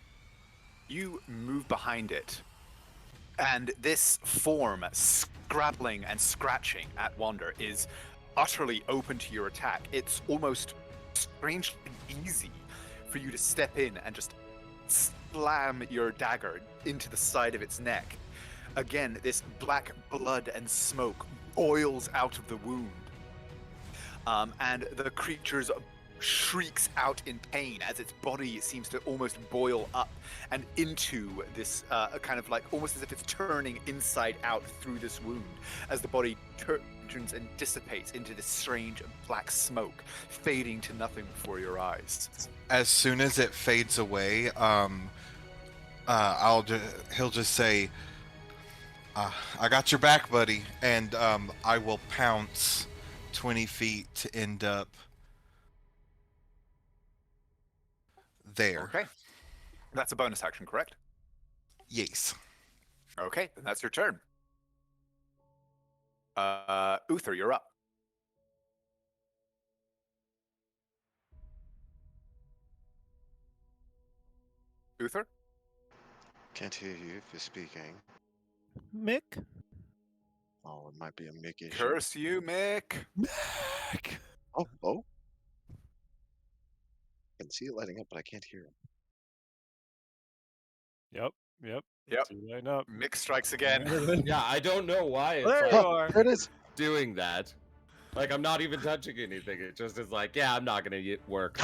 You move behind it, and this form scrabbling and scratching at Wander is utterly open to your attack. It's almost strangely easy for you to step in and just slam your dagger into the side of its neck. Again, this black blood and smoke boils out of the wound. And the creature's shrieks out in pain as its body seems to almost boil up and into this kind of like almost as if it's turning inside out through this wound as the body turns and dissipates into this strange black smoke, fading to nothing before your eyes. As soon as it fades away, he'll just say, "I got your back, buddy," and I will pounce 20 feet to end up there. Okay. That's a bonus action, correct? Yes. Okay, then that's your turn. Uther, you're up. Uther? Can't hear you if you're speaking. Mick? Oh, it might be a Mick issue. Curse you, Mick. Mick! Oh. I can see it lighting up, but I can't hear it. Yep. Yep. Two line up. Mick strikes again. Yeah, I don't know why it's There like, you are. There it is. doing that. Like, I'm not even touching anything. It just is like, yeah, I'm not gonna work.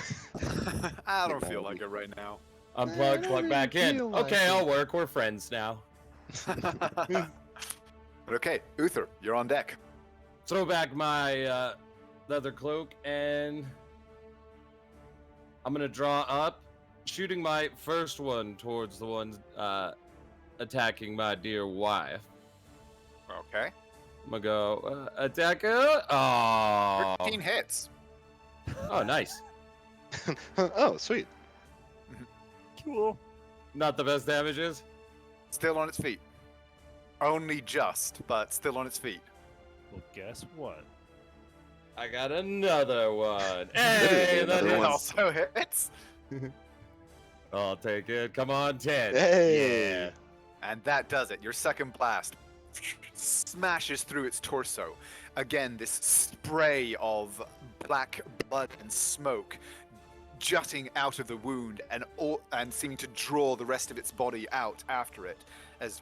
I don't feel like it right now. Unplug, plug back in. feel like Okay, it. I'll work. We're friends now. But okay, Uther, you're on deck. Throw back my leather cloak and I'm gonna draw up, shooting my first one towards the one attacking my dear wife. Okay. I'm gonna go attack her. Oh, 13 hits. oh, nice. Oh, sweet. Cool. Not the best damages. Still on its feet. Only just, but still on its feet. Well, guess what? I got another one. Hey, Another that It one. also hits. I'll take it. Come on, 10. Hey. Yeah. And that does it. Your second blast smashes through its torso. Again, this spray of black blood and smoke jutting out of the wound and seeming to draw the rest of its body out after it as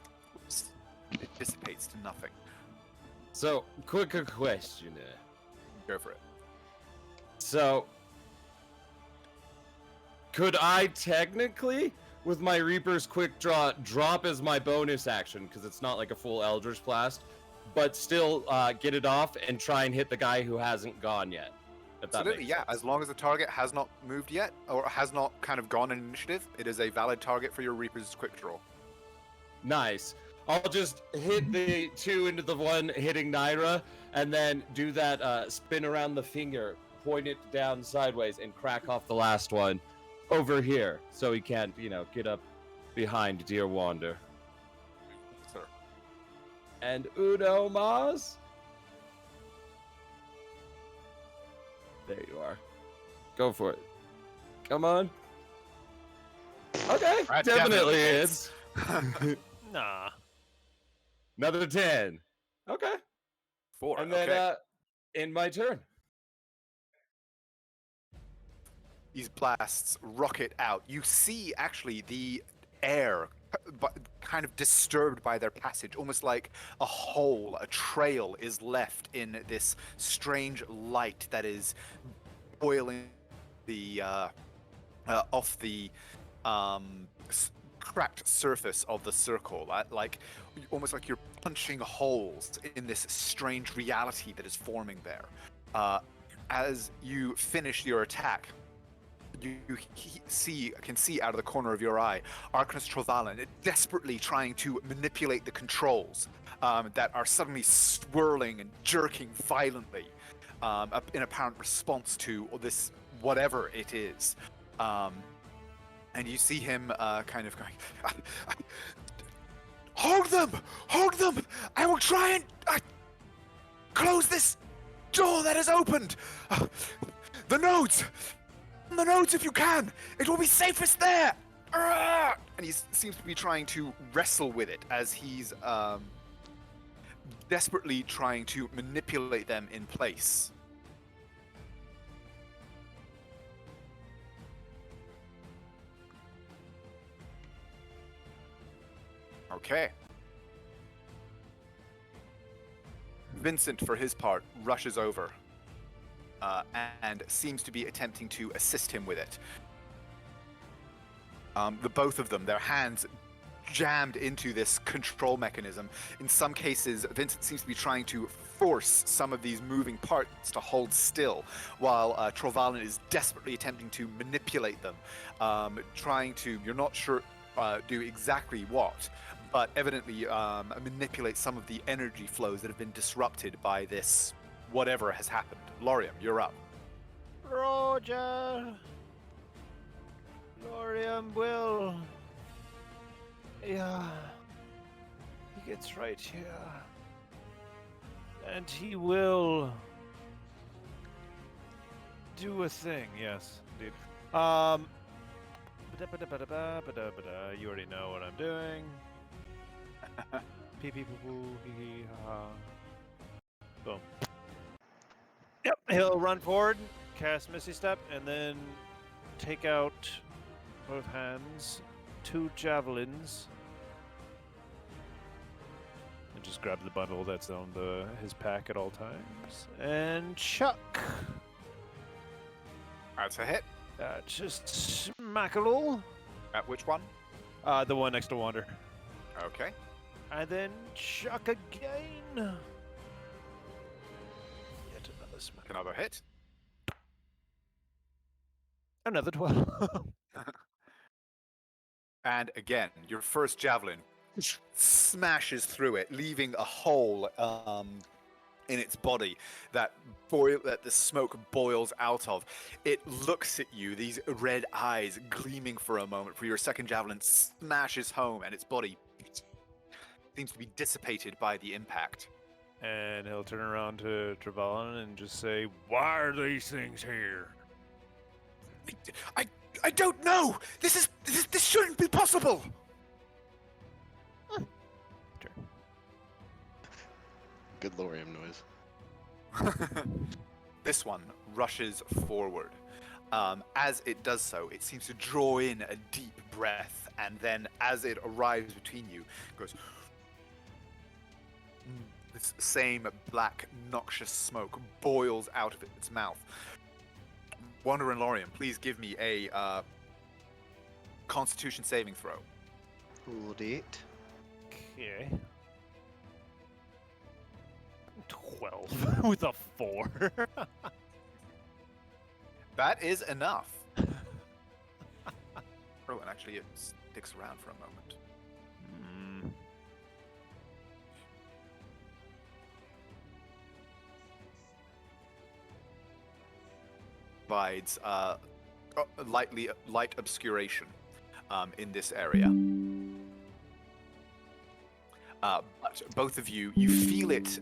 it dissipates to nothing. So, quick question. Go for it. So, could I technically, with my Reaper's Quick Draw, drop as my bonus action, because it's not like a full Eldritch Blast, but still get it off and try and hit the guy who hasn't gone yet? If that Absolutely, makes yeah. sense. As long as the target has not moved yet, or has not kind of gone in initiative, it is a valid target for your Reaper's Quick Draw. Nice. I'll just hit the two into the one hitting Naira, and then do that spin around the finger, point it down sideways, and crack off the last one over here, so he can't, get up behind Dear Wander. Sir. And Uno Mas. There you are. Go for it. Come on. Okay, That definitely definitely is. Nah. Another 10. Okay. 4. And then okay. in my turn. These blasts rocket out. You see, actually, the air kind of disturbed by their passage, almost like a hole, a trail is left in this strange light that is boiling the off the cracked surface of the circle, like almost like you're punching holes in this strange reality that is forming there. As you finish your attack, you can see out of the corner of your eye Arcanus Trovalin desperately trying to manipulate the controls that are suddenly swirling and jerking violently in apparent response to this whatever it is. And you see him kind of going, Hold them! I will try and close this door that is opened! The nodes if you can! It will be safest there! And he seems to be trying to wrestle with it as he's desperately trying to manipulate them in place. Okay. Vincent, for his part, rushes over. and seems to be attempting to assist him with it. The both of them, their hands jammed into this control mechanism. In some cases, Vincent seems to be trying to force some of these moving parts to hold still, while Trovalin is desperately attempting to manipulate them, trying to, you're not sure, do exactly what, but evidently manipulate some of the energy flows that have been disrupted by this whatever has happened. Lorium, you're up. Roger. Lorium will. Yeah. He gets right here. And he will do a thing, yes, indeed. You already know what I'm doing. Pee pee poo poo, hee hee ha ha. Boom. Yep, he'll run forward, cast Misty Step, and then take out both hands, 2 javelins, and just grab the bundle that's on his pack at all times, and chuck. That's a hit. Just smackle. At which one? The one next to Wander. Okay. And then chuck again. Yet another smack. Another hit. Another 12. And again, your first javelin smashes through it, leaving a hole in its body that the smoke boils out of. It looks at you, these red eyes gleaming for a moment, for your second javelin smashes home, and its body seems to be dissipated by the impact. And he'll turn around to Trevelyan and just say, "Why are these things here?" I don't know. This shouldn't be possible. Good Lorium noise. This one rushes forward. As it does so, it seems to draw in a deep breath, and then as it arrives between you, it goes. This same black, noxious smoke boils out of its mouth. Wander and Lorium, please give me a Constitution saving throw. Hold it. Okay. 12 with a 4. That is enough. Oh, and actually it sticks around for a moment. Provides light obscuration in this area. But both of you feel it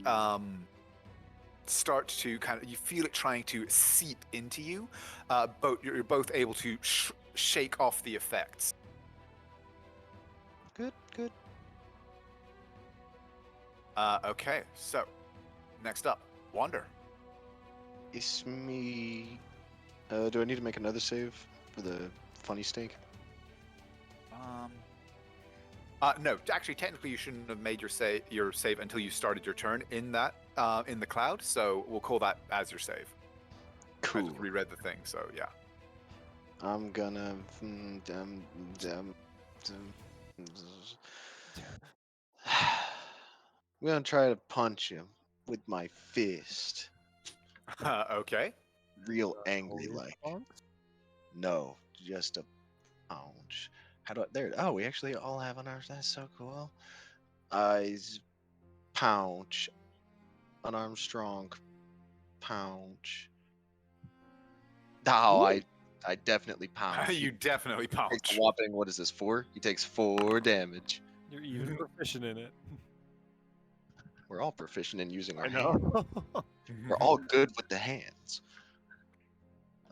start to you feel it trying to seep into you. You're both able to shake off the effects. Good. Okay, so next up, Wander. It's me. Do I need to make another save for the funny steak? No, actually, technically, you shouldn't have made your save until you started your turn in that in the cloud. So we'll call that as your save. Cool. I just reread the thing, so yeah. I'm gonna. I'm gonna try to punch him with my fist. Okay. Real angry, like. No, just a punch. How do I? There. Oh, we actually all have on ours. That's so cool. Eyes, pounce. Unarmed strong, pounce. Oh, I definitely pounce. You definitely Takes pounce. a whopping. What is this? 4? He takes 4 damage. You're even proficient in it. We're all proficient in using our I hands. know. We're all good with the hands.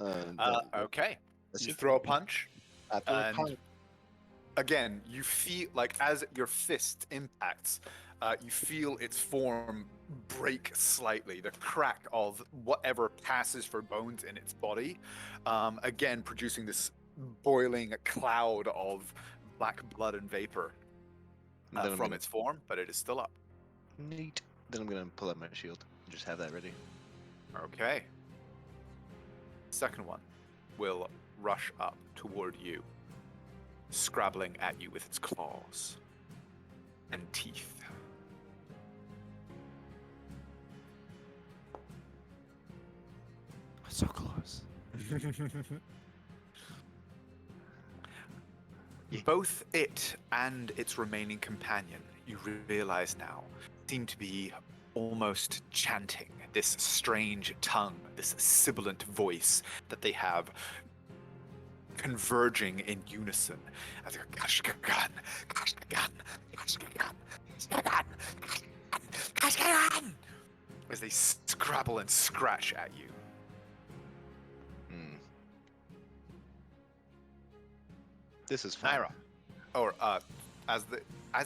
Okay. Let's You see. throw a punch. I throw a and- punch. Again, you feel like as your fist impacts, you feel its form break slightly. The crack of whatever passes for bones in its body, again producing this boiling cloud of black blood and vapor Then I'm from gonna- its form, but it is still up. Neat. Then I'm gonna pull out my shield and just have that ready. Okay. Second one will rush up toward you, scrabbling at you with its claws and teeth. So close. Both it and its remaining companion, you realize now, seem to be almost chanting this strange tongue, this sibilant voice that they have converging in unison as they go, "Kashkagan, Kashkagan, Kashkagan, Kashkagan, Kashkagan," as they scrabble and scratch at you. This is fine. Naira, or as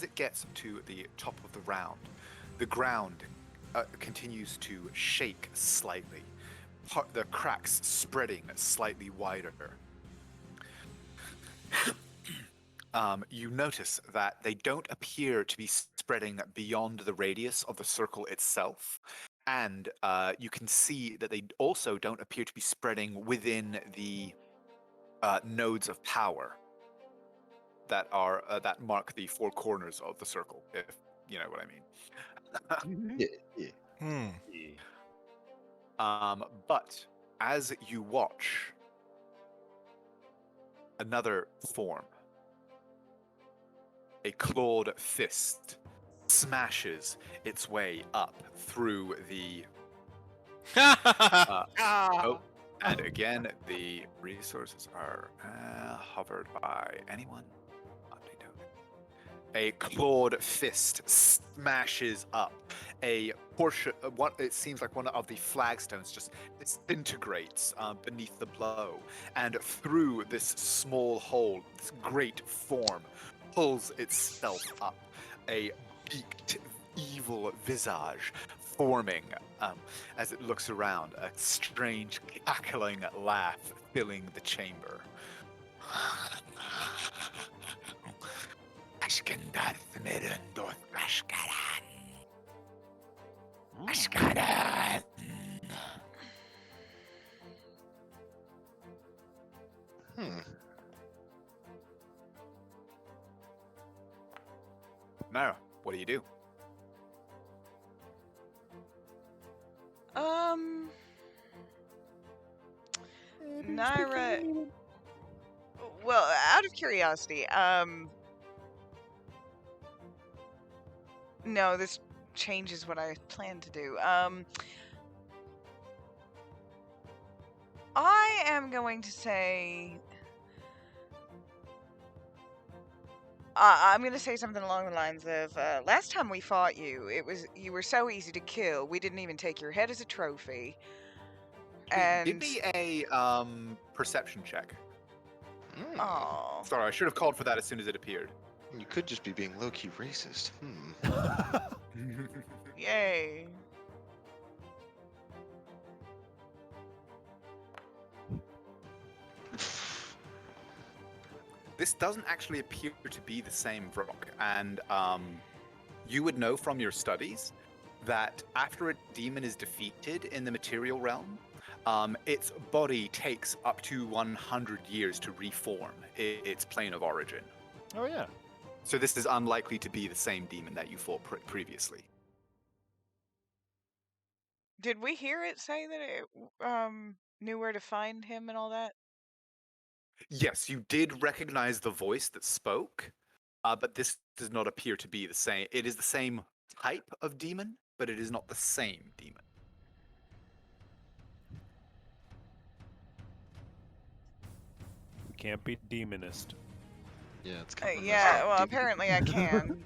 it gets to the top of the round, the ground continues to shake slightly, the cracks spreading slightly wider. You notice that they don't appear to be spreading beyond the radius of the circle itself, and you can see that they also don't appear to be spreading within the nodes of power that are that mark the four corners of the circle, if you know what I mean. But as you watch, another form, a clawed fist, smashes its way up through the. And again, the resources are hovered by anyone. A clawed fist smashes up a portion. What it seems like one of the flagstones just disintegrates beneath the blow, and through this small hole, this great form pulls itself up, a beaked, evil visage forming as it looks around, a strange cackling laugh filling the chamber. Naira, what do you do? Naira. Well, out of curiosity, no, this changes what I plan to do. I am going to say, I'm going to say something along the lines of, last time we fought you, you were so easy to kill. We didn't even take your head as a trophy. And Give me a perception check. oh, Sorry, I should have called for that as soon as it appeared. You could just be being low-key racist. yay! This doesn't actually appear to be the same Vrock, and you would know from your studies that after a demon is defeated in the material realm, its body takes up to 100 years to reform its plane of origin. Oh yeah. So this is unlikely to be the same demon that you fought previously. Did we hear it say that it knew where to find him and all that? Yes, you did recognize the voice that spoke, but this does not appear to be the same. It is the same type of demon, but it is not the same demon. We can't be demonist. Yeah, it's kind of Yeah, well, apparently I can.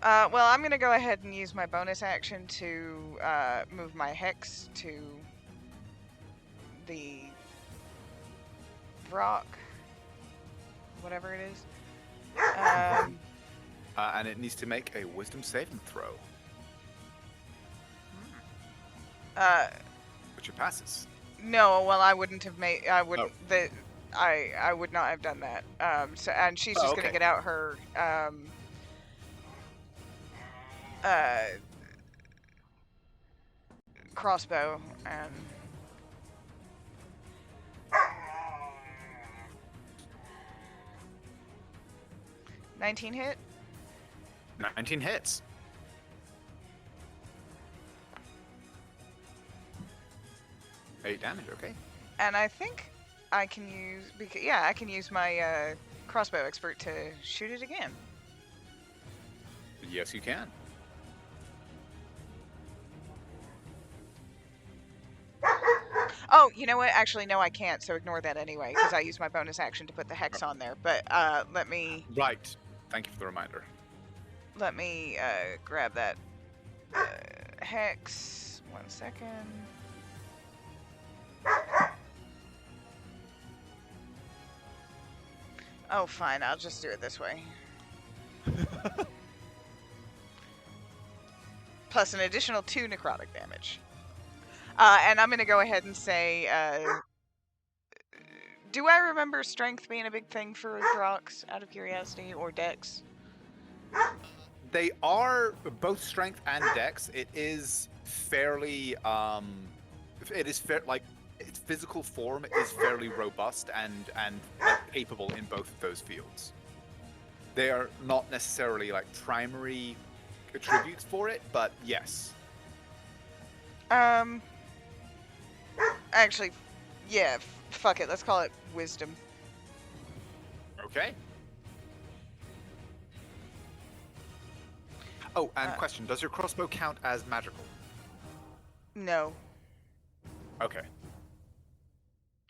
Well, I'm going to go ahead and use my bonus action to move my hex to the rock, whatever it is. And it needs to make a wisdom saving throw, which it passes. No, well, I wouldn't have made. I wouldn't. I would not have done that. So, and she's just going to get out her crossbow and 19 hit. 19 hits. Eight damage. Okay. And I think I can use I can use my crossbow expert to shoot it again. Yes, you can. Oh, you know what? Actually, no, I can't. So ignore that anyway, because I used my bonus action to put the hex on there. But let me Right. Thank you for the reminder. grab that hex. 1 second. Oh, fine. I'll just do it this way. Plus an additional 2 necrotic damage. And I'm going to go ahead and say, do I remember strength being a big thing for Drox, out of curiosity, or dex? They are both strength and dex. It is fairly, its physical form is fairly robust and capable in both of those fields. They are not necessarily like primary attributes for it, but yes. Actually, yeah, fuck it. Let's call it wisdom. Okay. Oh, and question: does your crossbow count as magical? No. Okay.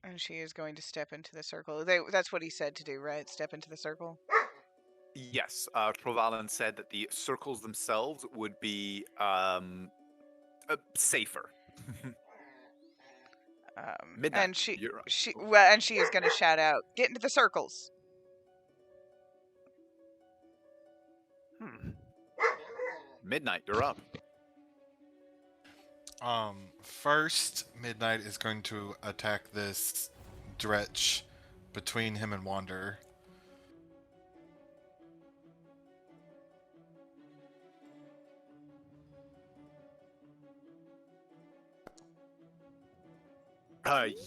And she is going to step into the circle. That's what he said to do, right? Step into the circle? Yes. Trovalan said that the circles themselves would be safer. Midnight. And she is going to shout out, "Get into the circles!" Midnight, you're up. First, Midnight is going to attack this Dretch between him and Wander.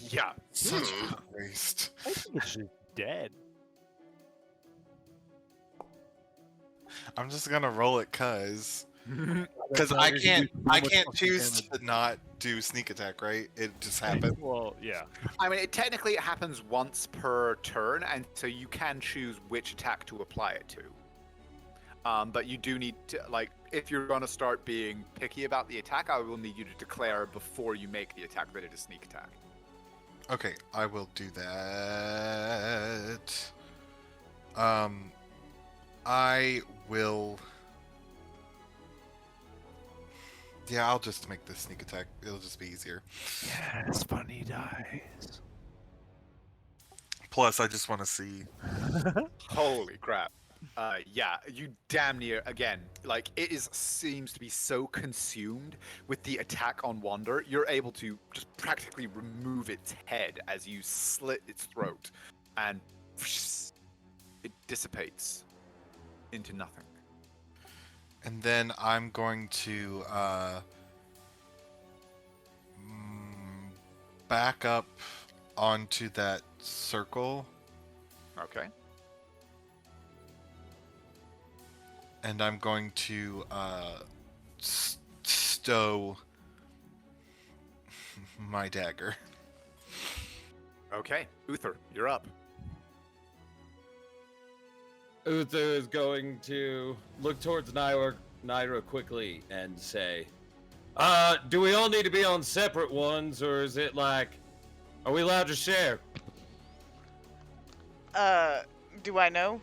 Yeah. Such a waste. I think it's just dead. I'm just gonna roll it because I Wander can can't do so much fucking choose damage. to not do sneak attack, right? It just happened. Well, yeah. I mean, technically it happens once per turn, and so you can choose which attack to apply it to. But you do need to, like, if you're going to start being picky about the attack, I will need you to declare before you make the attack that it is sneak attack. Okay, I will do that. I will. Yeah, I'll just make the sneak attack. It'll just be easier. Yes, funny dice. Plus, I just want to see. Holy crap. Yeah, you damn near, again, like, it seems to be so consumed with the attack on Wander, you're able to just practically remove its head as you slit its throat, and it dissipates into nothing. And then I'm going to back up onto that circle. Okay. And I'm going to stow my dagger. Okay, Uther, you're up. Uther is going to look towards Naira quickly and say, do we all need to be on separate ones, or is it like, are we allowed to share? Do I know?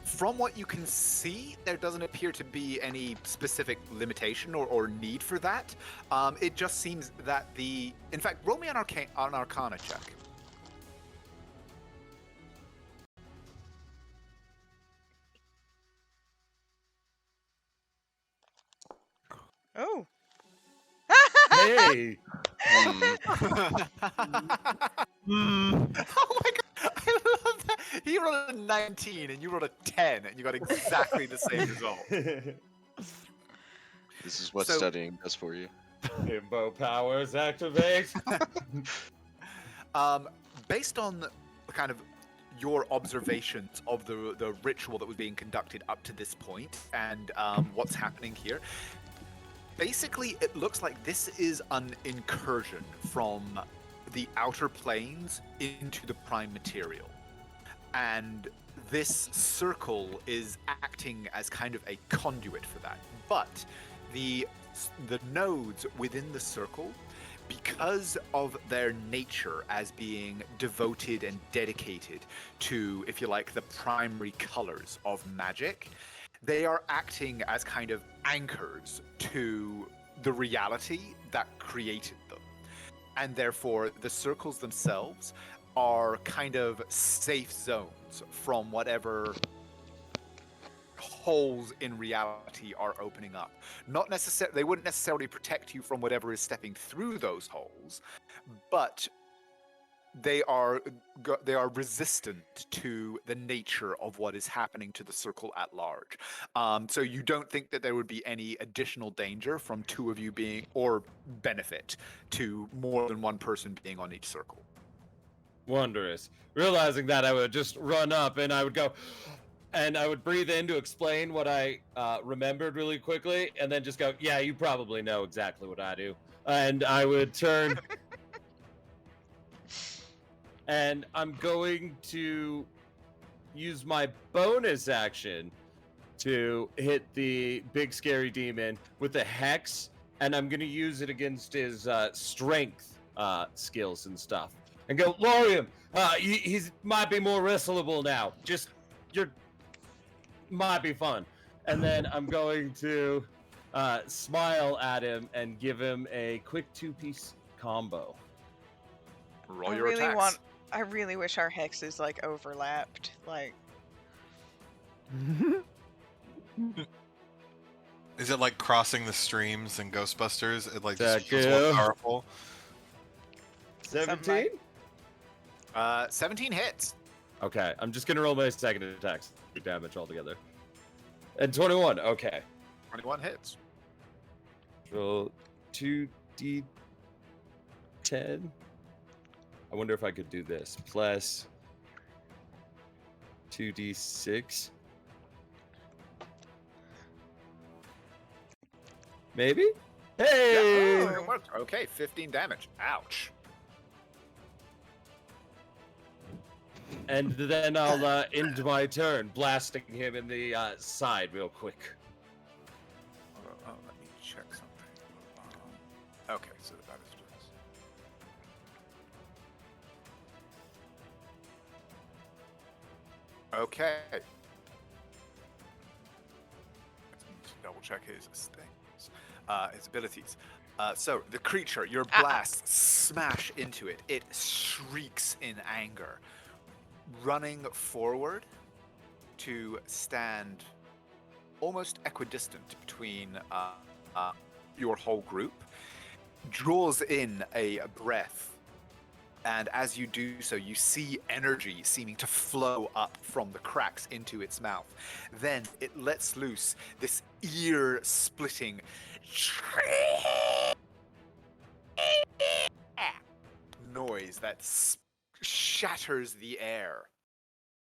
From what you can see, there doesn't appear to be any specific limitation or need for that. It just seems that in fact, roll me an Arcana check. Oh. Hey! Oh my god, I love that. He rolled a 19 and you rolled a 10 and you got exactly the same result. This is what So- studying does for you. Himbo powers activate. Based on the kind of your observations of the ritual that was being conducted up to this point and what's happening here, basically it looks like this is an incursion from the outer planes into the prime material. And this circle is acting as kind of a conduit for that. But the nodes within the circle, because of their nature as being devoted and dedicated to, if you like, the primary colors of magic, they are acting as kind of anchors to the reality that created them. And therefore, the circles themselves are kind of safe zones from whatever holes in reality are opening up. Not necessarily, they wouldn't necessarily protect you from whatever is stepping through those holes, but they are resistant to the nature of what is happening to the circle at large. So you don't think that there would be any additional danger from two of you being, or benefit to more than one person being on each circle. Wondrous. Realizing that, I would just run up and I would go, and I would breathe in to explain what I remembered really quickly, and then just go, yeah, you probably know exactly what I do. And I would turn, and I'm going to use my bonus action to hit the big scary demon with a hex, and I'm going to use it against his strength skills and stuff. And go, Lorium, he's might be more wrestleable now. Just, might be fun. And then I'm going to smile at him and give him a quick 2-piece combo. Roll your attacks. I really wish our hexes like overlapped. Like, Is it like crossing the streams in Ghostbusters? It like That just feels more good? powerful. 17? 17 hits. Okay, I'm just gonna roll my second attacks. Damage altogether. And 21, okay. 21 hits. Roll 2d10. I wonder if I could do this. Plus 2d6. Maybe? Hey! Yeah, it worked. Okay, 15 damage. Ouch. And then I'll end my turn, blasting him in the side real quick. Let me check something. Okay, so that is just... Okay. Let's double check his things, his abilities. So the creature, your blasts smash into it. It shrieks in anger, running forward to stand almost equidistant between your whole group, draws in a breath, and as you do so, you see energy seeming to flow up from the cracks into its mouth. Then it lets loose this ear-splitting noise that shatters the air,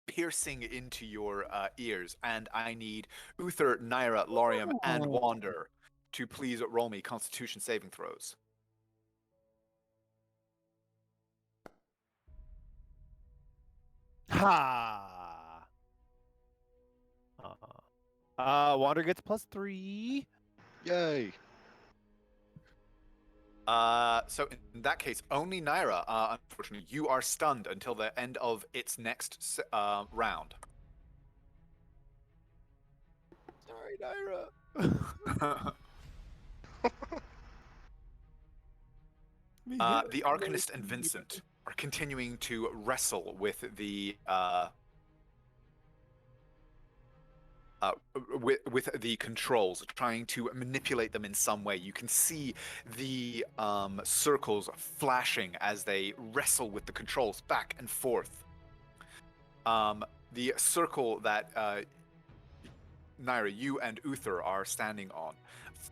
piercing into your ears. And I need Uther, Naira, Lorium, and Wander to please roll me Constitution saving throws. Ha! Wander gets +3. Yay! So in that case, only Naira, unfortunately, you are stunned until the end of its next round. Sorry, Naira. The Arcanist and Vincent are continuing to wrestle with the with the controls, trying to manipulate them in some way. You can see the circles flashing as they wrestle with the controls back and forth. The circle that Naira, you and Uther are standing on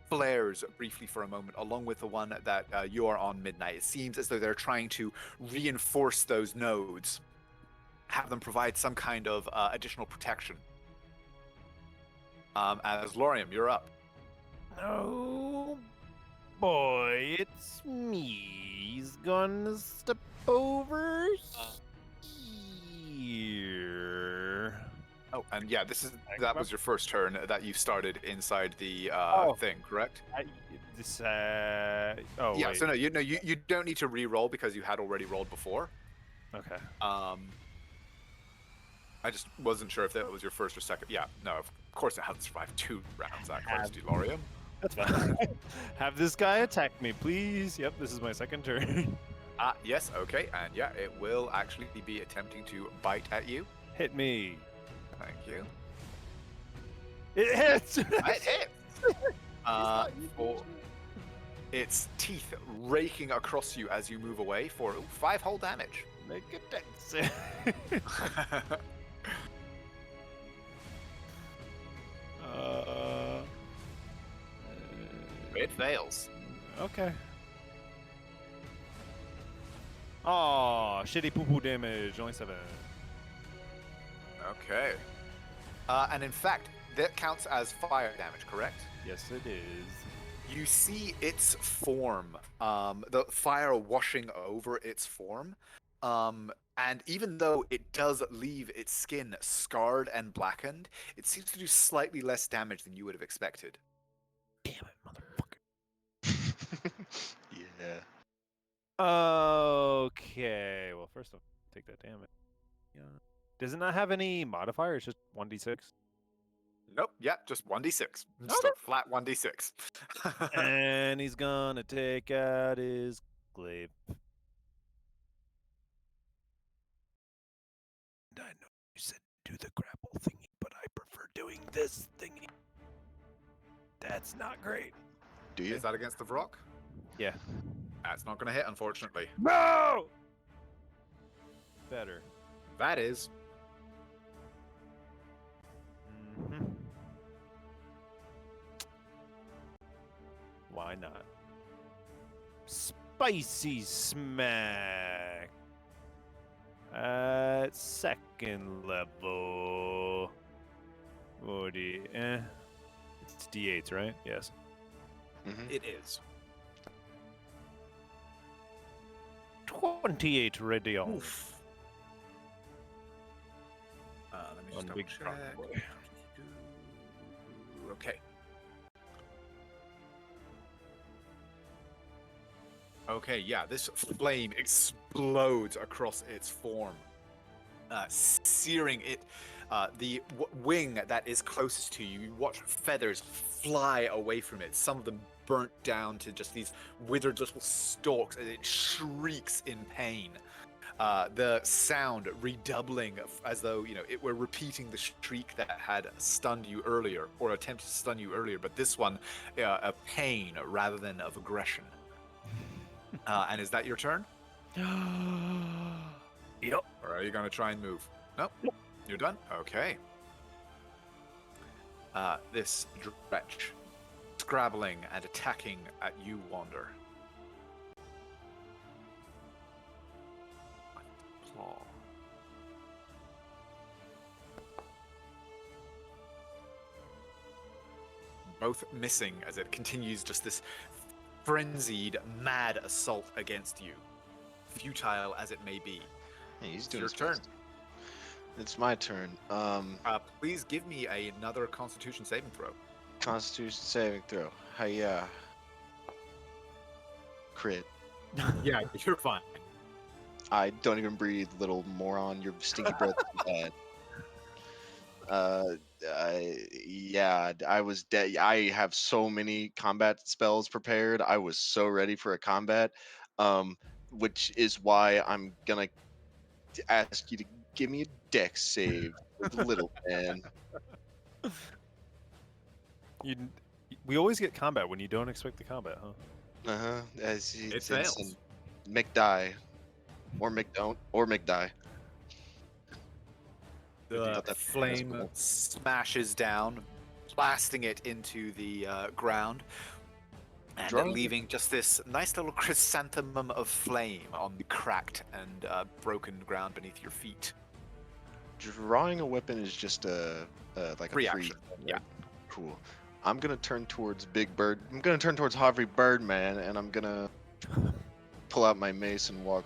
flares briefly for a moment, along with the one that you're on, Midnight. It seems as though they're trying to reinforce those nodes, have them provide some kind of additional protection. As Lorium, you're up. Oh boy, it's me. He's gonna step over here. Oh, and yeah, that was your first turn that you started inside the thing, correct? Oh Yeah. wait. So you don't need to re-roll because you had already rolled before. Okay. I just wasn't sure if that was your first or second. Yeah, no, of course it hasn't survived 2 rounds that close to Lorium. That's fine. Have this guy attack me, please. Yep, this is my second turn. Yes, okay, and yeah, it will actually be attempting to bite at you. Hit me. Thank you. It hits. It hits! For its teeth raking across you as you move away for 5 whole damage. Make a dex. It fails. Okay. Oh, shitty poo-poo damage. Only 7. Okay. And in fact, that counts as fire damage, correct? Yes, it is. You see its form, the fire washing over its form. And even though it does leave its skin scarred and blackened, it seems to do slightly less damage than you would have expected. Damn it, motherfucker. Yeah. Okay. Well, first I'll take that damage. Yeah. Does it not have any modifier? It's just 1d6. Nope, yeah, just 1d6. Just a flat 1d6. And he's gonna take out his glaive. And I know you said do the grapple thingy, but I prefer doing this thingy. That's not great. Do you? Is that against the Vrock? Yeah. That's not going to hit, unfortunately. No! Better. That is. Mm-hmm. Why not? Spicy smack. At second level. It's D8s, right? Yes. Mm-hmm. It is. 28 radiant. Oof. Let me just One double big check. strong boy. Okay. Okay, yeah, this flame explodes across its form, searing it. The wing that is closest to you, you watch feathers fly away from it, some of them burnt down to just these withered little stalks, and it shrieks in pain. The sound redoubling as though, it were repeating the shriek that had stunned you earlier, or attempted to stun you earlier, but this one, of pain rather than of aggression. And is that your turn? Yep. Or are you going to try and move? Nope. You're done? Okay. This dretch, scrabbling and attacking at you, Wander. Claw. Both missing as it continues just this frenzied, mad assault against you, futile as it may be. Hey, he's It's doing your his turn. best. It's my turn. Please give me another Constitution saving throw. Constitution saving throw. Hiya. Crit. Yeah, you're fine. I don't even breathe, little moron. Your stinky breath is bad. Yeah, I was dead. I have so many combat spells prepared. I was so ready for a combat, which is why I'm gonna ask you to give me a dex save, with little man. We always get combat when you don't expect the combat, huh? It fails. McDie, or McDon't, or McDie. The That's flame cool. smashes down, blasting it into the ground, and Drawing- leaving just this nice little chrysanthemum of flame on the cracked and broken ground beneath your feet. Drawing a weapon is just like a free Reaction, thing, yeah. right? Cool. I'm gonna turn towards Big Bird. I'm gonna turn towards Harvey Birdman, and I'm gonna pull out my mace and walk.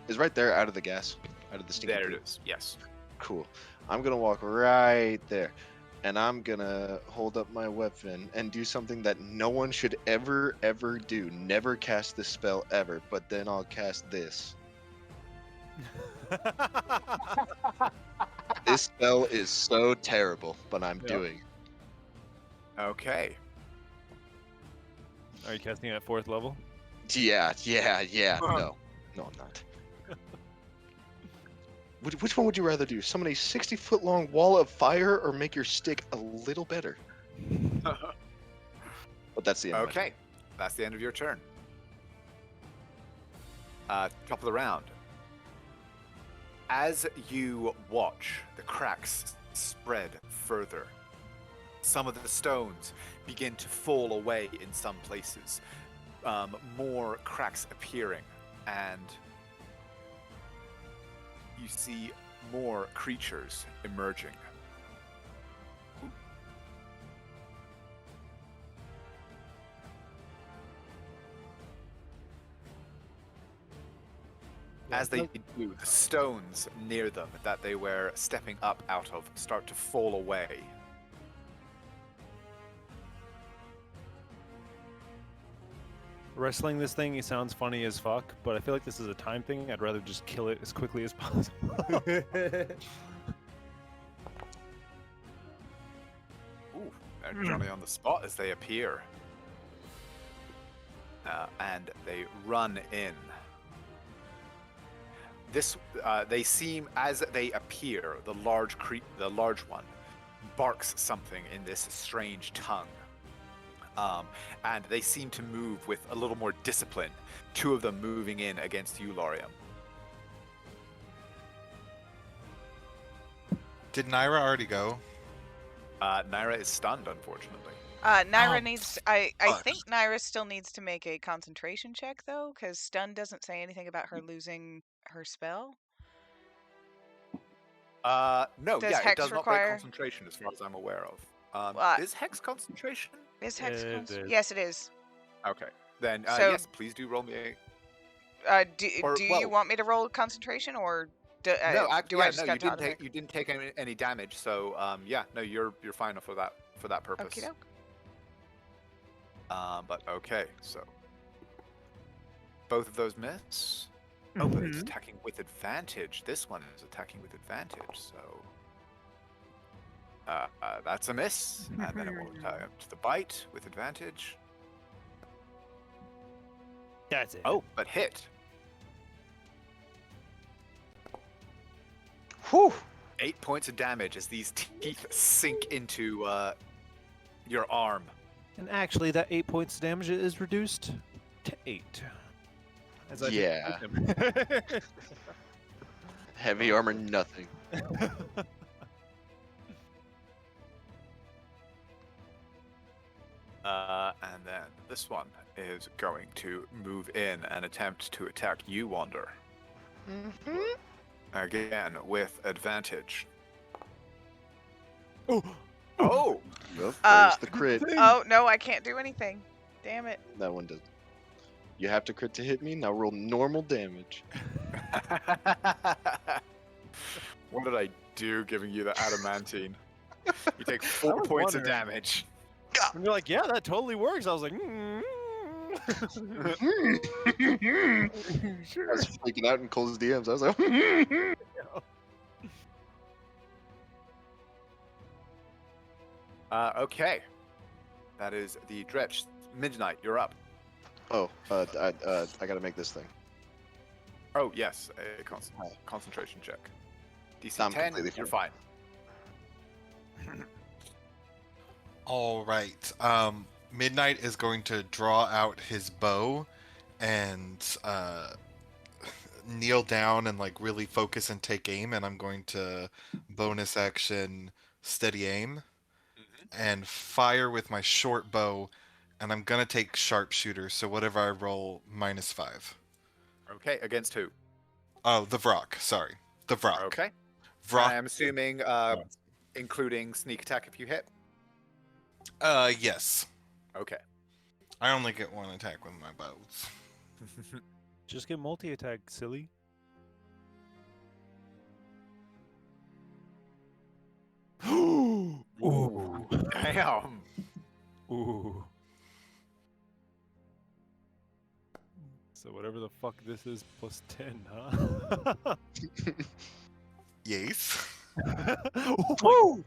Is right there, out of the gas, out of the stinking. There poop. it is. Yes. Cool. I'm gonna walk right there, and I'm gonna hold up my weapon and do something that no one should ever do. Never cast this spell ever. But then I'll cast this. This spell is so terrible, but I'm Yep. doing. Okay. Are you casting it at 4th level? Yeah. No, I'm not. Which one would you rather do? Summon a 60-foot long wall of fire, or make your stick a little better? But that's the end. Of my Okay. That's the end of your turn. Top of the round. As you watch the cracks spread further, some of the stones begin to fall away in some places. More cracks appearing, and you see more creatures emerging. As they do, the stones near them that they were stepping up out of start to fall away. Wrestling this thing, it sounds funny as fuck, but I feel like this is a time thing. I'd rather just kill it as quickly as possible. Ooh, and Johnny on the spot as they appear. And they run in. This, they seem, as they appear, the large one barks something in this strange tongue. And they seem to move with a little more discipline. Two of them moving in against you, Lorium. Did Naira already go? Naira is stunned, unfortunately. Naira Oh, needs. I fuck. think Naira still needs to make a concentration check though, because stun doesn't say anything about her losing her spell. No, Does yeah, Hex it does not require- break concentration as far as I'm aware of. Well, Is Hex concentration? Is Hex? It is. Yes, it is. Okay, then So- yes, please do roll me Do Or, you well- want me to roll concentration, or do, no, I yeah, just no, got you didn't take any damage, so yeah, no, you're fine for that purpose. Okie doke. But okay, so both of those miss. Oh, but it's attacking with advantage. This one is attacking with advantage, so that's a miss, and then it will attack to the bite with advantage. That's it. Oh, but hit. Whew. 8 points of damage as these teeth sink into your arm. And actually, that 8 points of damage is reduced to 8. As I Yeah. hit Heavy armor, nothing. them. And then this one is going to move in and attempt to attack you, Wander. Again, with advantage. Oh, Oh! Well, Uh, there's the crit. Oh no, I can't do anything. Damn it. That one does. You have to crit to hit me. Now roll normal damage. What did I do giving you the adamantine? You take 4 I was points of wondering. damage. and you're like, yeah, that totally works. I was like, I sure. was freaking out in Cole's DMs. I was like, Okay. That is the Dretch. Midnight, you're up. oh, I gotta make this thing. Oh, yes, a concentration check. DC I'm 10, completely you're fine. All right. Midnight is going to draw out his bow and kneel down and like really focus and take aim. And I'm going to bonus action steady aim and fire with my short bow, and I'm gonna take sharpshooter. So whatever I roll, -5. Okay, against who? Oh, the Vrock. Sorry, the Vrock. Okay. Vrock. I'm assuming, including sneak attack if you hit. Yes. Okay. I only get one attack with my bows. Just get multi-attack, silly. Ooh. Damn. Ooh. So whatever the fuck this is, plus 10, huh? Yes. Woo!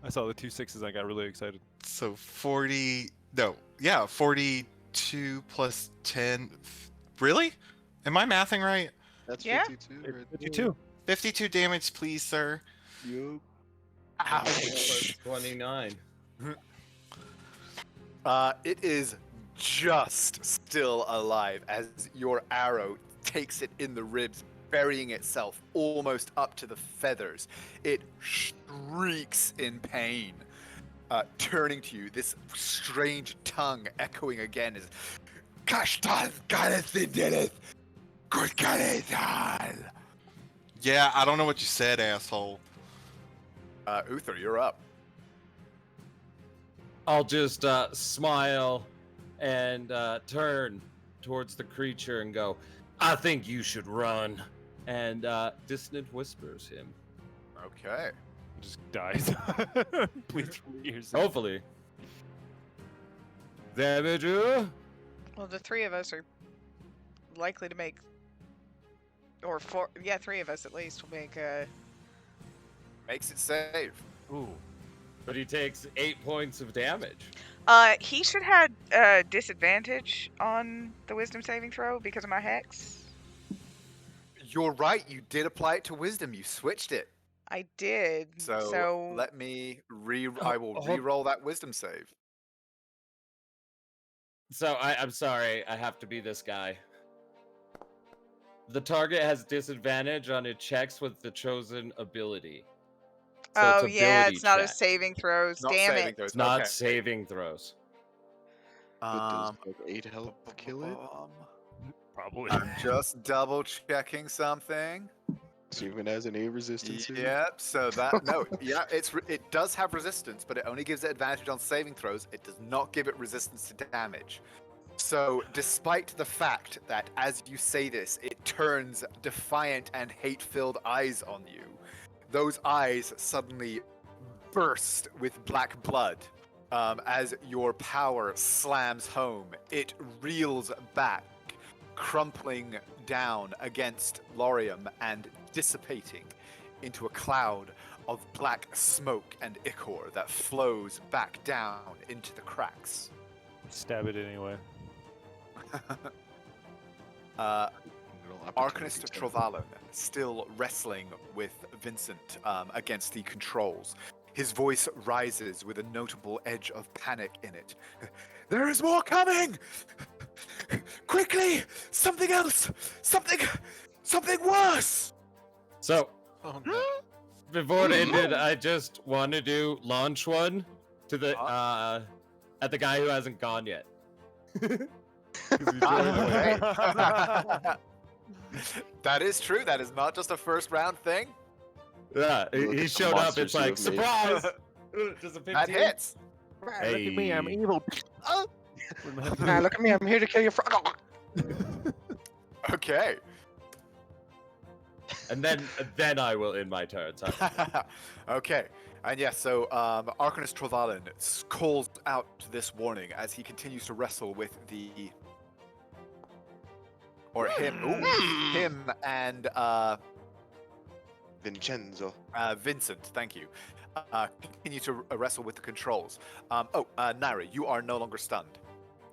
I saw the 2 6s. I got really excited. So 40. No. Yeah, 42 plus 10. Really? Am I mathing right? That's Yeah. 52 right there. 52. 52 damage, please, sir. Yup. Ouch. 29. It is just still alive as your arrow takes it in the ribs, burying itself almost up to the feathers. It shrieks in pain, turning to you, this strange tongue echoing again as Kashtan Galethindelet Kurkaletal. Yeah, I don't know what you said, asshole. Uther, you're up. I'll just smile and turn towards the creature and go, I think you should run. And Dissonant whispers him. Okay. Just dies. Bleeds from the ears. Hopefully. Damage. Well, the three of us are likely to make, or four, yeah, three of us at least will make. Makes it save. Ooh. But he takes 8 points of damage. He should have disadvantage on the wisdom saving throw because of my hex. You're right. You did apply it to wisdom. You switched it. I did. So let me I will re-roll that wisdom save. So I'm sorry, I have to be this guy. The target has disadvantage on its checks with the chosen ability. So oh it's yeah, ability it's not a check. saving throws. Not Damn saving it! throws. It's not Okay. saving throws. But does like 8 health kill it? Probably. I'm just double checking something. So even has an A resistance? here? Yep. So it does have resistance, but it only gives it advantage on saving throws. It does not give it resistance to damage. So, despite the fact that as you say this, it turns defiant and hate-filled eyes on you, those eyes suddenly burst with black blood. As your power slams home, it reels back, crumpling down against Lorium and dissipating into a cloud of black smoke and ichor that flows back down into the cracks. Stab it anyway. Arcanist Trovalon still wrestling with Vincent against the controls. His voice rises with a notable edge of panic in it. There is more coming! Quickly! Something else! Something worse! So, Oh no. before it ended, I just want to do launch one to the at the guy who hasn't gone yet. 'Cause he joined late. That is true. That is not just a first round thing. Yeah, Look he at the showed up. monsters It's you like have made. surprise. Just a 15. That hits. Hey. Look at me, I'm evil. Nah, look at me, I'm here to kill your frog. Okay. And then I will end my turn. Sorry. Okay. And yes, so Arcanist Trovalon calls out this warning as he continues to wrestle with him and Vincenzo. Vincent, thank you. Continue to wrestle with the controls. Nari, you are no longer stunned.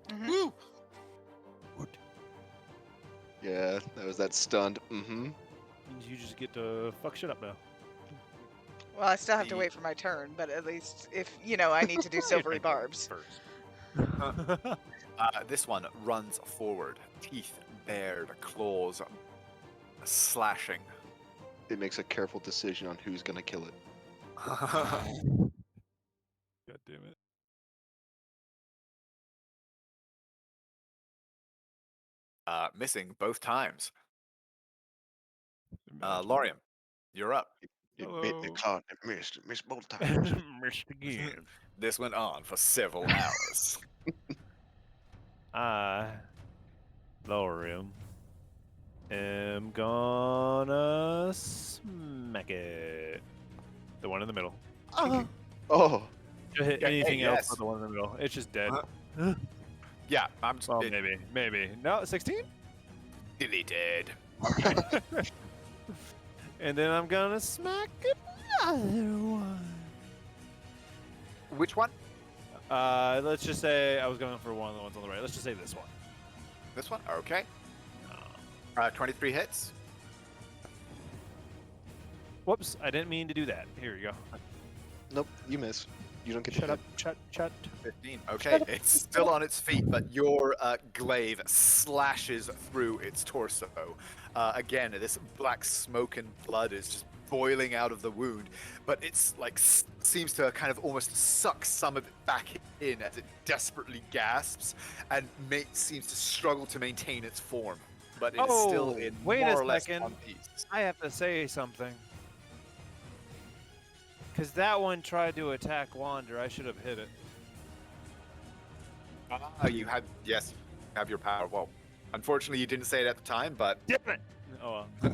Mhm. Woo! Yeah, that was that stunned. Mm-hmm. Means you just get to fuck shit up now. Well, I still have to The- wait for my turn, but at least if I need to do silvery barbs. This one runs forward, teeth bared, claws slashing. It makes a careful decision on who's gonna kill it. Got damn it. Missing both times. Imagine. Lorium, you're up. It bit me, Hello. caught, and missed both times. Missed again. This went on for several hours. I, Lorium, am gonna smack it. The one in the middle. Oh, Just hit Yeah, anything hey, else yes. but the one in the middle. It's just dead. Yeah, I'm Well, maybe. No, 16? deleted. And then I'm gonna smack another one. Which one? Let's just say I was going for one of the ones on the right. Let's just say this one. This one? Okay. Oh. 23 hits. Whoops, I didn't mean to do that. Here you go. nope, you miss. You don't get Shut to up, shut. 15. Okay, it's still on its feet, but your glaive slashes through its torso. Again, this black smoke and blood is just boiling out of the wound, but it's like seems to kind of almost suck some of it back in as it desperately gasps and seems to struggle to maintain its form. But it's still Oh, in wait a more or less second. one piece. I have to say something. Because that one tried to attack Wander. I should have hit it. You have your power. Well, unfortunately, you didn't say it at the time, but Damn it! Oh well.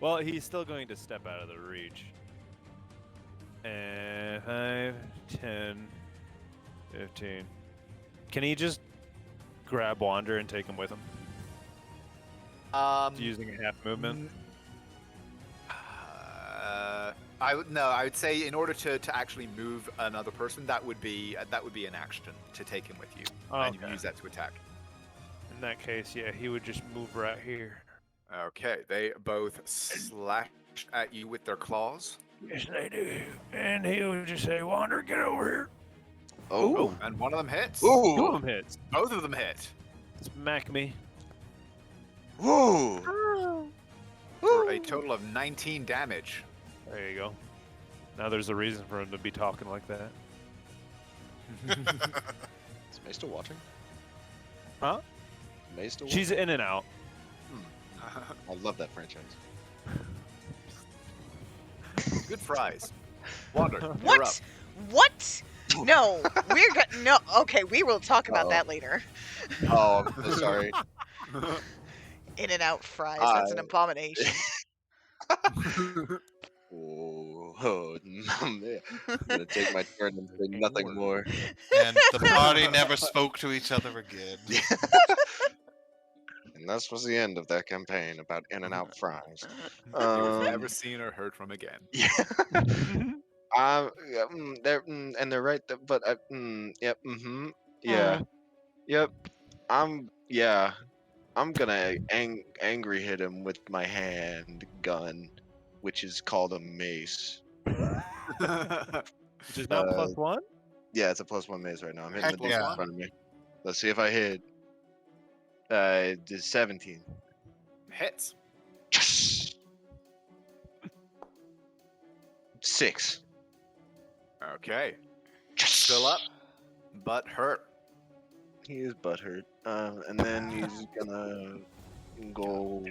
Well, he's still going to step out of the reach. And 5, 10, 15. Can he just grab Wander and take him with him? Using a half movement? I would say in order to actually move another person, that would be an action to take him with you, and you Okay. use that to attack. In that case, yeah, he would just move right here. Okay, they both slash at you with their claws. Yes, they do. And he would just say, Wander, get over here. Oh, And one of them hits. Two ooh, of them hits. Both of them hit Smack me. whoa. for a total of 19 damage. There you go. Now there's a reason for him to be talking like that. Is May still watching? Huh? Is May still She's in and out. watching? I love that franchise. Good fries. Wander, you're up. What? What? No, we're gonna no. Okay, we will talk about Uh-oh. that later. Oh, I'm so sorry. In and out fries. That's an I- abomination. Oh, man. I'm gonna take my turn and say nothing more. And the party never spoke to each other again. And this was the end of that campaign about in and out fries. He was never seen or heard from again. Yeah. Yeah, they're and they're right. But yep. Yeah. Yep. I'm gonna angry hit him with my hand gun, which is called a mace. Which is now +1? Yeah, it's a +1 mace right now. I'm hitting Heck the dude yeah. in front of me. Let's see if I hit. It's 17. Hits. Yes! 6. Okay. Yes! Still up, but hurt. He is butthurt. And then he's gonna go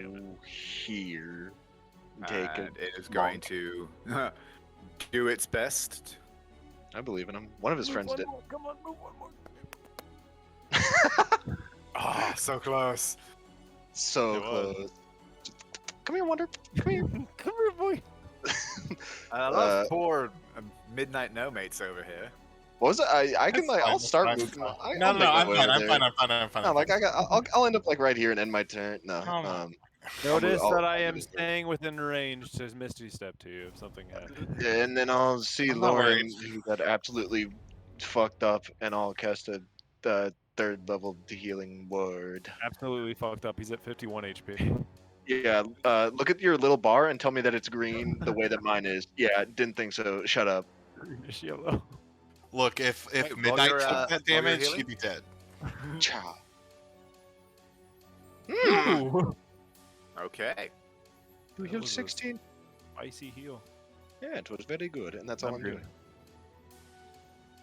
here. Take And it. it is going to do its best. I believe in him. One of his friends did. Come on, move one more. Oh, so close. So It was. close. Come here, Wonder. Come here. Come here, boy. I love poor midnight no-mates over here. What was it? I can That's like fine, I'll that's start fine. moving. No, I'll no, make my I'm way fine. over I'm there. fine. I'm fine. I'm fine. No, like I'll end up like right here and end my turn. No. Come on. Notice I'll that I do am this first. staying within range to Misty Step to you if something happens. And then I'll see I'm not Lauren, worried. who got absolutely fucked up, and I'll cast a third level healing word. Absolutely fucked up. He's at 51 HP. Yeah, look at your little bar and tell me that it's green the way that mine is. Yeah, didn't think so. Shut up. Greenish yellow. Look, if Wait, while Midnight you're, took while that you're damage, healing? he'd be dead. Cha. Ooh. Okay. You That healed was a 16. Icy heal. Yeah, it was very good, and that's all I'm Agreed. doing.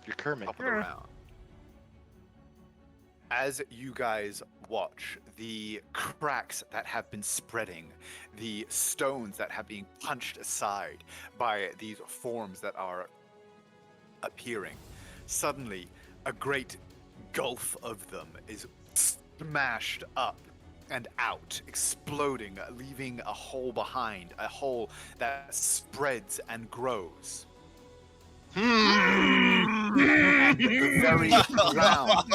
You're Kermit. top of the round. As you guys watch the cracks that have been spreading, the stones that have been punched aside by these forms that are appearing, suddenly a great gulf of them is smashed up and out, exploding, leaving a hole behind, a hole that spreads and grows. And the very ground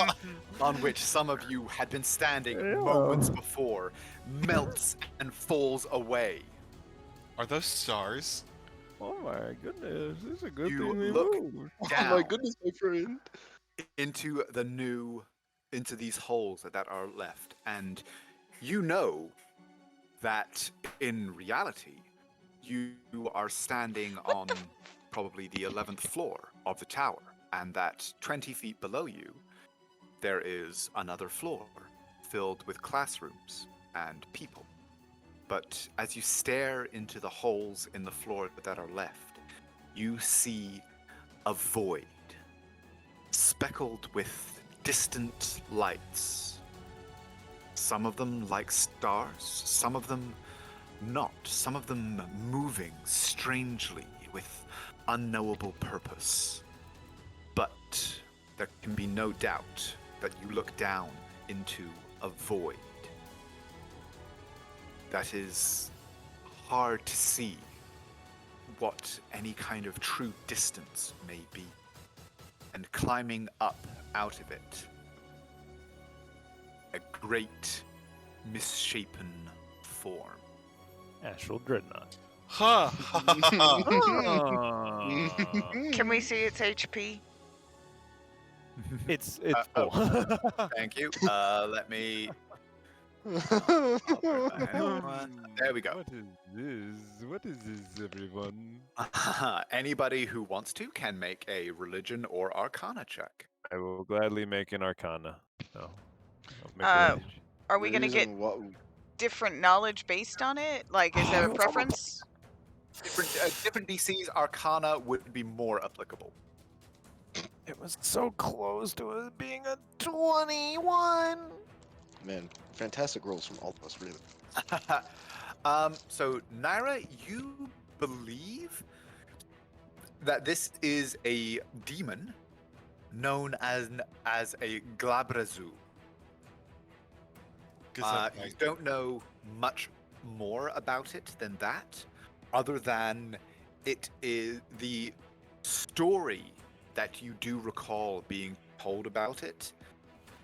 on which some of you had been standing moments before melts and falls away. Are those stars? Oh my goodness, this is a good You thing we look moved. Oh down my goodness, my friend. into into these holes that are left, and you know that in reality you are standing on probably the 11th floor of the tower, and that 20 feet below you there is another floor filled with classrooms and people. But as you stare into the holes in the floor that are left, you see a void speckled with distant lights. Some of them like stars, some of them not, some of them moving strangely with unknowable purpose. But there can be no doubt that you look down into a void that is hard to see what any kind of true distance may be. And climbing up out of it, a great misshapen form. Astral Dreadnought. Ha! Can we see its HP? It's oh. full. Thank you. Let me. There we go. What is this? What is this, everyone? Anybody who wants to can make a religion or arcana check. I will gladly make an Arcana. No. I'll make Uh, a- Are we gonna get Using what? different knowledge based on it? Like, is there a preference? Different DCs, arcana would be more applicable. It was so close to it being a 21. Man, fantastic rolls from all of us, really. So Naira, you believe that this is a demon known as a Glabrazu. You don't know much more about it than that, other than it is the story that you do recall being told about it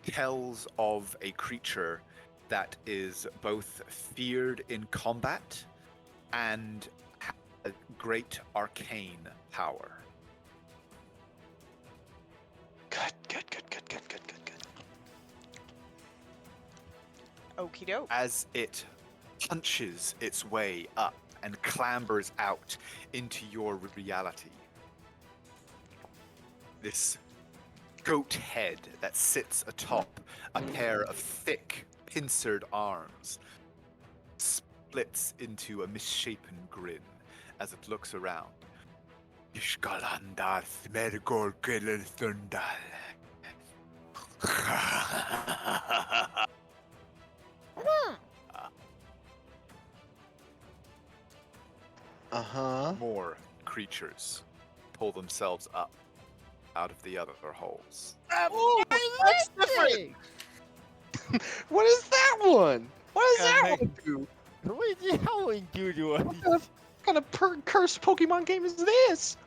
tells of a creature that is both feared in combat and has a great arcane power. Good. Okie doke. As it punches its way up and clambers out into your reality, this goat head that sits atop a pair of thick, pincered arms splits into a misshapen grin as it looks around. Ishkalandar Smergol Gelethundal. More creatures pull themselves up out of the other holes. That's different. What is that one? What does that one do? What is how do you What kind of cursed Pokemon game is this?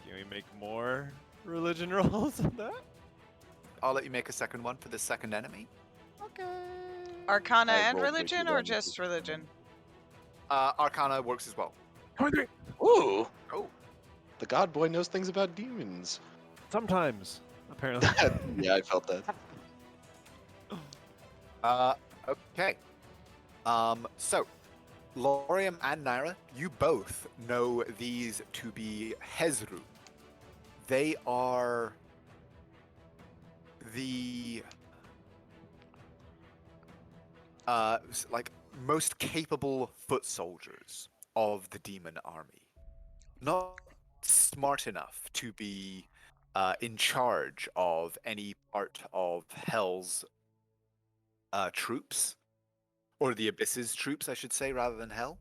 Can we make more religion rolls than that? I'll let you make a second one for the second enemy. Okay. Arcana I and rolled religion, pretty or well. just religion? Arcana works as well. Ooh, Oh, the God Boy knows things about demons. Sometimes, apparently. Yeah, I felt that. okay. So, Lorium and Naira, you both know these to be Hezru. They are the like most capable foot soldiers of the demon army. Not smart enough to be in charge of any part of Hell's troops, or the Abyss's troops, I should say, rather than Hell.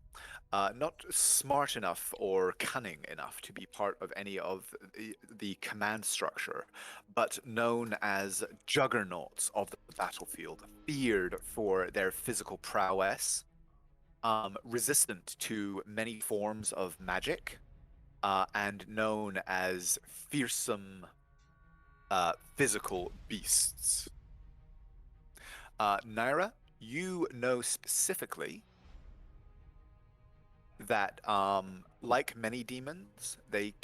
Not smart enough or cunning enough to be part of any of the command structure, but known as juggernauts of the battlefield, feared for their physical prowess, resistant to many forms of magic, and known as fearsome physical beasts. Naira, you know specifically that, like many demons, they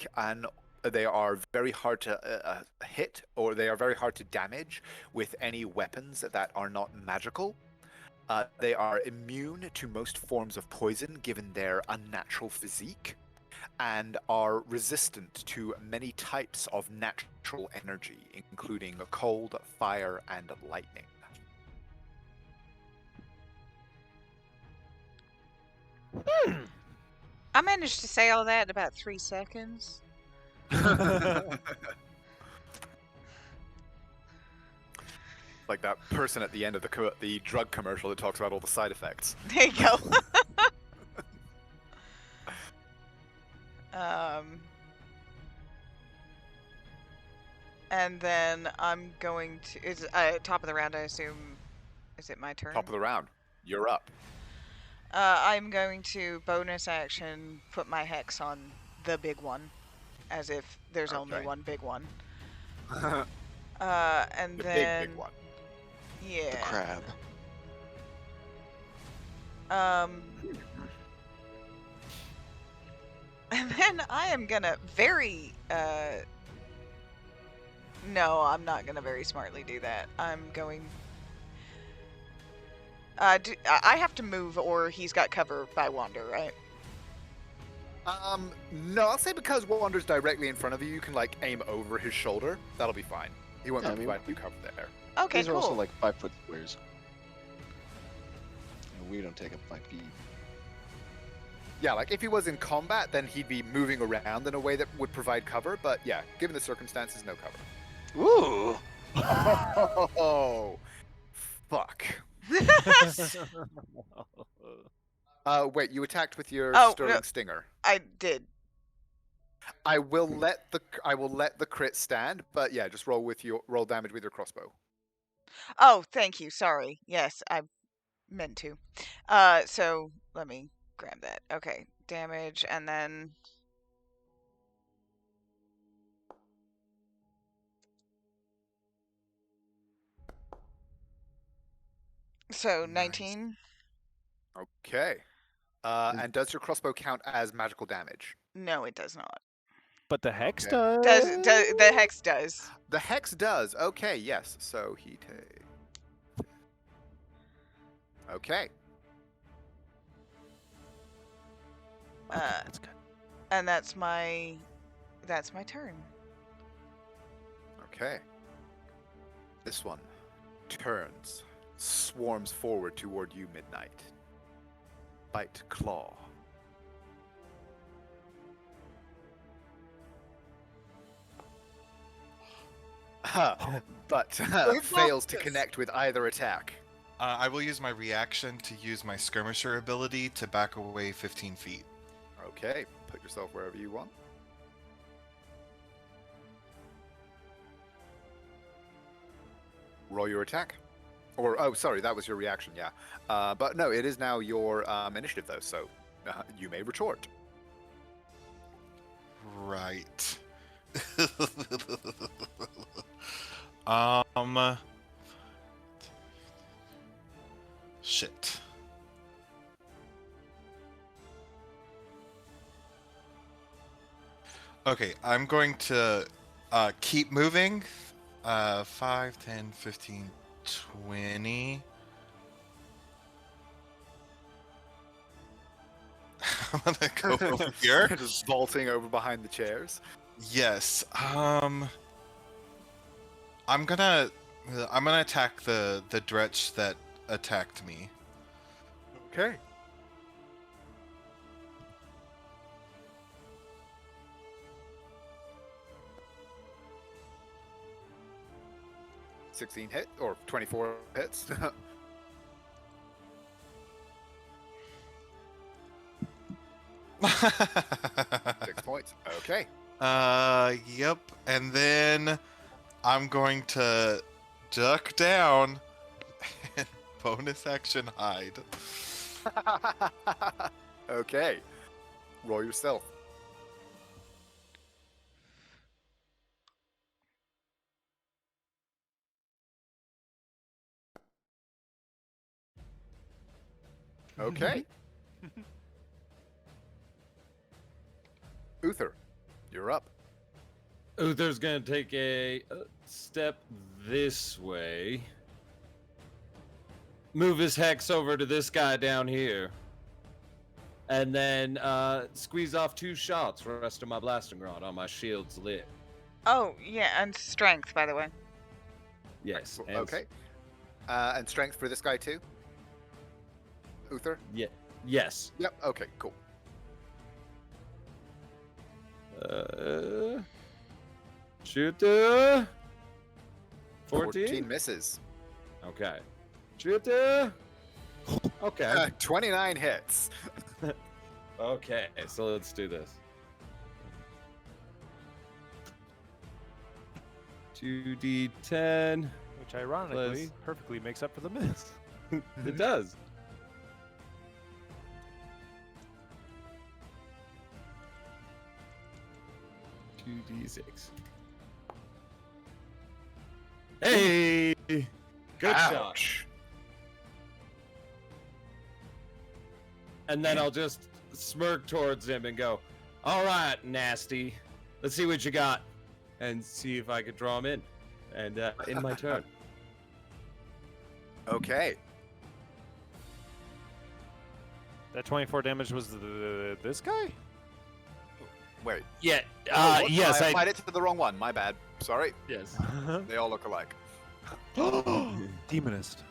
are very hard to hit, or they are very hard to damage with any weapons that are not magical. They are immune to most forms of poison given their unnatural physique, and are resistant to many types of natural energy, including cold, fire, and lightning. I managed to say all that in about 3 seconds. Like that person at the end of the drug commercial that talks about all the side effects. There you go. And then I'm going to. Is top of the round? I assume. Is it my turn? Top of the round. You're up. I'm going to bonus action put my hex on the big one, as if there's only Okay. one big one. And The then big one. yeah. The crab. And then I am gonna very no, I'm not gonna very smartly do that. I'm going. I have to move, or he's got cover by Wander, right? No, I'll say because Wander's directly in front of you, you can like aim over his shoulder. That'll be fine. He won't Yeah, provide you cover there. Okay, These cool. are also like 5-foot squares. And we don't take up 5 feet. Yeah, like if he was in combat, then he'd be moving around in a way that would provide cover. But yeah, given the circumstances, no cover. Ooh! Oh, fuck. Wait, you attacked with your Oh, Sterling no. Stinger. I did. I will let the crit stand, but yeah, just roll damage with your crossbow. Oh, thank you. Sorry. Yes, I meant to. So let me grab that. Okay, damage, and then. So Nice. 19. Okay. And does your crossbow count as magical damage? No, it does not. But the hex Okay. does. The hex does. The hex does. Okay, yes. So he takes. Okay. Okay, that's good. And that's my turn. Okay. This one turns, swarms forward toward you, Midnight. Bite, claw. But fails to connect with either attack. I will use my reaction to use my skirmisher ability to back away 15 feet. Okay, put yourself wherever you want. Roll your attack. Or, oh, sorry, that was your reaction, yeah. But no, it is now your initiative, though, so you may retort. Right. um. Shit. Okay, I'm going to keep moving. 5, 10, 15, 20. I'm gonna go over here. Just vaulting over behind the chairs. Yes. I'm gonna attack the Dretch that attacked me. Okay. 16 hit or 24 hits. 6 points. Okay. Yep. And then I'm going to duck down and bonus action hide. Okay. Roll yourself. Okay. Uther, you're up. Uther's gonna take a step this way. Move his hex over to this guy down here. And then squeeze off 2 shots for the rest of my blasting rod on my shield's lit. Oh, yeah, and strength, by the way. Yes. And Okay. And strength for this guy too? Uther? Yeah. Yes. Yep. Okay, cool. Shoot 14? misses. Okay. Shoot Okay. 29 hits. Okay, so let's do this. 2d10. Which ironically Plus- perfectly makes up for the miss. It does. Two d6. Hey! Good shot. Ouch. And then I'll just smirk towards him and go, "All right, nasty. Let's see what you got," and see if I could draw him in. And in my turn. Okay. That 24 damage was this guy? Wait. Yeah. Oh, whoops, Yes. I I. applied it to the wrong one. My bad. Sorry. Yes. They all look alike. Demonist.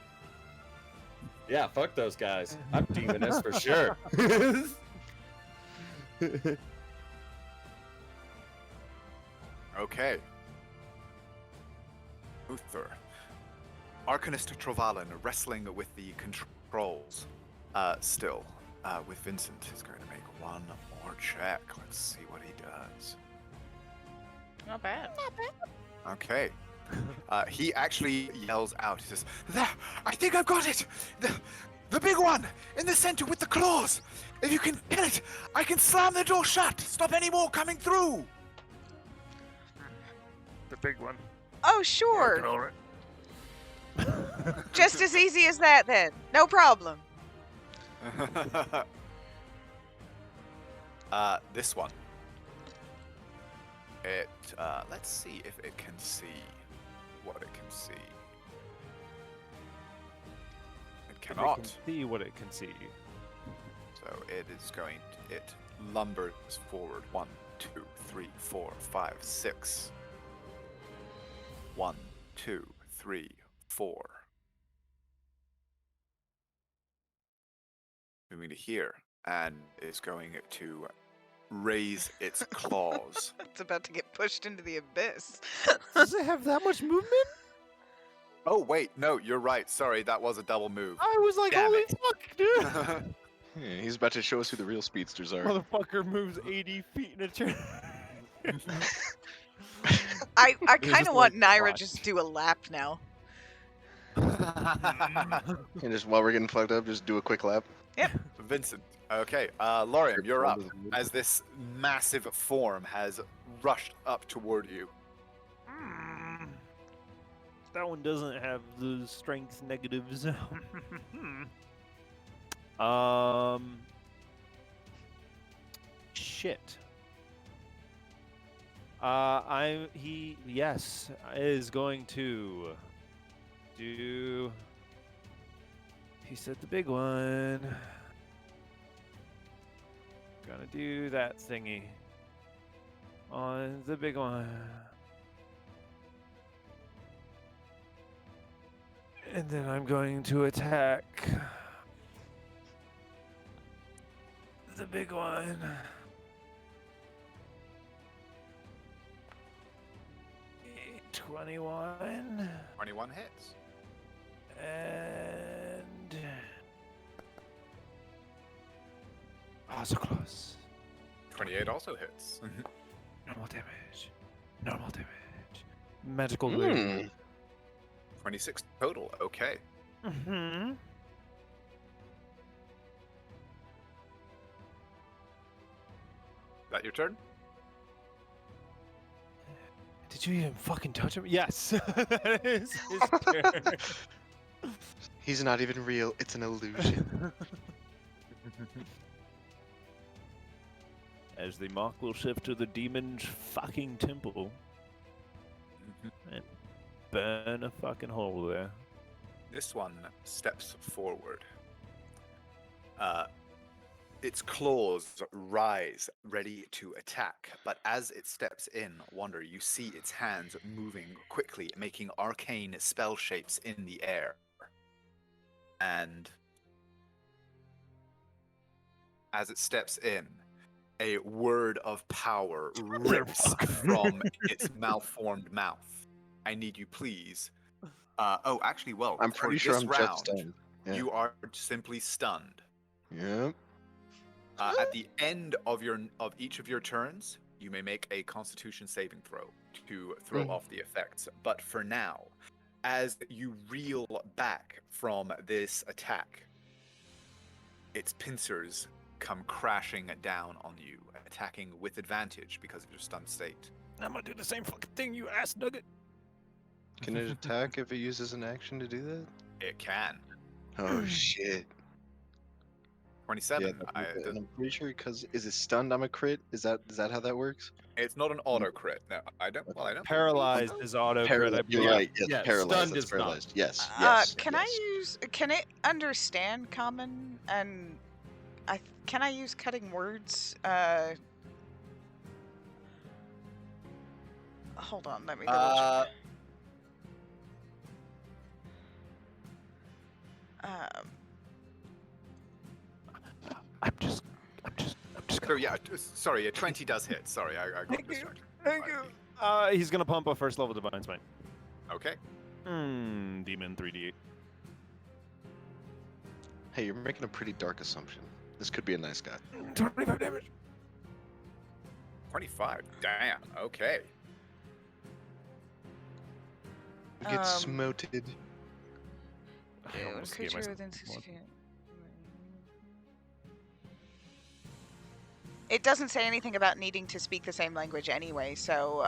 Yeah. Fuck those guys. I'm demoness for sure. Okay. Uther. Arcanist Trovalin wrestling with the controls. Still. With Vincent. He's going to make one more check. Let's see what he does. Not bad. Okay. He actually yells out. He says, "There! I think I've got it! The big one! In the center with the claws! If you can kill it, I can slam the door shut! Stop any more coming through!" The big one. Oh, sure. Just as easy as that, then. No problem. This one. It, let's see if it can see what it can see. It cannot. It can see what it can see. So it is going to, it lumbers forward. 1, 2, 3, 4, 5, 6. 1, 2, 3, 4. Moving to here, and is going to raise its claws. It's about to get pushed into the abyss. Does it have that much movement? Oh wait, no, you're right. Sorry, that was a double move. I was like, Damn holy it. fuck, dude! Yeah, he's about to show us who the real speedsters are. Motherfucker moves 80 feet in a turn. I kind just of want like, Naira watch. just do a lap now. And just while we're getting fucked up, just do a quick lap. Vincent. Okay, Lorium, you're up. As this massive form has rushed up toward you. That one doesn't have the strength negatives. Shit. He is going to do. He said the big one. Gonna do that thingy on the big one. And then I'm going to attack the big one. 21. 21 hits. And... Oh, so close. 28 also hits. Normal damage. Normal damage. Magical blade. 26 total. Okay. Mm-hmm. That your turn? Did you even fucking touch him? Yes. That is his turn. He's not even real. It's an illusion. As the mark will shift to the demon's fucking temple and burn a fucking hole there. This one steps forward. Its claws rise, ready to attack. But as it steps in, Wander, you see its hands moving quickly, making arcane spell shapes in the air. And as it steps in, a word of power rips from its malformed mouth. I need you, please. Actually, well, I'm for pretty sure this I'm round, just stunned. Yeah. you are simply stunned. Yep. At the end of each of your turns, you may make a Constitution saving throw to throw off the effects. But for now, as you reel back from this attack, its pincers come crashing down on you, attacking with advantage because of your stunned state. I'm gonna do the same fucking thing, you ass nugget. Can it attack if it uses an action to do that? It can. Oh shit. 27. Yeah, and I'm pretty sure because is it stunned? I'm a crit. Is that how that works? It's not an auto crit. No, I don't. Well, I don't. Paralyzed is auto crit. Paralyzed. You're right. Yes, Yeah, paralyzed. stunned That's is not. paralyzed. Yes. Yes. Can yes. I use? Can it understand common? And can I use cutting words? Hold on, let me double check. I'm just So yeah, sorry, a 20 does hit. Sorry, I got Thank you. distracted. Thank you. He's gonna pump a first level Divine Smite. Okay. Demon 3d8. Hey, you're making a pretty dark assumption. This could be a nice guy. 25 damage. 25. Damn. Okay. We get smoted. I When a almost gave creature myself within one. 60 feet. It doesn't say anything about needing to speak the same language anyway, so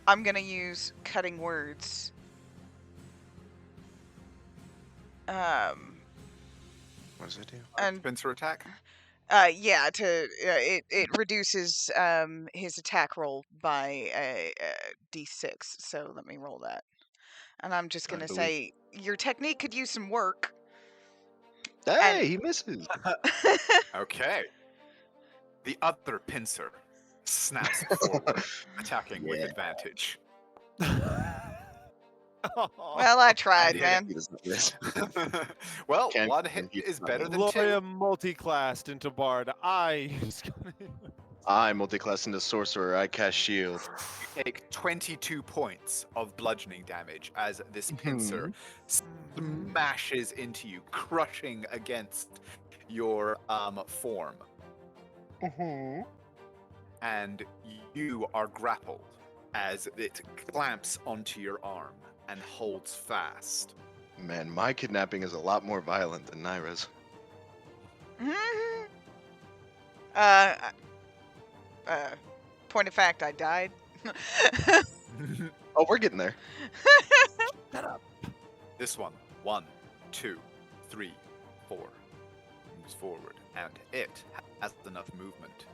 I'm gonna use cutting words. What does it do? And Pincer attack. yeah, it reduces his attack roll by a d6. So let me roll that, and I'm just gonna say your technique could use some work. Hey, he misses. Okay. The other pincer snaps forward, attacking with advantage. Well, I tried, hit man. He doesn't miss. Well, Can't one hit compete is with better than Gloria two. multi-classed into Bard. I multi-class into sorcerer. I cast shield. You take 22 points of bludgeoning damage as this pincer smashes into you, crushing against your form. And you are grappled as it clamps onto your arm and holds fast. Man, my kidnapping is a lot more violent than Naira's. Point of fact, I died. Oh, we're getting there. This one, 1, 2, 3, 4, moves forward, and it has enough movement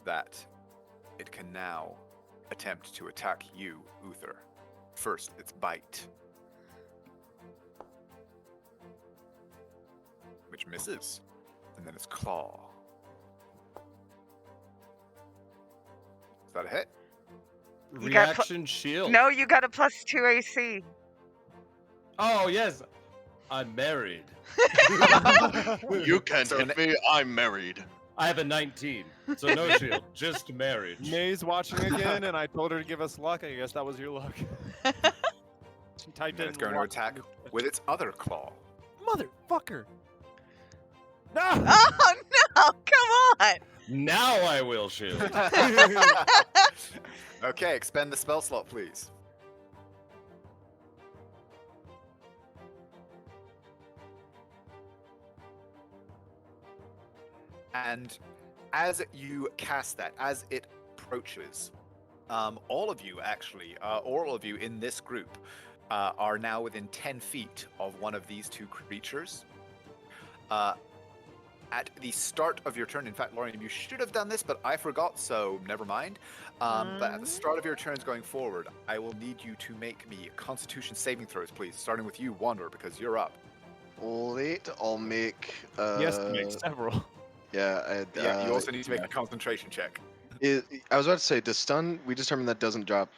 that it can now attempt to attack you, Uther. First, its bite, which misses, and then its claw. Is that a hit? You got Reaction shield. No, you got a +2 AC. Oh yes, I'm married. You can't So hit me. I'm married. I have a 19, so no shield, just marriage. May's watching again, and I told her to give us luck. I guess that was your luck. She typed And then in it's going to luck. attack with its other claw. Motherfucker! No! Oh no! Come on! Now I will shield. Okay, expend the spell slot, please. And as you cast that, as it approaches, all of you actually, all of you in this group, are now within 10 feet of one of these two creatures. At the start of your turn, in fact, Lorian, you should have done this, but I forgot, so never mind. But at the start of your turns going forward, I will need you to make me Constitution saving throws, please. Starting with you, Wanderer, because you're up. Late, I'll make. He has to make several. Yeah, Yeah, you also need to make a concentration check. I was about to say, does stun? We determined that doesn't drop.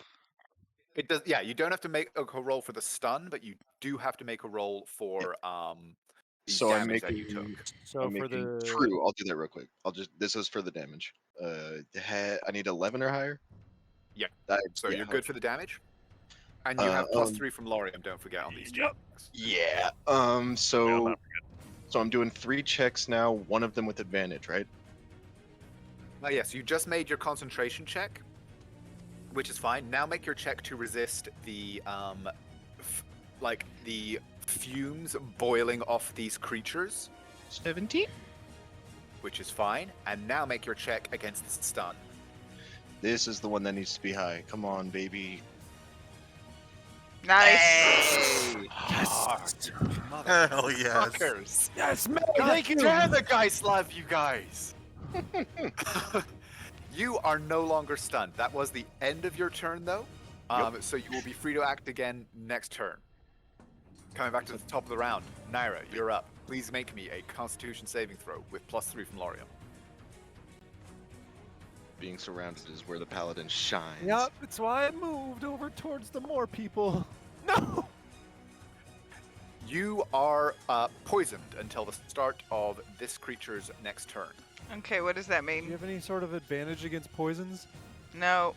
It does. Yeah, you don't have to make a roll for the stun, but you do have to make a roll for the So I'm damage that you making. took. So I'm for making the true. I'll do that real quick. This is for the damage. I need 11 or higher. Yeah. I, So yeah, you're good for the damage, and you have +3 from Lorium. Don't forget on these checks. Yeah. Well, So I'm doing 3 checks now. One of them with advantage, right? Yes, you just made your concentration check, which is fine. Now make your check to resist the the fumes boiling off these creatures, 17. which is fine. And now make your check against the stun. This is the one that needs to be high. Come on, baby. Nice. Hey! Yes. Hell yes. Fuckers. yes, man. God Thank you. damn it, guys, love you guys. You are no longer stunned. That was the end of your turn, though. So you will be free to act again next turn. Coming back to the top of the round, Naira, you're up. Please make me a Constitution saving throw with +3 from Lorium. Being surrounded is where the paladin shines. Yep, that's why I moved over towards the more people. No. You are poisoned until the start of this creature's next turn. Okay, what does that Do you mean? have any sort of advantage against poisons? No.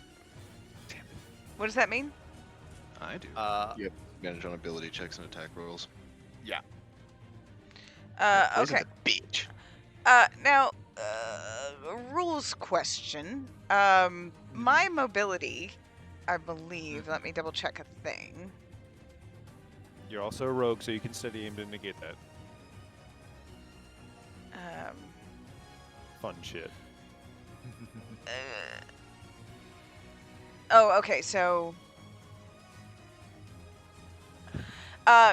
What does that mean? I do. Uh, You have advantage on ability checks and attack rolls. yeah. Poison's Okay. a bitch. Now, rules question. My mobility, I believe. Let me double check a thing. You're also a rogue, so you can steady aim to negate that. Fun shit. Oh, okay. So,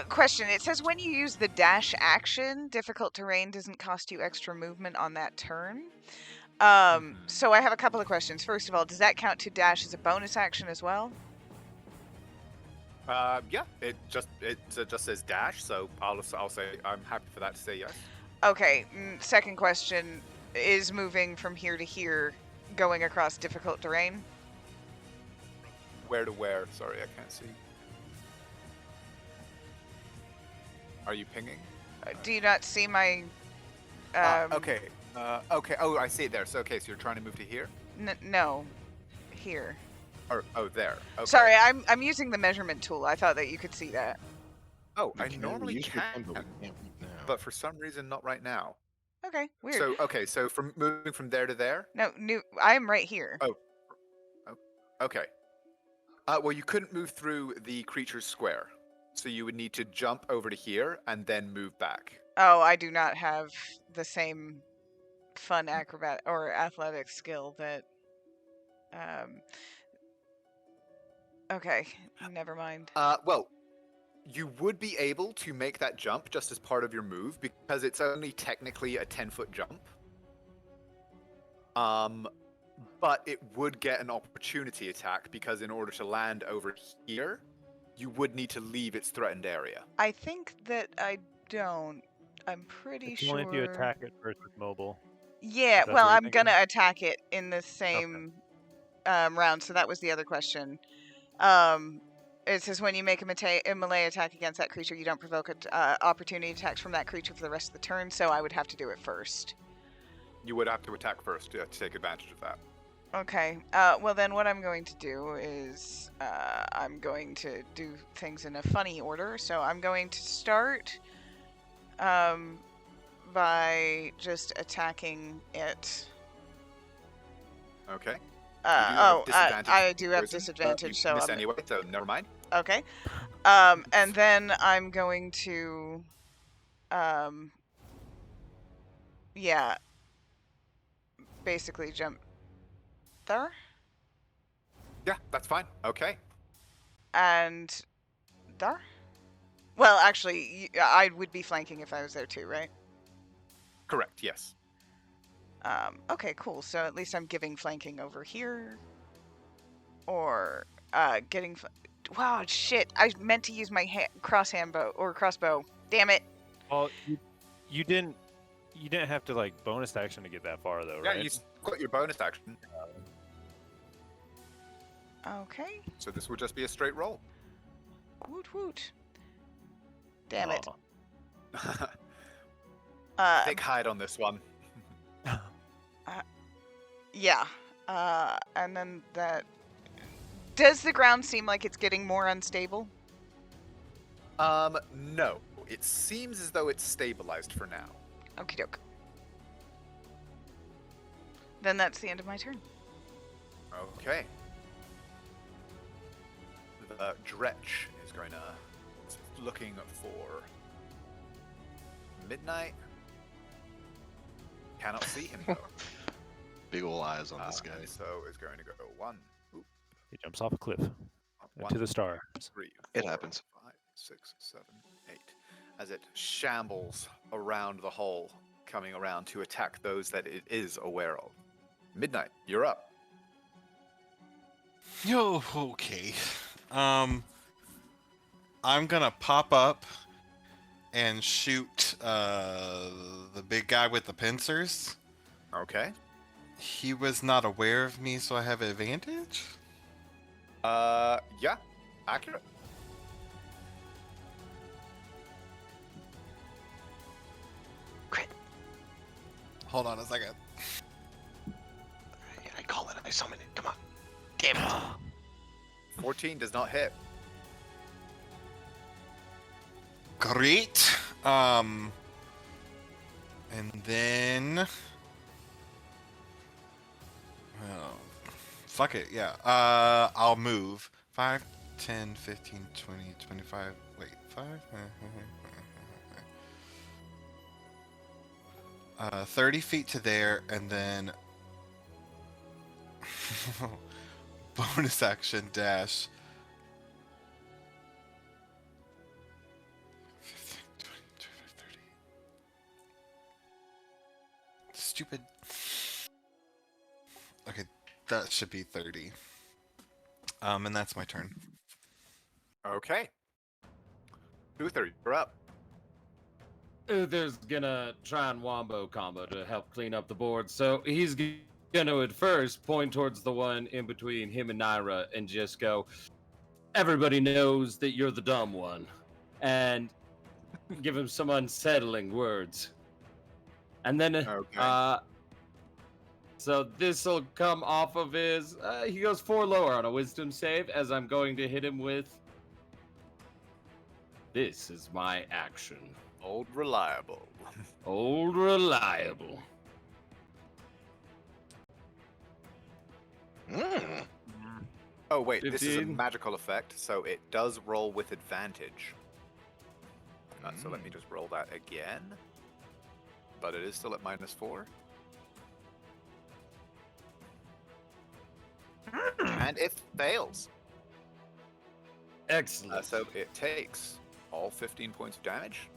question. It says when you use the dash action, difficult terrain doesn't cost you extra movement on that turn. So I have a couple of questions. First of all, does that count to dash as a bonus action as well? Yeah. It just says dash, so I'll say I'm happy for that to say yes. Okay. Second question: is moving from here to here going across difficult terrain? Where to where? Sorry, I can't see. Are you pinging? Do you not see my? Okay. Okay. Oh, I see it there. So so you're trying to move to here, No, here. or there. Okay. Sorry, I'm using the measurement tool. I thought that you could see that. Oh, We I can normally use the can, gun, but we can't now. but for some reason not right now. Okay, weird. So so from moving from there to there. No, I'm right here. Oh. Okay. Well, you couldn't move through the creature's square, so you would need to jump over to here and then move back. Oh, I do not have the same fun acrobat or athletic skill that. Okay, never mind. Well, you would be able to make that jump just as part of your move because it's only technically a 10-foot jump. But it would get an opportunity attack because in order to land over here, you would need to leave its threatened area. I think that I don't. I'm pretty It's sure. only if you attack it first with mobile. Yeah, That's well, what you're I'm thinking? gonna attack it in the same round, so that was the other question. It says when you make a melee attack against that creature, you don't provoke opportunity attacks from that creature for the rest of the turn, so I would have to do it first. You would have to attack first to take advantage of that. Okay. Well, then what I'm going to do is I'm going to do things in a funny order. So I'm going to start by just attacking it. Okay. I do have poison, disadvantage, you so miss I'm anyway, so never mind. okay. And then I'm going to, yeah, basically jump there. Yeah, that's fine. Okay. And there. Well, actually, I would be flanking if I was there too, right? Correct. Yes. Okay, cool. So at least I'm giving flanking over here, or getting. Wow, shit! I meant to use my crossbow. Damn it! Well, you didn't have to like bonus action to get that far though, Yeah, right? you got your bonus action. Okay. So this will just be a straight roll. Woot woot. Damn it. Thick hide on this one. Yeah. And then that. Does the ground seem like it's getting more unstable? No. It seems as though it's stabilized for now. Okie doke. Then that's the end of my turn. Okay. The Dretch is going to looking for Midnight. Cannot see him though. Big ol' eyes on this guy. So is going to go 1. He jumps off a cliff One, to the star. 3, It 4, happens. 5, 6, 7, 8. As it shambles around the hole, coming around to attack those that it is aware of. Midnight, you're up. Yo, okay. I'm gonna pop up and shoot the big guy with the pincers. Okay. He was not aware of me, so I have advantage? Yeah, accurate. Crit. Hold on a second. I call it. I summon it. Come on. Damn it. 14 does not hit. Great. And then... Oh, fuck it, yeah. I'll move. 5, 10, 15, 20, 25... Wait, 5? 30 feet to there, and then... bonus action dash. 15, 20, 25, 30. Stupid. Okay, that should be 30. And that's my turn. Okay. Uther, you're up. Uther's gonna try and wombo combo to help clean up the board. So he's gonna at first point towards the one in between him and Naira and just go, everybody knows that you're the dumb one. And give him some unsettling words. And then, so this will come off of his, he goes 4 lower on a wisdom save as I'm going to hit him with, this is my action. Old reliable. Old reliable. Oh wait, this is a 15. magical effect, so it does roll with advantage. So let me just roll that again. But it is still at -4. And it fails. Excellent. So it takes all 15 points of damage.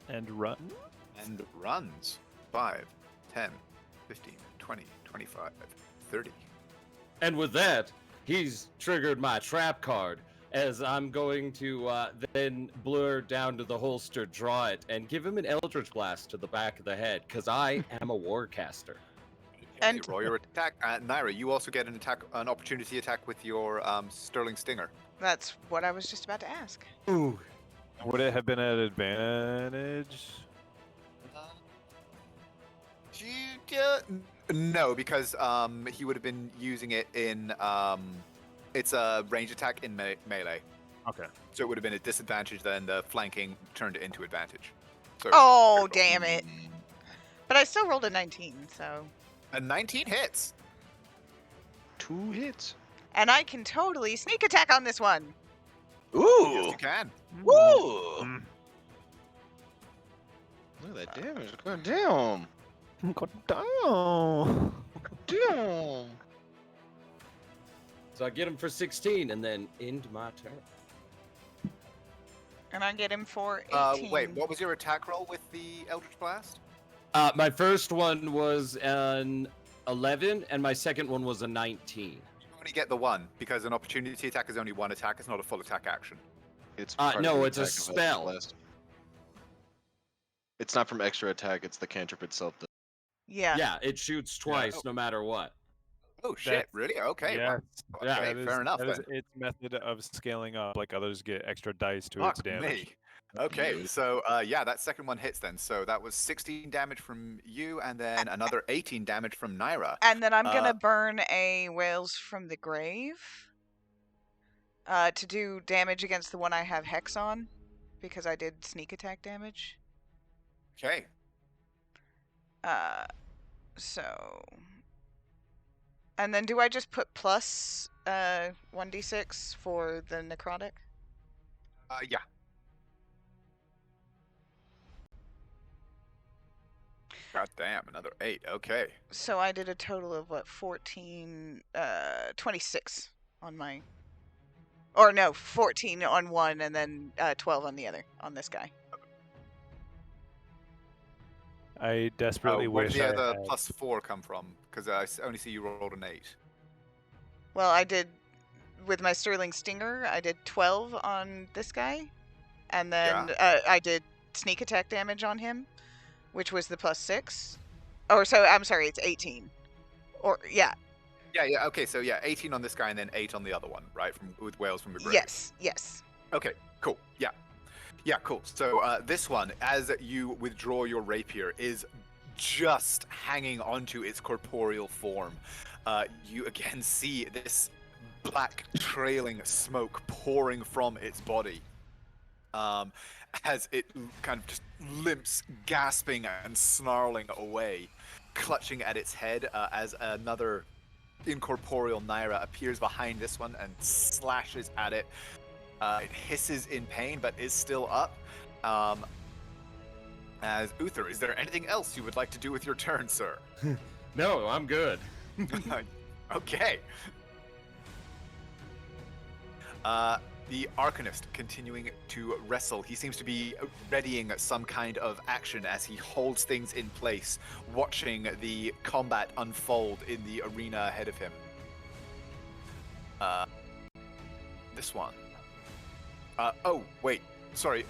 And run. And runs 5, 10, 15, 20, 25, 30. And with that, he's triggered my trap card as I'm going to then blur down to the holster, draw it, and give him an Eldritch Blast to the back of the head, because I am a Warcaster. And You roll your attack. Naira, you also get an opportunity attack with your Sterling Stinger. that's what I was just about to ask. Ooh. Would it have been at advantage? No, because he would have been using it in it's a range attack in melee. Okay. So it would have been a disadvantage. Then the flanking turned it into advantage. So Oh, critical. damn it. But I still rolled a 19, so. A 19 hits. 2 hits. And I can totally sneak attack on this one. Yes, Ooh. you can. Woo. Mm. Look at that damage. God damn. God damn. Damn. So I get him for 16 and then end my turn. And I get him for 18. Wait, what was your attack roll with the Eldritch Blast? My first one was an 11, and my second one was a 19. You only get the one because an opportunity attack is only one attack. It's not a full attack action. It's No, it's a spell. It's not from extra attack. It's the cantrip itself. Yeah. Yeah, it shoots twice no matter what. Oh shit! That's- Really? Okay. Yes. Well, Yeah, okay, That is- fair enough that then. is its method of scaling up, like others get extra dice to its Fuck damage. me. Okay, so yeah, that second one hits then. So that was 16 damage from you, and then another 18 damage from Naira. And then I'm going Uh, to burn a Whales from the Grave to do damage against the one I have Hex on, because I did sneak attack damage. Okay. So... And then do I just put plus 1d6 for the necrotic? Yeah. God damn, another 8. Okay. So I did a total of what, 14, 26 on my... Or no, 14 on one and then 12 on the other, on this guy. I desperately Where did wish the I other had... +4 come from? Because I only see you rolled an 8. Well, I did, with my Sterling Stinger, I did 12 on this guy. And then I did sneak attack damage on him, which was the +6. Or so, I'm sorry, it's 18. Or, yeah. Yeah, okay, so yeah, 18 on this guy and then 8 on the other one, right? With Whales from the Grave. Yes. Okay, cool. Yeah. Yeah, cool. So this one, as you withdraw your rapier, is just hanging onto its corporeal form. You again see this black trailing smoke pouring from its body. As it kind of just limps, gasping and snarling away, clutching at its head as another incorporeal Naira appears behind this one and slashes at it. It hisses in pain, but is still up. As Uther, is there anything else you would like to do with your turn, sir? No, I'm good. Okay. The Arcanist continuing to wrestle. He seems to be readying some kind of action as he holds things in place, watching the combat unfold in the arena ahead of him. This one. Oh, wait. Sorry,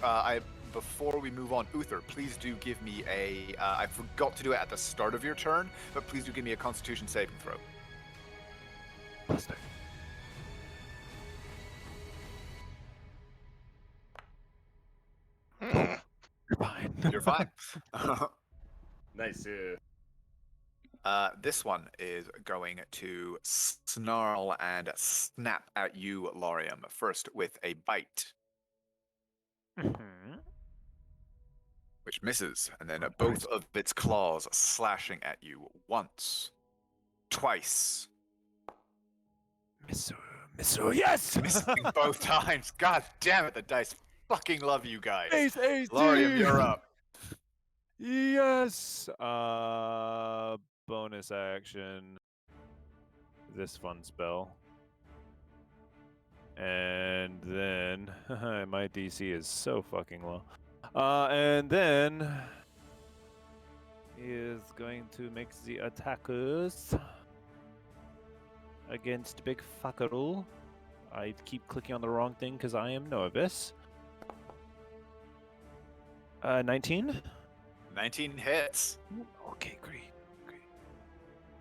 before we move on, Uther, please do give me a... I forgot to do it at the start of your turn, but please do give me a Constitution saving throw. You're fine. You're fine. Nice. This one is going to snarl and snap at you, Lorium. First with a bite, which misses, and then both of its claws slashing at you once, twice. Miss, yes! Missing both times. God damn it, the dice fucking love you guys. Ace, Lorium, you're up. Yes! Bonus action. This fun spell. And then... my DC is so fucking low. And then... He is going to make the attackers... against Big Fuckeroo. I keep clicking on the wrong thing because I am nervous. 19? 19 hits. Okay, great.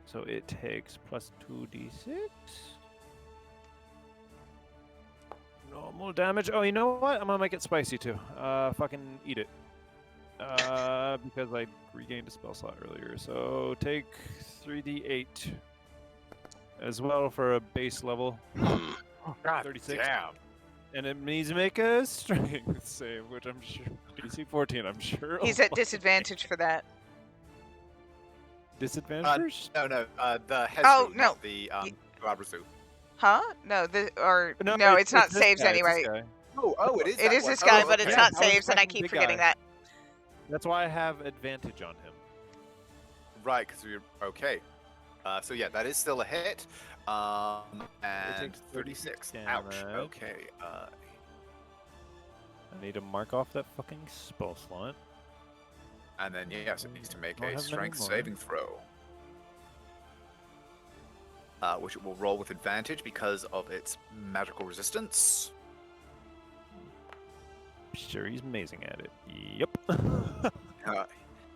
So it takes plus 2d6. Normal damage. Oh, you know what? I'm gonna make it spicy too. Fucking eat it. Because I regained a spell slot earlier. So take 3d8 as well for a base level. God 36. damn. And it needs to make a strength save, which I'm sure DC 14. I'm sure. He's will at disadvantage for that. Disadvantage first? No, the Hezru, Oh, no. not the Gabrazu. Huh? No, no, it's not this saves guy, it's this anyway. guy. Oh, it is. It that is one. this guy, Oh, but okay. it's not I was saves, and I attacking keep big forgetting guy. that. That's why I have advantage on him. Right, because we're okay. So yeah, that is still a hit. And takes 36. 36 Ouch. damage. Okay. I need to mark off that fucking spell slot. And then yes, it needs to make Don't a have many strength more. saving throw. Which it will roll with advantage because of its magical resistance. Sure, he's amazing at it. Yep.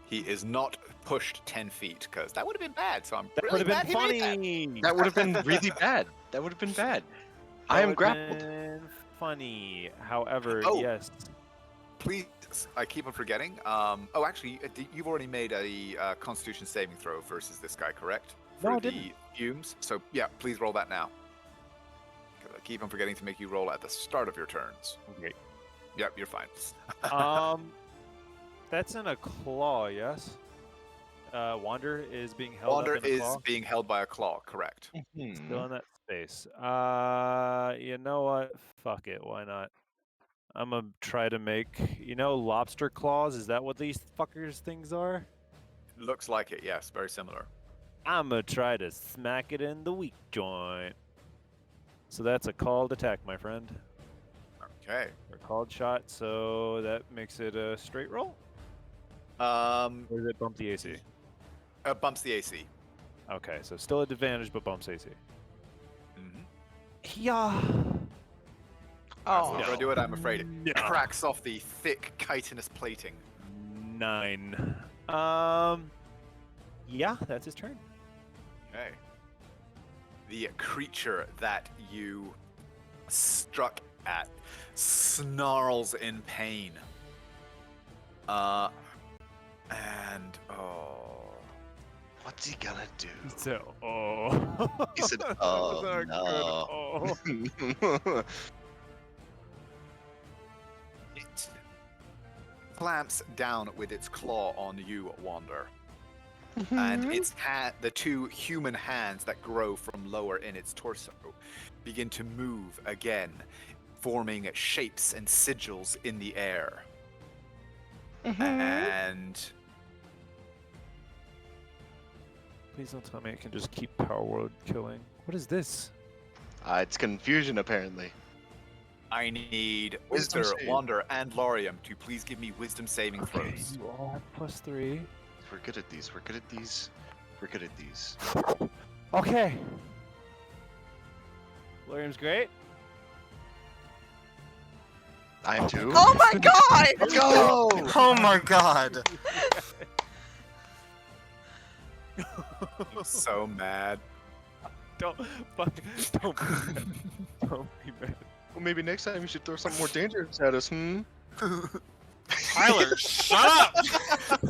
He is not pushed 10 feet because that would have been bad. So I'm That really would have glad been he made that. funny. That would have been really bad. That would have been bad. I am grappled. Been funny. However, Oh. yes. Please, I keep on forgetting. Oh, actually, you've already made a Constitution saving throw versus this guy, correct? No, I the didn't. fumes. So yeah, please roll that now. 'Cause I keep on forgetting to make you roll at the start of your turns. Okay. Yep, you're fine. That's in a claw, yes. Wander is being held Wander up in a is claw. being held by a claw, correct? Still in that space. You know what? Fuck it. Why not? I'm gonna try to make, lobster claws. Is that what these fuckers things are? Looks like it, yes, very similar. I'm gonna try to smack it in the weak joint. So that's a called attack, my friend. Okay. Or called shot. So that makes it a straight roll. Or does it bump the AC? Bumps the AC. Okay, so still at advantage, but bumps AC. Mm-hmm. Yeah. Oh, If I do it, I'm afraid it No. cracks off the thick chitinous plating. 9. Yeah, that's his turn. Okay. The creature that you struck at snarls in pain. And What's he gonna do? So, He said, That "Oh, was not good. no." it clamps down with its claw on you, Wander. And its the two human hands that grow from lower in its torso begin to move again, forming shapes and sigils in the air. And Please don't tell me I can just keep power word killing. What is this? It's confusion, apparently. I need Wisdom Wizard, save. Wander, and Laurium to please give me wisdom saving throws. You all have +3. We're good at these. We're good at these. We're good at these. Okay. Lorium's great. I am too. oh my God! Let's go! Oh my god. I'm so mad. Don't be mad. Don't be mad. Well, maybe next time you should throw something more dangerous at us, Tyler, shut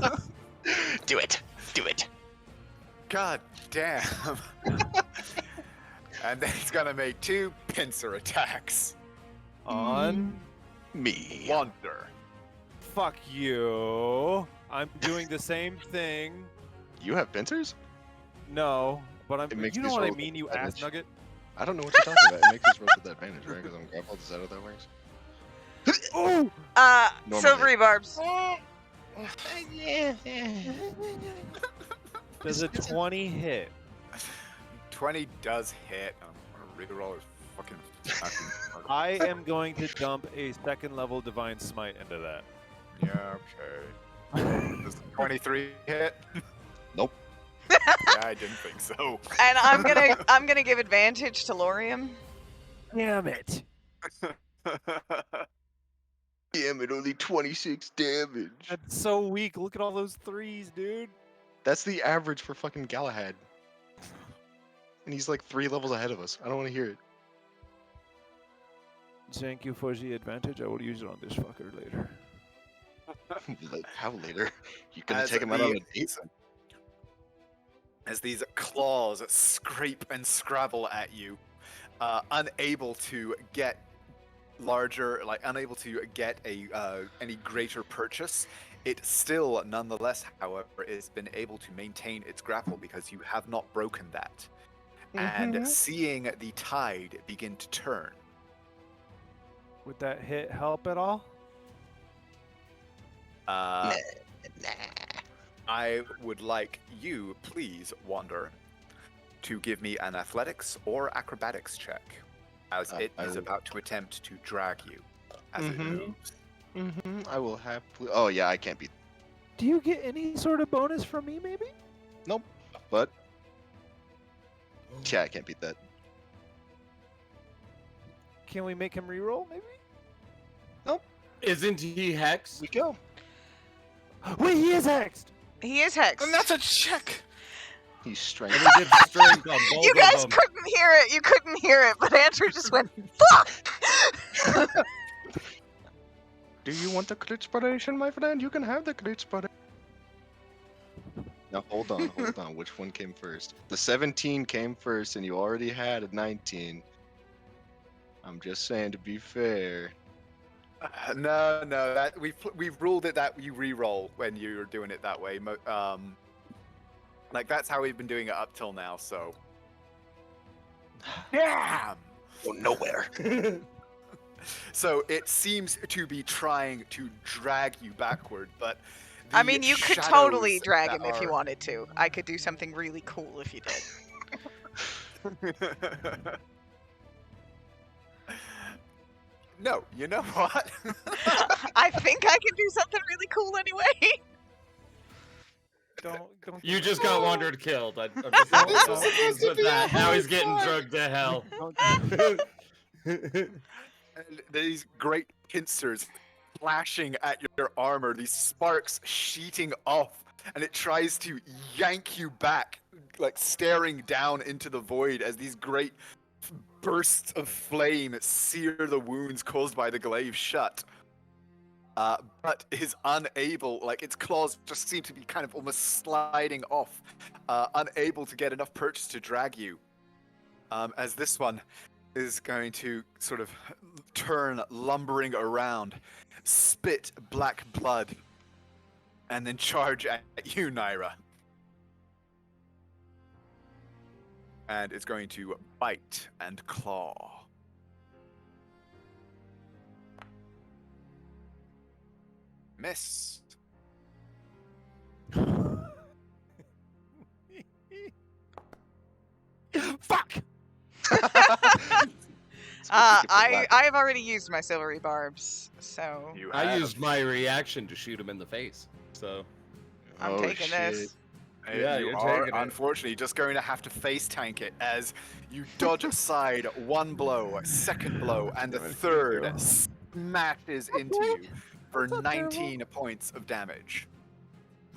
up! Do it. Do it. God damn. And then he's gonna make 2 pincer attacks. On Me. Wander. fuck you. I'm doing the same thing. You have pincers? No, but I'm. It makes You know these what I rolls mean, you advantage. ass nugget. I don't know what you're talking about. It makes us roll with advantage, right? Because I'm grappled. Is that how that works? Oh, Silvery barbs. does a 20 hit? 20 does hit. I'm gonna reroll his fucking. I am going to dump a second level divine smite into that. Yeah, okay. Does 23 hit? Nope. Yeah, I didn't think so. And I'm gonna give advantage to Laurium. Damn it! Damn it, only 26 damage. That's so weak. Look at all those 3s, dude. That's the average for fucking Galahad. And he's like 3 levels ahead of us. I don't want to hear it. Thank you for the advantage. I will use it on this fucker later. How later? You gonna As take him out on the- a date? As these claws scrape and scrabble at you, unable to get larger, like unable to get any greater purchase, it still, nonetheless, however, has been able to maintain its grapple because you have not broken that. And seeing the tide begin to turn, Would that hit help at all? Nah. I would like you, please, Wander, to give me an athletics or acrobatics check, as it I is will- about to attempt to drag you as it Mhm. moves. I will happily. Oh yeah, I can't beat. Do you get any sort of bonus from me, maybe? Nope. But yeah, I can't beat that. Can we make him reroll, maybe? Isn't he hexed? We go. Wait, he is hexed! He is hexed. And that's a check. He's And strength. he did strength on both You guys of them. couldn't hear it. You couldn't hear it, but Andrew just went, fuck! Do you want the crit inspiration, my friend? You can have the crit inspiration. Now hold on. Which one came first? The 17 came first, and you already had a 19. I'm just saying to be fair. No, that we've ruled it that you re-roll when you're doing it that way. Like that's how we've been doing it up till now. So, damn. Go nowhere. So it seems to be trying to drag you backward, but I the mean, you could totally shadows drag that him if you are- wanted to. I could do something really cool if you did. No, you know what? I think I can do something really cool anyway. Don't. You just got Wandered killed. I'm just with that. Now he's getting drugged to hell. And these great pincers flashing at your armor, these sparks sheeting off, and it tries to yank you back, like staring down into the void as these great bursts of flame sear the wounds caused by the glaive shut. But is unable, like its claws just seem to be kind of almost sliding off, unable to get enough purchase to drag you. As this one is going to sort of turn lumbering around, spit black blood, and then charge at you, Naira. And it's going to bite and claw. Miss. Fuck! I've already used my silvery barbs, so You I have- used my reaction to shoot him in the face. So I'm taking this. Yeah, you you're are taking it. unfortunately just going to have to face tank it as you dodge aside one blow, a second blow, and the third smashes into you for That's not 19 points of damage.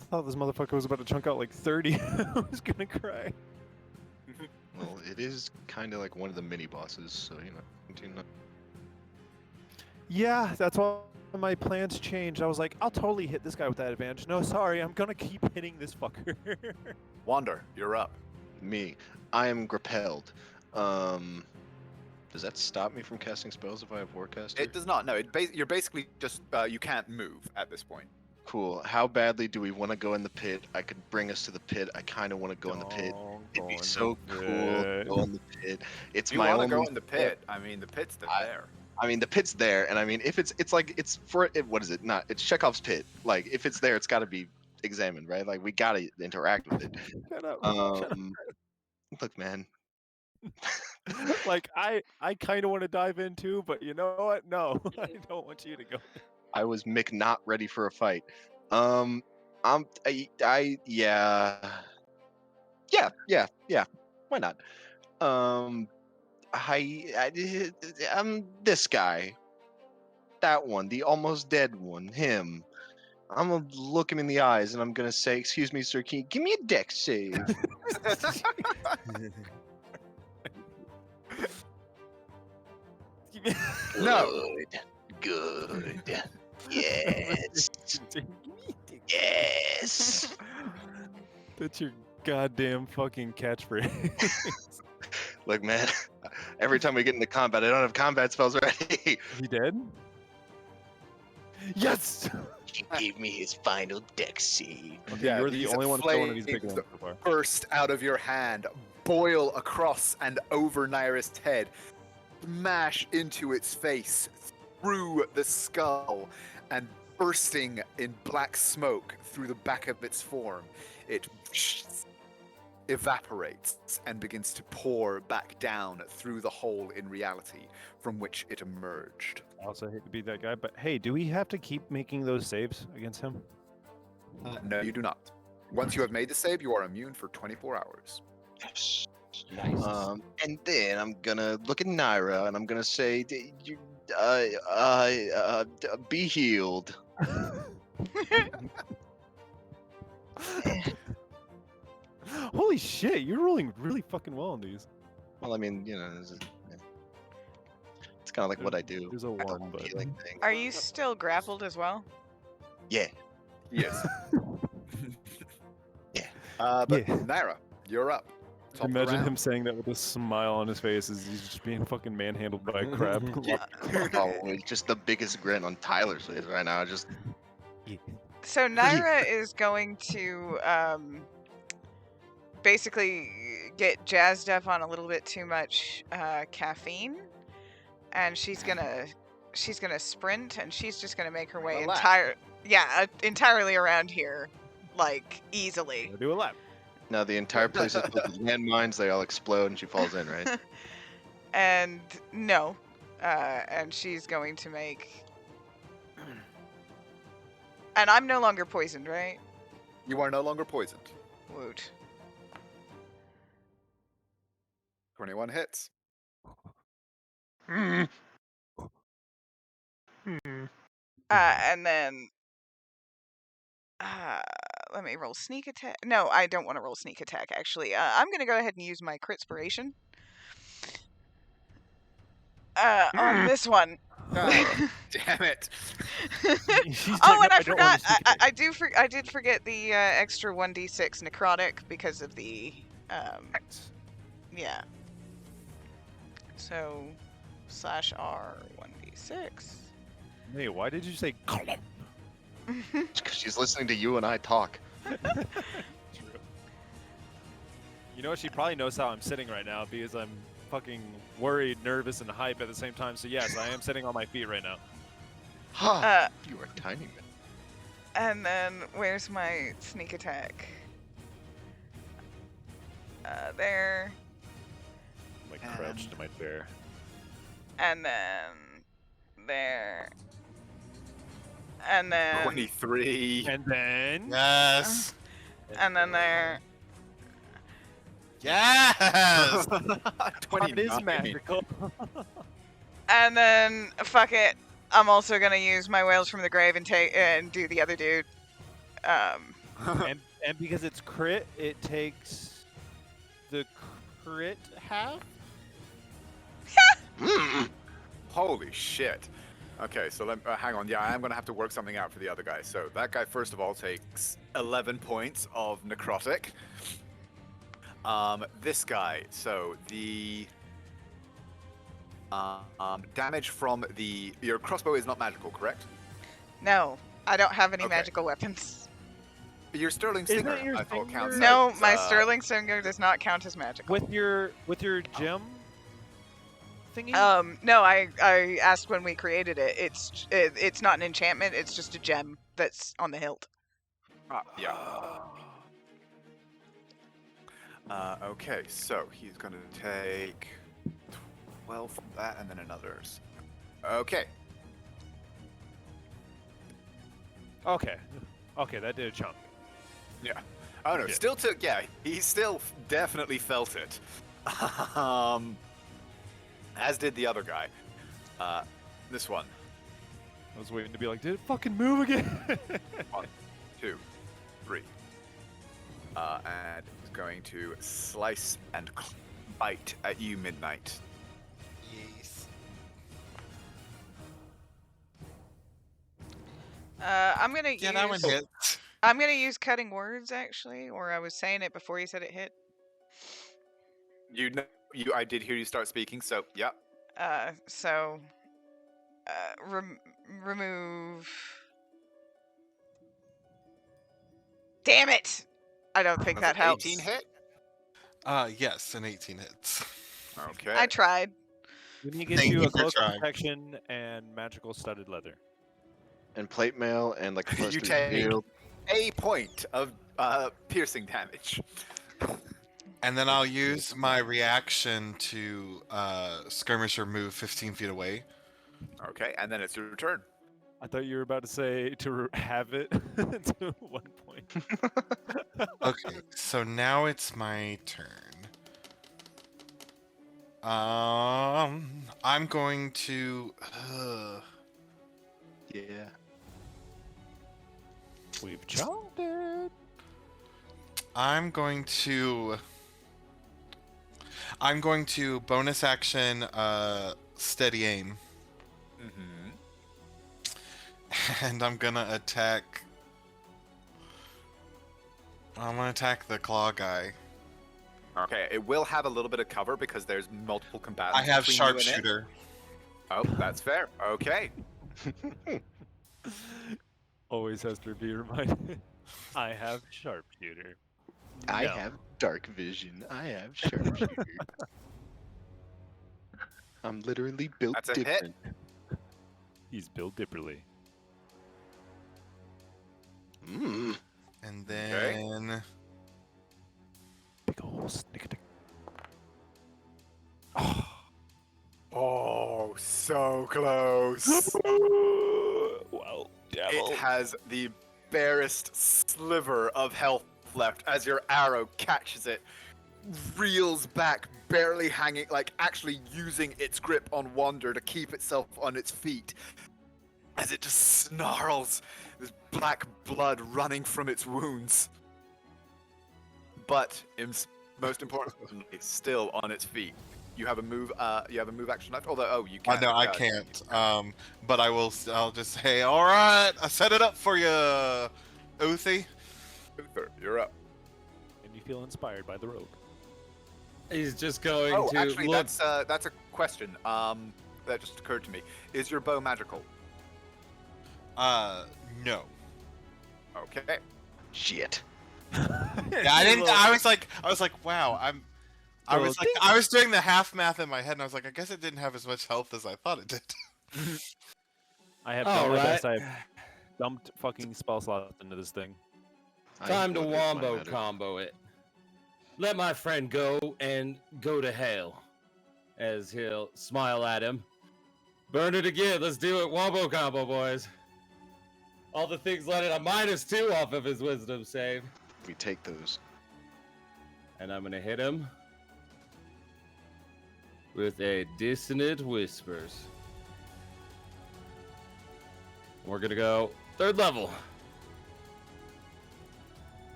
I thought this motherfucker was about to chunk out like 30. I was gonna cry. Well, it is kind of like one of the mini bosses, so Yeah, that's why my plans changed. I was like, I'll totally hit this guy with that advantage. No, sorry, I'm gonna keep hitting this fucker. Wander, you're up. Me, I am grappled. Does that stop me from casting spells if I have Warcaster? It does not. No, you're basically just you can't move at this point. Cool. How badly do we want to go in the pit? I could bring us to the pit. I kind of want to go in the pit. It'd be so cool to go in the pit. It's If you my want to only go in the pit, I mean, the pit's there. I mean, the pit's there, and I mean, if it's for it, what is it? Not it's Chekhov's pit. Like, if it's there, it's got to be examined, right? Like, we got to interact with it. Shut up. Look, man. Like I kind of want to dive in too, but you know what? No, I don't want you to go. I was not ready for a fight. Yeah. Why not? I'm this guy. That one, the almost dead one, him. I'm gonna look him in the eyes and I'm gonna say, "Excuse me, sir, can you give me a dex save?" No. Good. Yes. Yes. That's your goddamn fucking catchphrase. Look, man. Every time we get into combat, I don't have combat spells ready. He dead? Yes! He gave me his final dex save. Okay, Yeah, you're the these only one throwing one of these big flames ones so far. burst out of your hand, boil across and over Naira's head, smash into its face, through the skull, and bursting in black smoke through the back of its form. It evaporates and begins to pour back down through the hole in reality from which it emerged. I also hate to be that guy, but hey, do we have to keep making those saves against him? No, you do not. Once you have made the save, you are immune for 24 hours. Yes. Nice. And then I'm gonna look at Naira and I'm gonna say, be healed. Holy shit, you're rolling really fucking well on these. Well, I mean, it's kind of like what I do. There's a I have one, but healing thing. Are you still grappled as well? Yeah. Yes. Yeah. But Yeah. Naira, you're up. Top of the imagine him round. saying that with a smile on his face as he's just being fucking manhandled by a crab. Oh, it's just the biggest grin on Tyler's face right now. Just So Naira is going to basically get jazzed up on a little bit too much caffeine, and she's gonna sprint, and she's just gonna make her way A lap. entirely around here, like easily. Do a lap. now the entire place is filled with landmines. They all explode and she falls in, right? And no, and she's going to make. And I'm no longer poisoned, right? You are no longer poisoned. Woot. 21 hits. And then, let me roll sneak attack. No, I don't want to roll sneak attack, actually. I'm going to go ahead and use my critspiration. On this one. Oh, damn it. Oh, and I forgot. I did forget the extra 1d6 necrotic because of the yeah. So /R 1d6. Hey, why did you say? Because she's listening to you and I talk. True. You know what? She probably knows how I'm sitting right now because I'm fucking worried, nervous, and hype at the same time. So yes, I am sitting on my feet right now. Ha! You are tiny, man. And then where's my sneak attack? There. I'm like crouched to my chair. And then there. And then 23. And then Yes. and then there. Yes. it is magical. And then fuck it. I'm also gonna use my whales from the grave and take and do the other dude. and because it's crit, it takes the crit half. Holy shit. Okay, so hang on. Yeah, I am going to have to work something out for the other guy. So that guy, first of all, takes 11 points of necrotic. This guy, so the damage from your crossbow is not magical, correct? No, I don't have any Okay. magical weapons. Your Sterling Isn't Stinger, it your I thought counts. stinger? No, as, my Sterling Stinger does not count as magical. With your gem thingy. No, I asked when we created it. It's not an enchantment. It's just a gem that's on the hilt. Yeah. Okay, so he's going to take 12 from that and then another. Okay. Okay, that did a chunk. Yeah. Oh no, Yeah. still took. Yeah, he still definitely felt it. As did the other guy. This one. I was waiting to be like, did it fucking move again? 1, 2, 3. And he's going to slice and bite at you, Midnight. Yes. I'm gonna Yeah, that one use. hits. I'm gonna use cutting words actually, or I was saying it before you said it hit. You know, I did hear you start speaking, so yeah. So, remove. Damn it! I don't think Was that it 18 helps. hit? Yes, an 18 hits. Okay. I tried. When he gives Thank you you a for close trying. protection and magical studded leather. And plate mail and like a plus You 3 take- shield. A point of piercing damage. And then I'll use my reaction to skirmisher move 15 feet away. Okay, and then it's your turn. I thought you were about to say to have it to 1 point. Okay, so now it's my turn. I'm going to. Yeah. We've chomped it. I'm going to bonus action steady aim, Mm-hmm. and I'm gonna attack. I'm gonna attack the claw guy. Okay, it will have a little bit of cover because there's multiple combatants. I have between you and it. sharpshooter. Oh, that's fair. Okay. Always has to be reminded. I have sharpshooter. I No. have dark vision. I have sharpshooter. I'm literally built That's a hit. different. He's Bill Dipperly. Mm. And Okay. then Big ol' snick. Oh, so close. Well, It has the barest sliver of health left as your arrow catches it, reels back, barely hanging, like actually using its grip on Wander to keep itself on its feet. As it just snarls, there's black blood running from its wounds. But, most importantly, still on its feet. You have a move. You have a move action left. Although, you can't. no, I can't. But I will. I'll just say, all right, I set it up for you, Uthi. Uther, you're up. And you feel inspired by the rogue. He's just going Oh, to actually, look. that's a question. That just occurred to me. Is your bow magical? No. Okay. Shit. Yeah, I didn't. I was like, wow. I was doing the half math in my head, and I was like, I guess it didn't have as much health as I thought it did. I have All done my right. best. I've dumped fucking spell slots into this thing. Time to I voted my wombo matter. combo it. Let my friend go and go to hell. As he'll smile at him. Burn it again. Let's do it. Wombo combo, boys. All the things let it a -2 off of his wisdom save. We take those. And I'm going to hit him with a Dissonant Whispers. We're going to go 3rd level.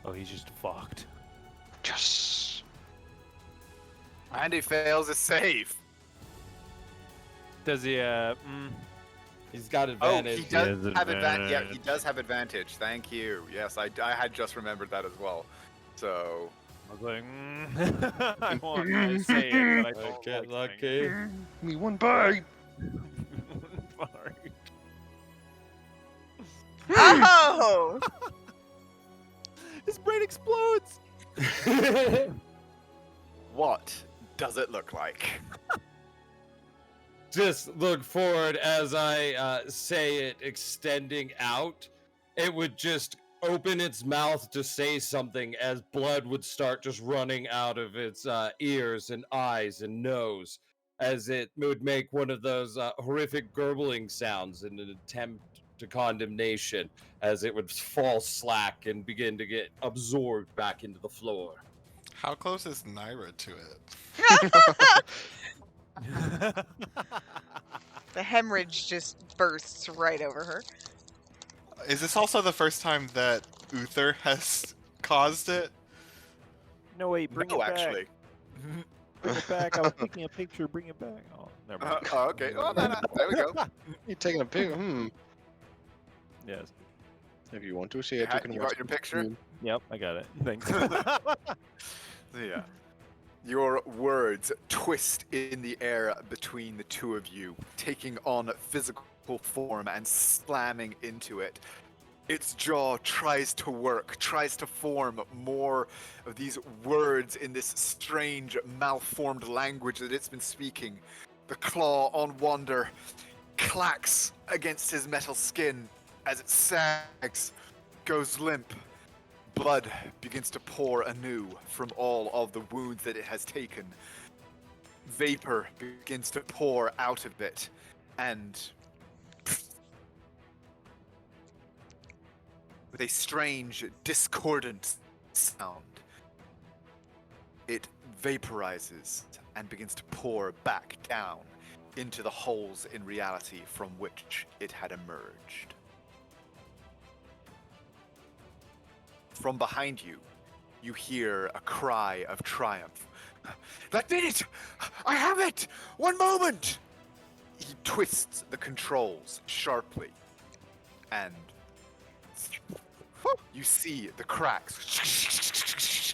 Oh, he's just fucked. Yes. And he fails a save. Does he, He's got Oh, advantage. he does has have advantage. Yeah, he advantage. does have advantage. Thank you. Yes, I had just remembered that as well. So, I was like, I want to say it, but I don't Get like lucky. Me one bite. Fart. Oh! His brain explodes. what does it look like? Just look forward as I say it, extending out. It would just open its mouth to say something as blood would start just running out of its ears and eyes and nose, as it would make one of those horrific gurgling sounds in an attempt to condemnation, as it would fall slack and begin to get absorbed back into the floor. How close is Naira to it? The hemorrhage just bursts right over her. Is this also the first time that Uther has caused it? No, wait, bring no, it back. actually. Bring it back. I was taking a picture. Bring it back. Oh, never mind. Okay. Oh, no, there we go. You taking a pic? Yes. If you want to see it, you can You watch got your it. picture? Yep, I got it. Thanks. Yeah. Your words twist in the air between the two of you, taking on physical form and slamming into it. Its jaw tries to work, tries to form more of these words in this strange, malformed language that it's been speaking. The claw on Wander clacks against his metal skin as it sags, goes limp. Blood begins to pour anew from all of the wounds that it has taken. Vapor begins to pour out of it, and with a strange, discordant sound, it vaporizes and begins to pour back down into the holes in reality from which it had emerged. From behind you, you hear a cry of triumph. That did it! I have it! One moment! He twists the controls sharply, and you see the cracks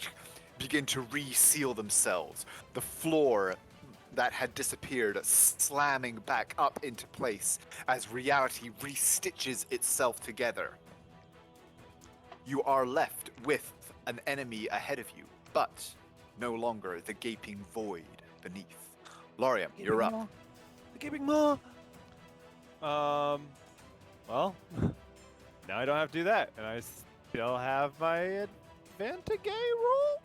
begin to re-seal themselves. The floor that had disappeared slamming back up into place as reality re-stitches itself together. You are left with an enemy ahead of you, but no longer the gaping void beneath. Lorium, you're up. The gaping maw. Well, now I don't have to do that, and I still have my advantage roll.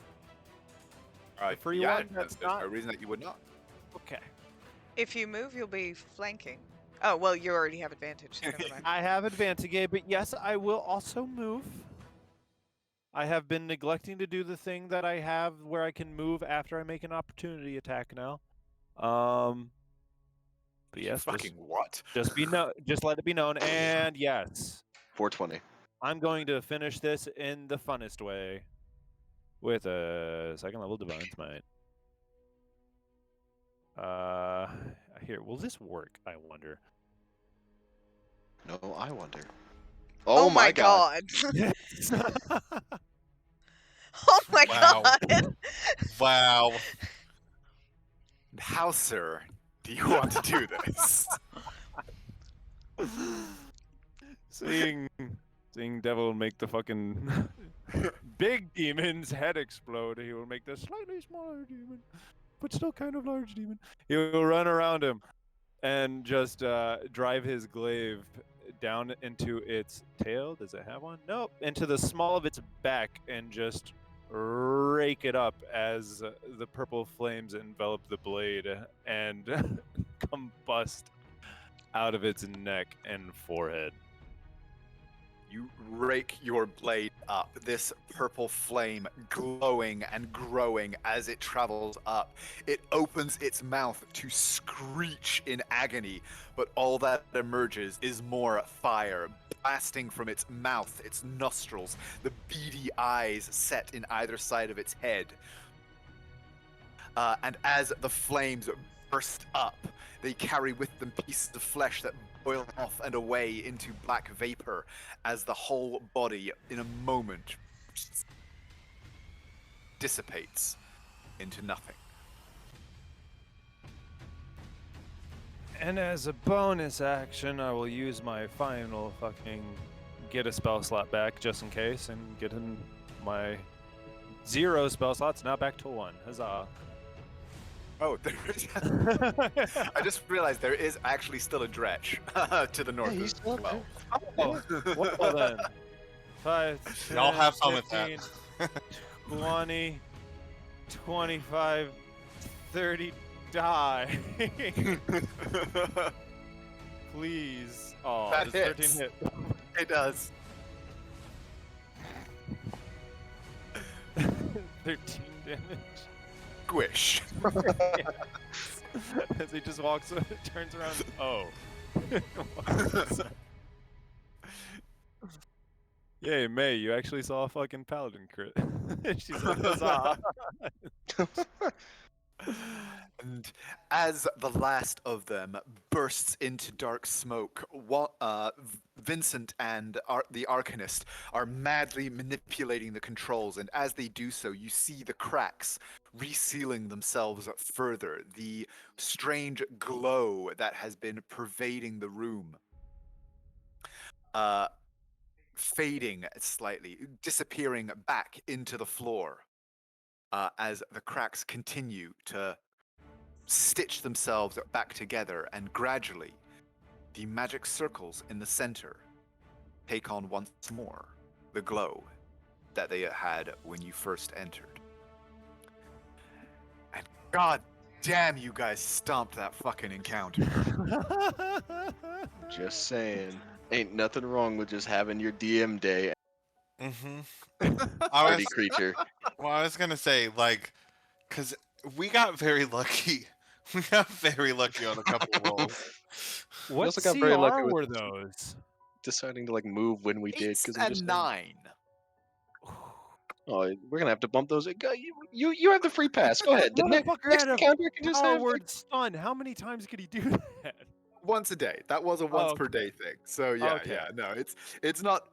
All right, free yeah, one, that's there's no not- reason that you would not. Okay. If you move, you'll be flanking. Oh, well, you already have advantage, so never mind. I have advantage, but yes, I will also move. I have been neglecting to do the thing that I have where I can move after I make an opportunity attack now. But yes, Fucking what? just let it be known. And yes, 420. I'm going to finish this in the funnest way with a second level divine smite. Here, will this work? I wonder. No, I wonder. Oh my god. Oh my Wow. god. Wow. How, sir, do you want to do this? seeing Devil make the fucking big demon's head explode, he will make the slightly smaller demon, but still kind of large demon. He will run around him and just drive his glaive down into its tail. Does it have one? Nope. Into the small of its back and just rake it up as the purple flames envelop the blade and combust out of its neck and forehead. You rake your blade up, this purple flame glowing and growing as it travels up. It opens its mouth to screech in agony, but all that emerges is more fire, blasting from its mouth, its nostrils, the beady eyes set in either side of its head. And as the flames burst up, they carry with them pieces of flesh that boil off and away into black vapor as the whole body, in a moment, dissipates into nothing. And as a bonus action, I will use my final fucking get a spell slot back just in case and get in my 0 spell slots now back to 1. Huzzah. Oh, there is. I just realized there is actually still a dretch to the north he's as still well. Oh, well then. 5, 10, Y'all have fun with that. 15, 20, 25, 30, die. Please. Oh, That does 13 hits. hit? It does. 13 damage. Squish. As he just walks, turns around. Oh. Yay, May, you actually saw a fucking paladin crit. She said, huzzah. And as the last of them bursts into dark smoke, Vincent and the Arcanist are madly manipulating the controls, and as they do so, you see the cracks resealing themselves further. The strange glow that has been pervading the room, fading slightly, disappearing back into the floor, as the cracks continue to stitch themselves back together, and gradually the magic circles in the center take on once more the glow that they had when you first entered. And god damn, you guys stomped that fucking encounter. Just saying. Ain't nothing wrong with just having your DM day. Party creature. Well, I was gonna say, like, because we got very lucky. We got very lucky on a couple rolls. We What also got very lucky CR with were those? deciding to like move when we did 8s because and 9. Oh, we're gonna have to bump those. You have the free pass. Go ahead. The Motherfucker next had a encounter can just power have. word stun. How many times could he do that? Once a day. That was a once per day thing. So yeah, Okay. yeah, no, it's not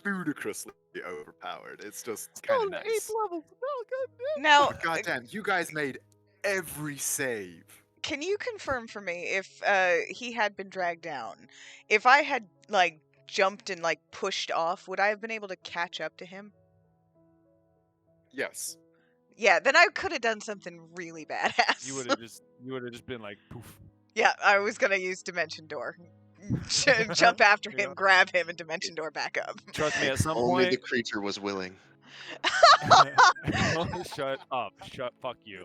ludicrously overpowered. It's just kind of nice. level. Oh, goddamn. Now, But goddamn, you guys made every save. can you confirm for me if he had been dragged down? If I had like jumped and like pushed off, would I have been able to catch up to him? Yes. Yeah, then I could have done something really badass. You would have just been like poof. Yeah, I was gonna use Dimension Door. Jump after Yeah. him, grab him, and Dimension Door back up. Trust me, at some Only the point. creature was willing. Shut up. Fuck you.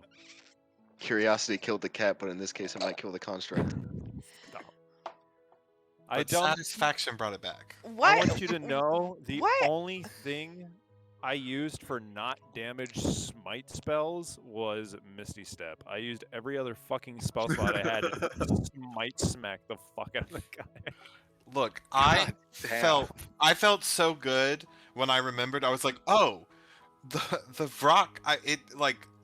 Curiosity killed the cat, but in this case, it might kill the construct. I But don't. satisfaction brought it back. What? I want you to know the What? only thing I used for not damage smite spells was Misty Step. I used every other fucking spell slot I had to smite smack the fuck out of the guy. Look, I damn. felt so good when I remembered. I was like, oh, the Vrock.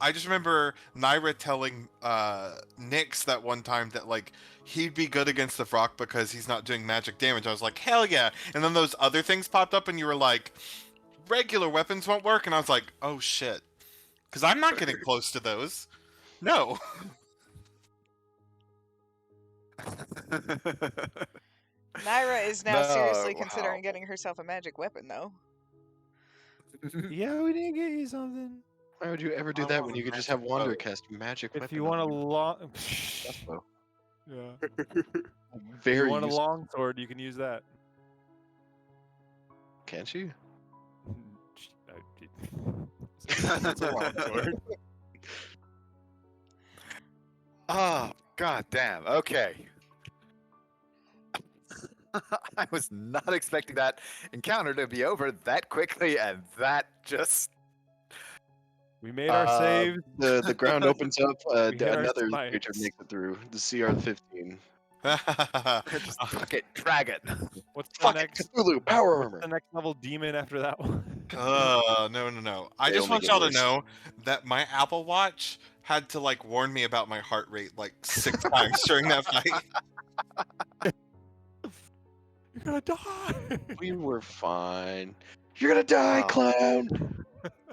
I just remember Naira telling Nyx that one time that like he'd be good against the Vrock because he's not doing magic damage. I was like, hell yeah! And then those other things popped up, and you were like, regular weapons won't work, and I was like, oh shit, because I'm not getting close to those. No. Naira is now seriously No, considering wow. getting herself a magic weapon, though. Yeah, we didn't get you something. Why would you ever do I that want when a you could just magic have Wander bow. cast magic If weapon? you want a on your long, crossbow? yeah. If Very you want a useful. long sword, you can use that. Can't you? It's a long sword. Oh, god damn. Okay. I was not expecting that encounter to be over that quickly, and that just We made our save. The ground opens up. We hit our Another smites. creature makes it through. The CR-15. just fuck it, drag it. What's the Fuck it, next? Cthulhu, power What's armor. the next level demon after that one? No. I They just only want get y'all to worse. know that my Apple Watch had to like warn me about my heart rate like 6 times during that fight. You're gonna die. We were fine. You're gonna die, Oh. clown.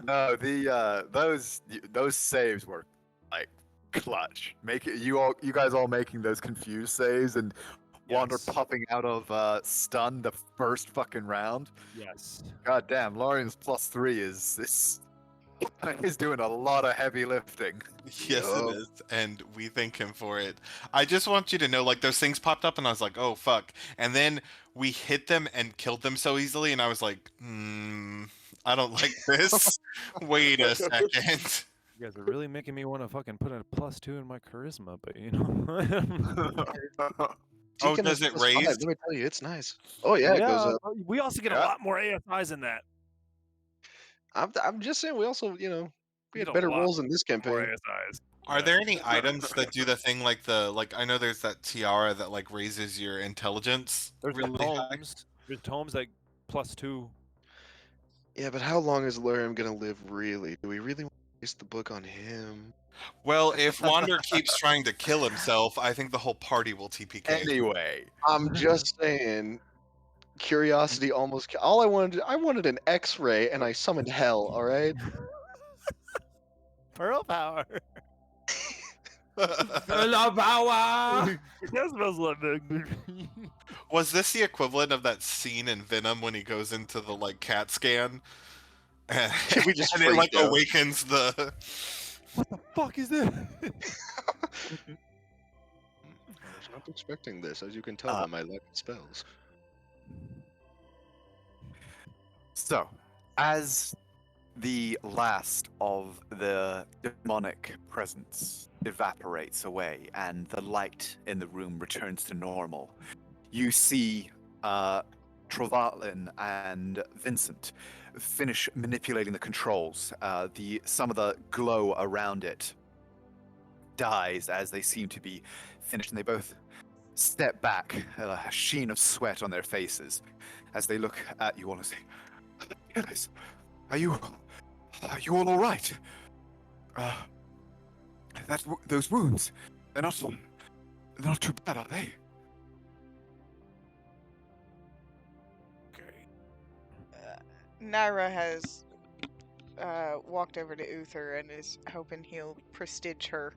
No, those saves were like clutch. You guys all making those confused saves and Wander Yes. popping out of stun the first fucking round. Yes. God damn, Lorian's +3 is doing a lot of heavy lifting. Yes, Yup. it is, and we thank him for it. I just want you to know, like, those things popped up, and I was like, oh, fuck. And then we hit them and killed them so easily, and I was like, I don't like this. Wait a second. You guys are really making me want to fucking put a +2 in my charisma, but you know. Oh, Deacon does is it +5, raise? Let me tell you, it's nice. Oh yeah, it goes up. but we also get a Yeah. lot more ASIs in that. I'm just saying, we also, we We had get a better lot rolls in this More campaign. ASIs. Are Yeah. there any items that do the thing like I know there's that tiara that like raises your intelligence There's really high? tomes. There's tomes like +2. Yeah, but how long is Lurium gonna live, really? Do we really want to waste the book on him? Well, if Wander keeps trying to kill himself, I think the whole party will TPK. Anyway, I'm just saying, Curiosity almost. All I wanted an X-ray, and I summoned hell. All right. Pearl power. Hello, power. That smells like Was this the equivalent of that scene in Venom when he goes into the like CAT scan? And, We just and it like freaked out. awakens the. What the fuck is this? I was not expecting this, as you can tell by my lack of spells. So, as the last of the demonic presence evaporates away and the light in the room returns to normal, you see Trevalin and Vincent finish manipulating the controls. Some of the glow around it dies as they seem to be finished, and they both step back, a sheen of sweat on their faces, as they look at you all and say, "Guys, are you all right? Those wounds, they're not too bad, are they?" Naira has walked over to Uther and is hoping he'll prestige her.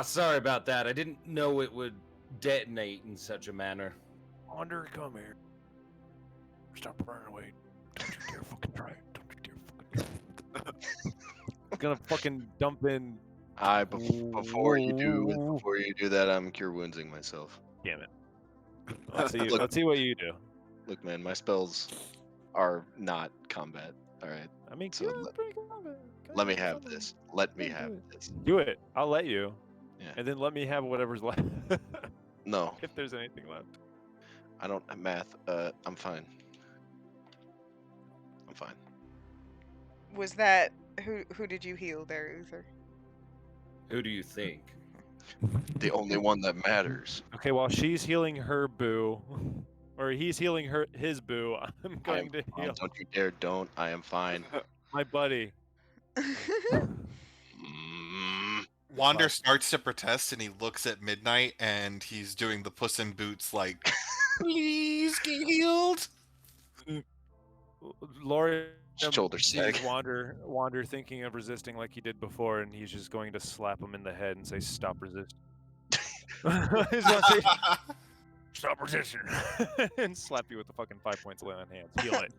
Sorry about that. I didn't know it would detonate in such a manner. Wander, come here. Stop running away. Don't you dare fucking try it. Don't you dare fucking I'm gonna fucking dump in. Before you do that, I'm cure woundsing myself. Damn it. Let's see what you do. Look, man, my spells are not combat. All right. I mean, So you're pretty combat. let me have this. Let me have this. Do it. I'll let you. Yeah. And then let me have whatever's left. No, If there's anything left. I don't math. I'm fine. I'm fine. Was that who did you heal there, Uther? Who do you think? The only one that matters. Okay, while she's healing her boo, or he's healing his boo, I'm going to heal Don't you dare! Don't. I am fine. my buddy. Wander starts to protest and he looks at Midnight and he's doing the Puss in Boots like, please get healed. Laurie Shoulder sees sag. Wander thinking of resisting like he did before, and he's just going to slap him in the head and say, "Stop resisting." He's gonna say, "Stop resisting," and slap you with the fucking 5 points lay on hands. Heal it.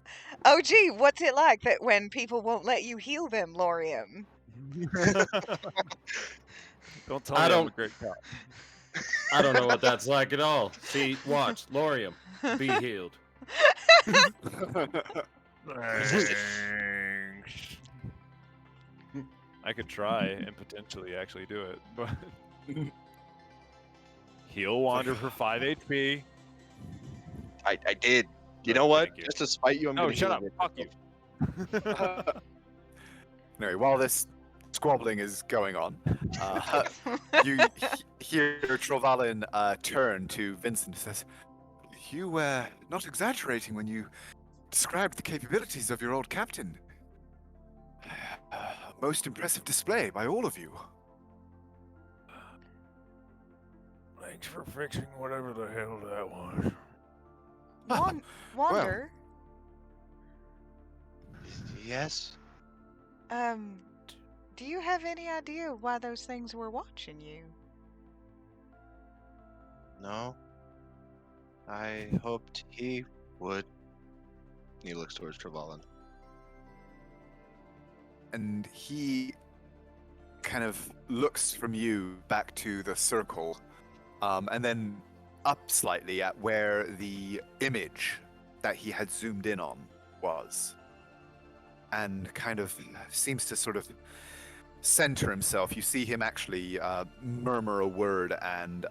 Oh, gee, what's it like that when people won't let you heal them, Lorium? Don't tell me I'm a great cop. I don't know what that's like at all. See, watch, Lorium, be healed. Thanks. I could try and potentially actually do it, but heal Wander for 5 HP. I did. You No, know what? thank you. Just to spite you, I'm No, gonna shut heal up. you. Fuck you. Anyway, while this squabbling is going on, you hear Trevalin turn to Vincent and says, "You were not exaggerating when you described the capabilities of your old captain. Most impressive display by all of you." Thanks for fixing whatever the hell that was. Wander, Yes. do you have any idea why those things were watching you? No. I hoped he would. He looks towards Trevalin. And he kind of looks from you back to the circle, and then up slightly at where the image that he had zoomed in on was, and kind of seems to sort of center himself. You see him actually murmur a word and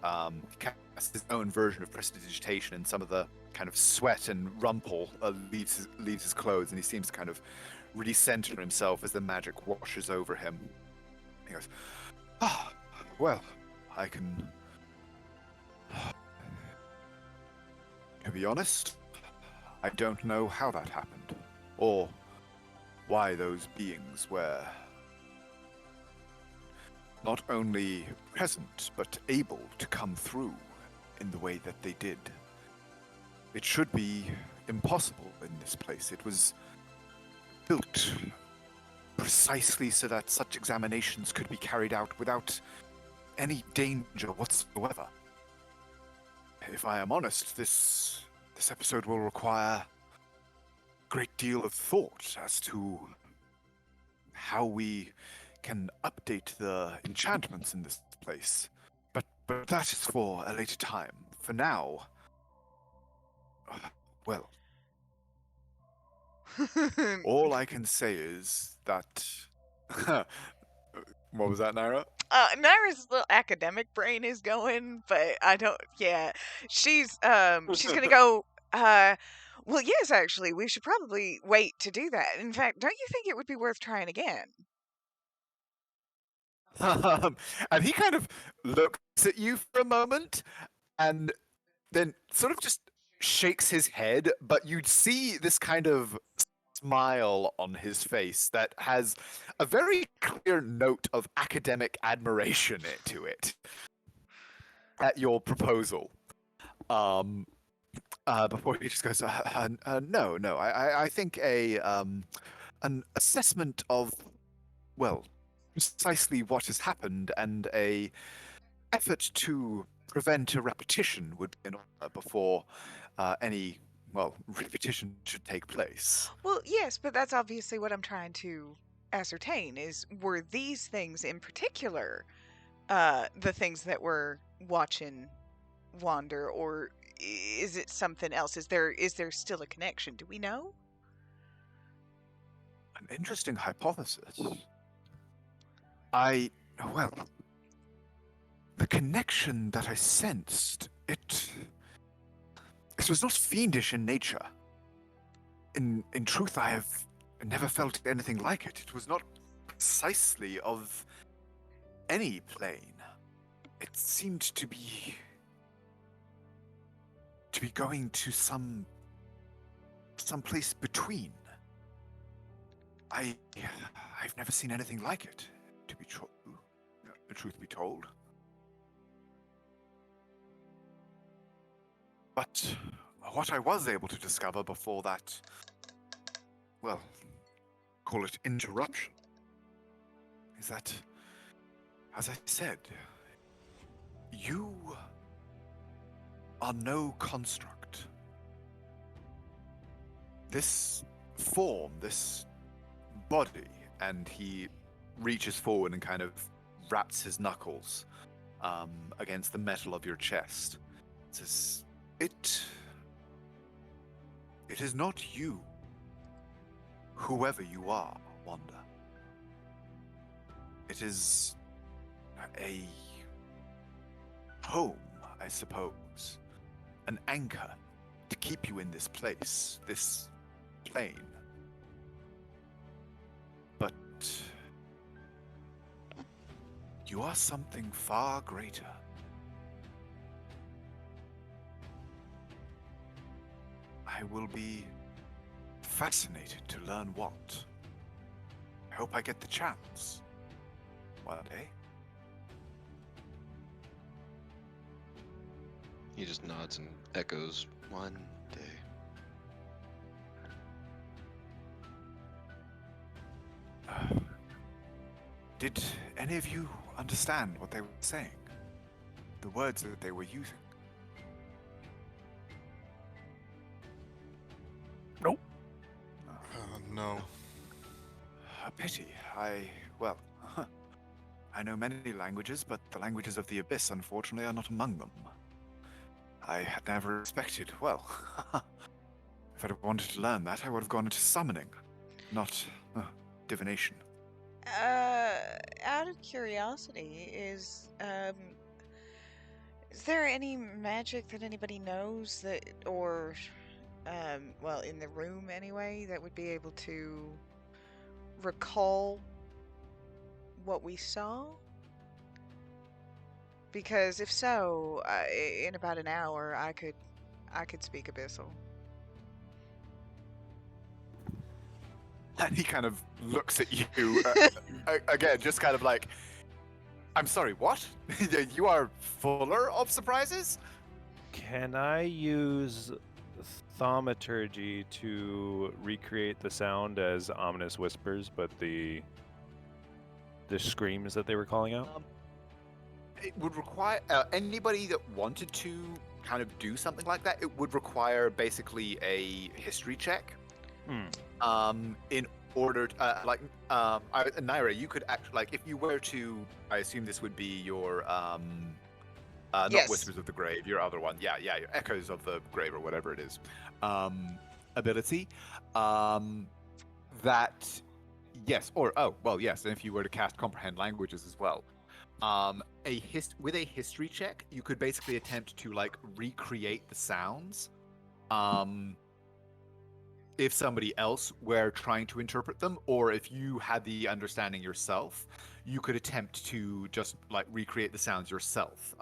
cast his own version of prestidigitation, and some of the kind of sweat and rumple leaves his clothes, and he seems to kind of recenter himself as the magic washes over him. He goes, "Ah, well, I can... To be honest, I don't know how that happened, or why those beings were not only present, but able to come through in the way that they did. It should be impossible in this place. It was built precisely so that such examinations could be carried out without any danger whatsoever. If I am honest, this episode will require a great deal of thought as to how we can update the enchantments in this place. But that is for a later time. For now, well, all I can say is that... What was that, Naira? Naira's little academic brain is going, but I don't. Yeah, she's gonna go. Well, yes, actually, we should probably wait to do that. In fact, don't you think it would be worth trying again? And he kind of looks at you for a moment, and then sort of just shakes his head, but you'd see this kind of smile on his face that has a very clear note of academic admiration to it at your proposal. Before he just goes, no. I think an assessment of, well, precisely what has happened and a effort to prevent a repetition would be in order before any, well, repetition should take place. Well, yes, but that's obviously what I'm trying to ascertain is, were these things in particular the things that we're watching wander, or is it something else? Is there still a connection? Do we know? An interesting hypothesis. Well, the connection that I sensed, it was not fiendish in nature. In truth, I have never felt anything like it. It was not precisely of any plane. It seemed to be going to some place between. I've never seen anything like it, to be true. The truth be told. But what I was able to discover before that, well, call it interruption, is that, as I said, you are no construct. This form, this body, and he reaches forward and kind of wraps his knuckles against the metal of your chest. Says, it is not you, whoever you are, Wanda. It is a home, I suppose. An anchor to keep you in this place, this plane. But you are something far greater. I will be fascinated to learn what. I hope I get the chance one day. He just nods and echoes, one day. Did any of you understand what they were saying? The words that they were using? Nope. No. A pity. Well, I know many languages, but the languages of the Abyss, unfortunately, are not among them. I had never expected, well, if I'd wanted to learn that, I would have gone into summoning, not divination. Out of curiosity, is there any magic that anybody knows that, or, well, in the room anyway, that would be able to recall what we saw? Because if so, in about an hour, I could speak Abyssal. And he kind of looks at you again, just kind of like, I'm sorry, what? You are fuller of surprises? Can I use thaumaturgy to recreate the sound as ominous whispers, but the screams that they were calling out? It would require anybody that wanted to kind of do something like that. It would require basically a history check. In order to, Naira, you could actually, like, if you were to, I assume this would be your not Yes. Whispers of the Grave, your other one. Yeah, your Echoes of the Grave or whatever it is. Ability. That, yes, or, oh, well, yes, and if you were to cast Comprehend Languages as well. With a history check, you could basically attempt to, like, recreate the sounds. If somebody else were trying to interpret them, or if you had the understanding yourself, you could attempt to just like recreate the sounds yourself.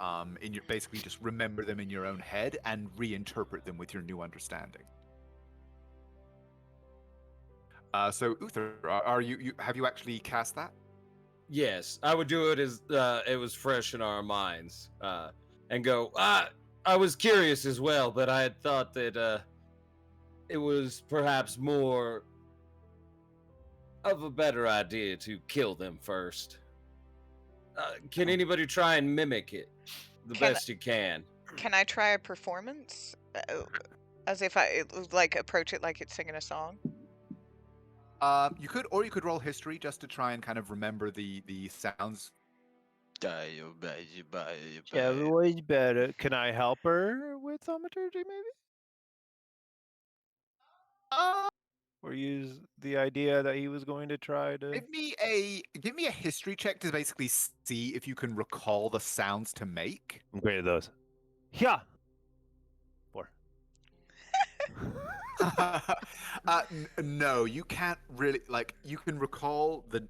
Basically just remember them in your own head and reinterpret them with your new understanding. So Uther, have you actually cast that? Yes, I would do it as it was fresh in our minds, and go. I was curious as well, but I had thought that it was perhaps more of a better idea to kill them first. Can anybody try and mimic it the best you can? Can I try a performance? As if I like approach it like it's singing a song? You could roll history just to try and kind of remember the sounds. Everyone's better. Can I help her with thaumaturgy, maybe? Or use the idea that he was going to try to... Give me a history check to basically see if you can recall the sounds to make. I'm great at those. Yeah. 4. No, you can't really, like, you can recall the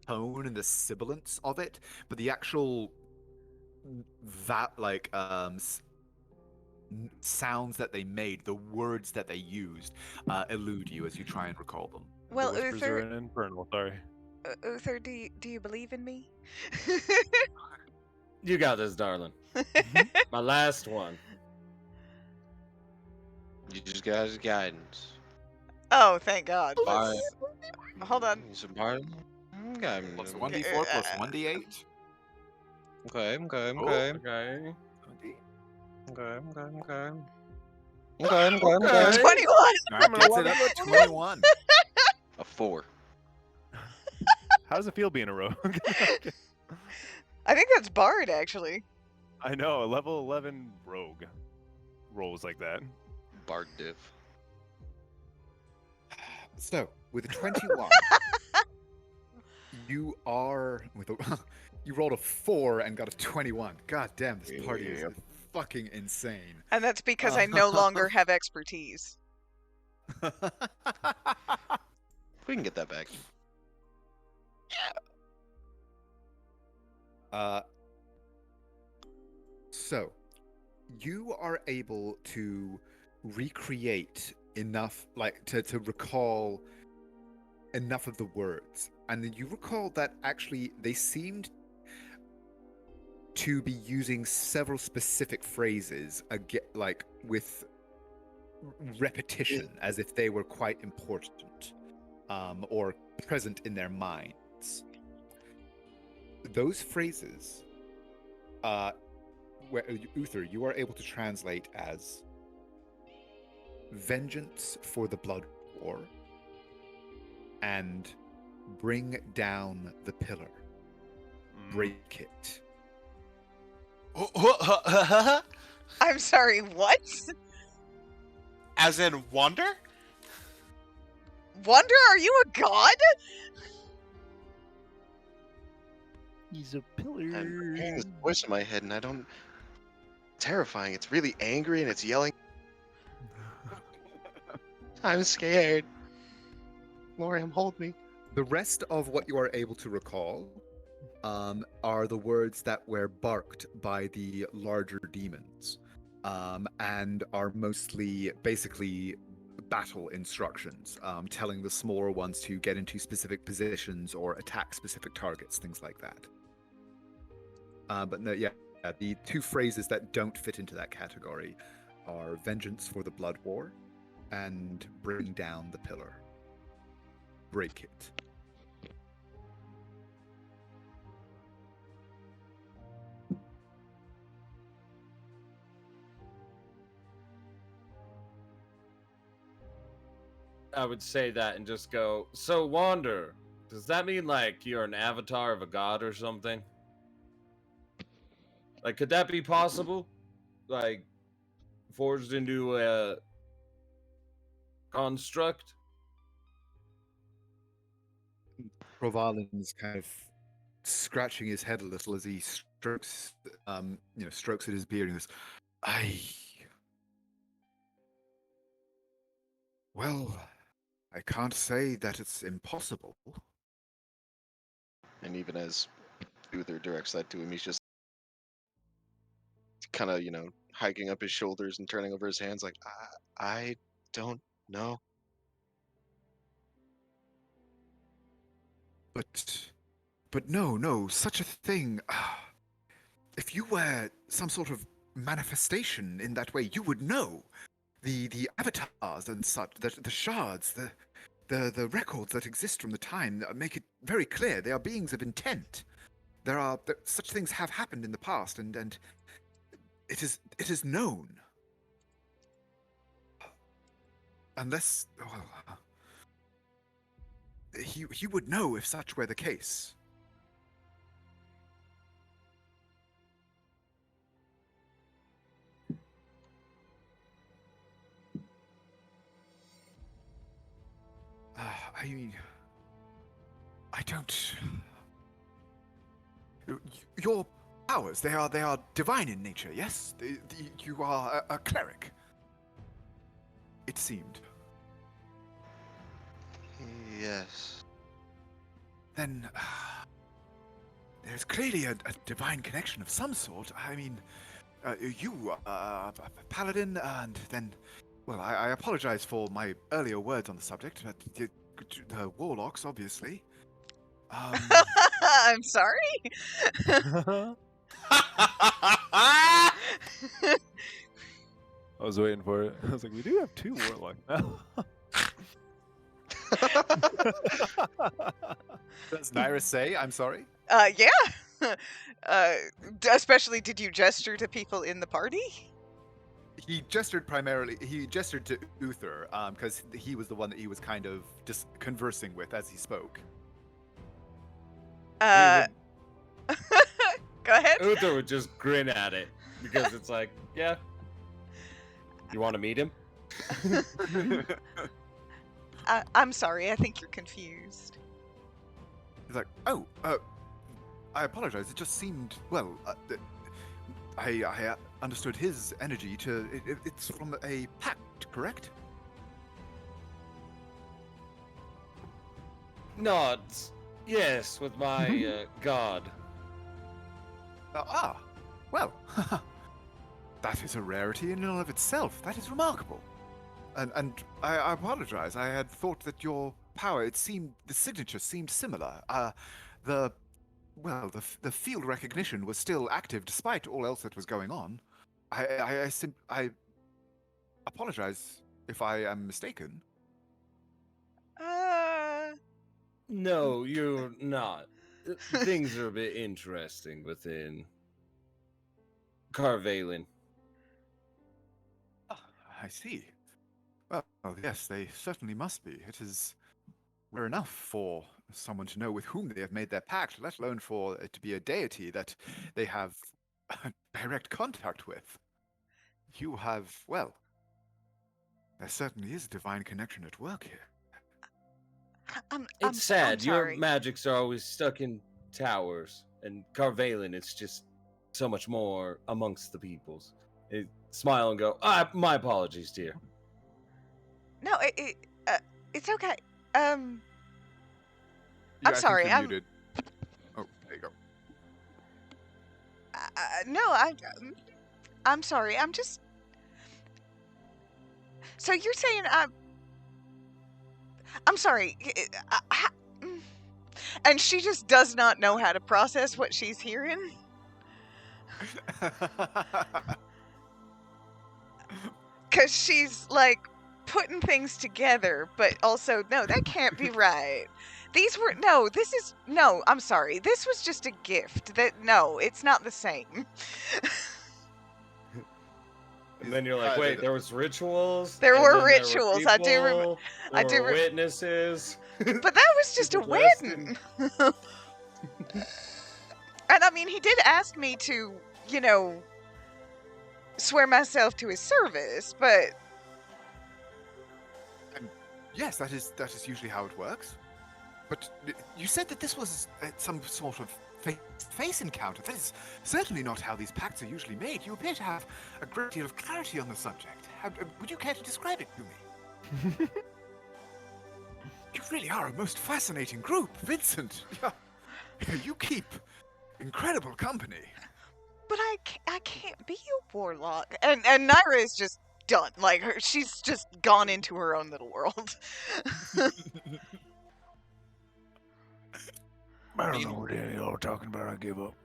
tone and the sibilance of it, but the actual sounds that they made, the words that they used, elude you as you try and recall them. Well, the whispers Uther, are an infernal, sorry. Uther, do you believe in me? You got this, darling. My last one. You just got his guidance. Oh, thank God. Bard. Hold on. He's a bard. Plus 1d4 plus 1d8. Okay. Okay. Okay. 21! Alright, gets it up to 21. A 4. How does it feel being a rogue? I think that's Bard, actually. I know, a level 11 rogue rolls like that. Bard div. So, with a 21, you rolled a 4 and got a 21. God damn, this party is fucking insane. And that's because I no longer have expertise. We can get that back. So, you are able to recreate enough, like, to recall enough of the words. And then you recall that actually they seemed to be using several specific phrases, like, with repetition, as if they were quite important, or present in their minds. Those phrases, where Uther, you are able to translate as vengeance for the blood war and bring down the pillar, break it. I'm sorry, what? As in wonder? Wonder, are you a god? He's a pillar. I'm hearing this voice in my head, and I don't. Terrifying. It's really angry, and it's yelling. I'm scared. Loriam, hold me. The rest of what you are able to recall are the words that were barked by the larger demons, and are mostly basically battle instructions, telling the smaller ones to get into specific positions or attack specific targets, things like that. But no, yeah, the two phrases that don't fit into that category are vengeance for the blood war and bring down the pillar. Break it. I would say that and just go, so Wander, does that mean like you're an avatar of a god or something? Like, could that be possible? Like, forged into a construct? Provalin's kind of scratching his head a little as he strokes, strokes at his beard and goes, Well, I can't say that it's impossible. And even as Uther directs that to him, he's just kind of, hiking up his shoulders and turning over his hands like, I don't know. But no, such a thing. If you were some sort of manifestation in that way, you would know. The avatars and such, the shards, the records that exist from the time make it very clear they are beings of intent. Such things have happened in the past, and it is known. Unless, he would know if such were the case. I don't. Your powers, they are divine in nature, yes? You are a cleric. It seemed. Yes. Then there's clearly a divine connection of some sort. I mean, you are a paladin, and then, well, I apologize for my earlier words on the subject, but the warlocks, obviously. I'm sorry. I was waiting for it. I was like, we do have 2 warlocks now. Does Nyrus say, I'm sorry? Yeah. Especially, did you gesture to people in the party? He gestured to Uther, because he was the one that he was kind of just conversing with as he spoke. Go ahead. Uther would just grin at it because it's like, yeah. You want to meet him? I'm sorry, I think you're confused. He's like, I apologize. It just seemed, well, I understood his energy to, it's from a pact, correct? Nods. Yes, with my god. Well, that is a rarity in and of itself. That is remarkable. And I apologize. I had thought that your power, the signature seemed similar. The field recognition was still active despite all else that was going on. I apologize if I am mistaken. No, you're not. Things are a bit interesting within Carvalin. I see. Well, yes, they certainly must be. It is rare enough for someone to know with whom they have made their pact, let alone for it to be a deity that they have direct contact with. You have, well, there certainly is a divine connection at work here. It's sad. I'm sorry. Your magics are always stuck in towers, and Carvalin, it's just so much more amongst the peoples. Smile and go, my apologies, dear. No, it's okay. Yeah, I'm I think sorry. you're muted. Oh, there you go. No, I'm sorry. I'm just. So you're saying I'm sorry. And she just does not know how to process what she's hearing. Because she's like putting things together, but also, no, that can't be right. I'm sorry. This was just a gift. No, it's not the same. And then you're like, wait, there was rituals. There and were then rituals. There were I do remember. people, there were witnesses. But that was just a People dressed wedding. And I mean, he did ask me to, swear myself to his service, but Yes, that is usually how it works. But you said that this was some sort of face-to-face encounter. That is certainly not how these pacts are usually made. You appear to have a great deal of clarity on the subject. Would you care to describe it to me? You really are a most fascinating group, Vincent. You keep incredible company. But I can't be a warlock. And Naira is just done. Like, she's just gone into her own little world. I don't know what any of y'all are talking about. I give up.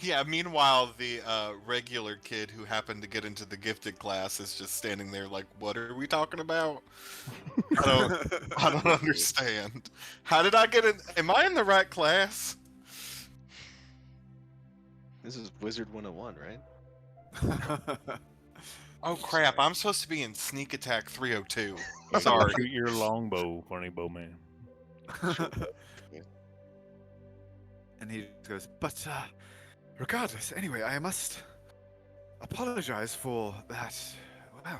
Yeah, meanwhile, the regular kid who happened to get into the gifted class is just standing there like, what are we talking about? I don't understand. How did I get in? Am I in the right class? This is Wizard 101, right? Oh crap, I'm supposed to be in Sneak Attack 302. Yeah, Sorry. Shoot your longbow, funny bow man. And he goes, but regardless, anyway, I must apologize for that, well,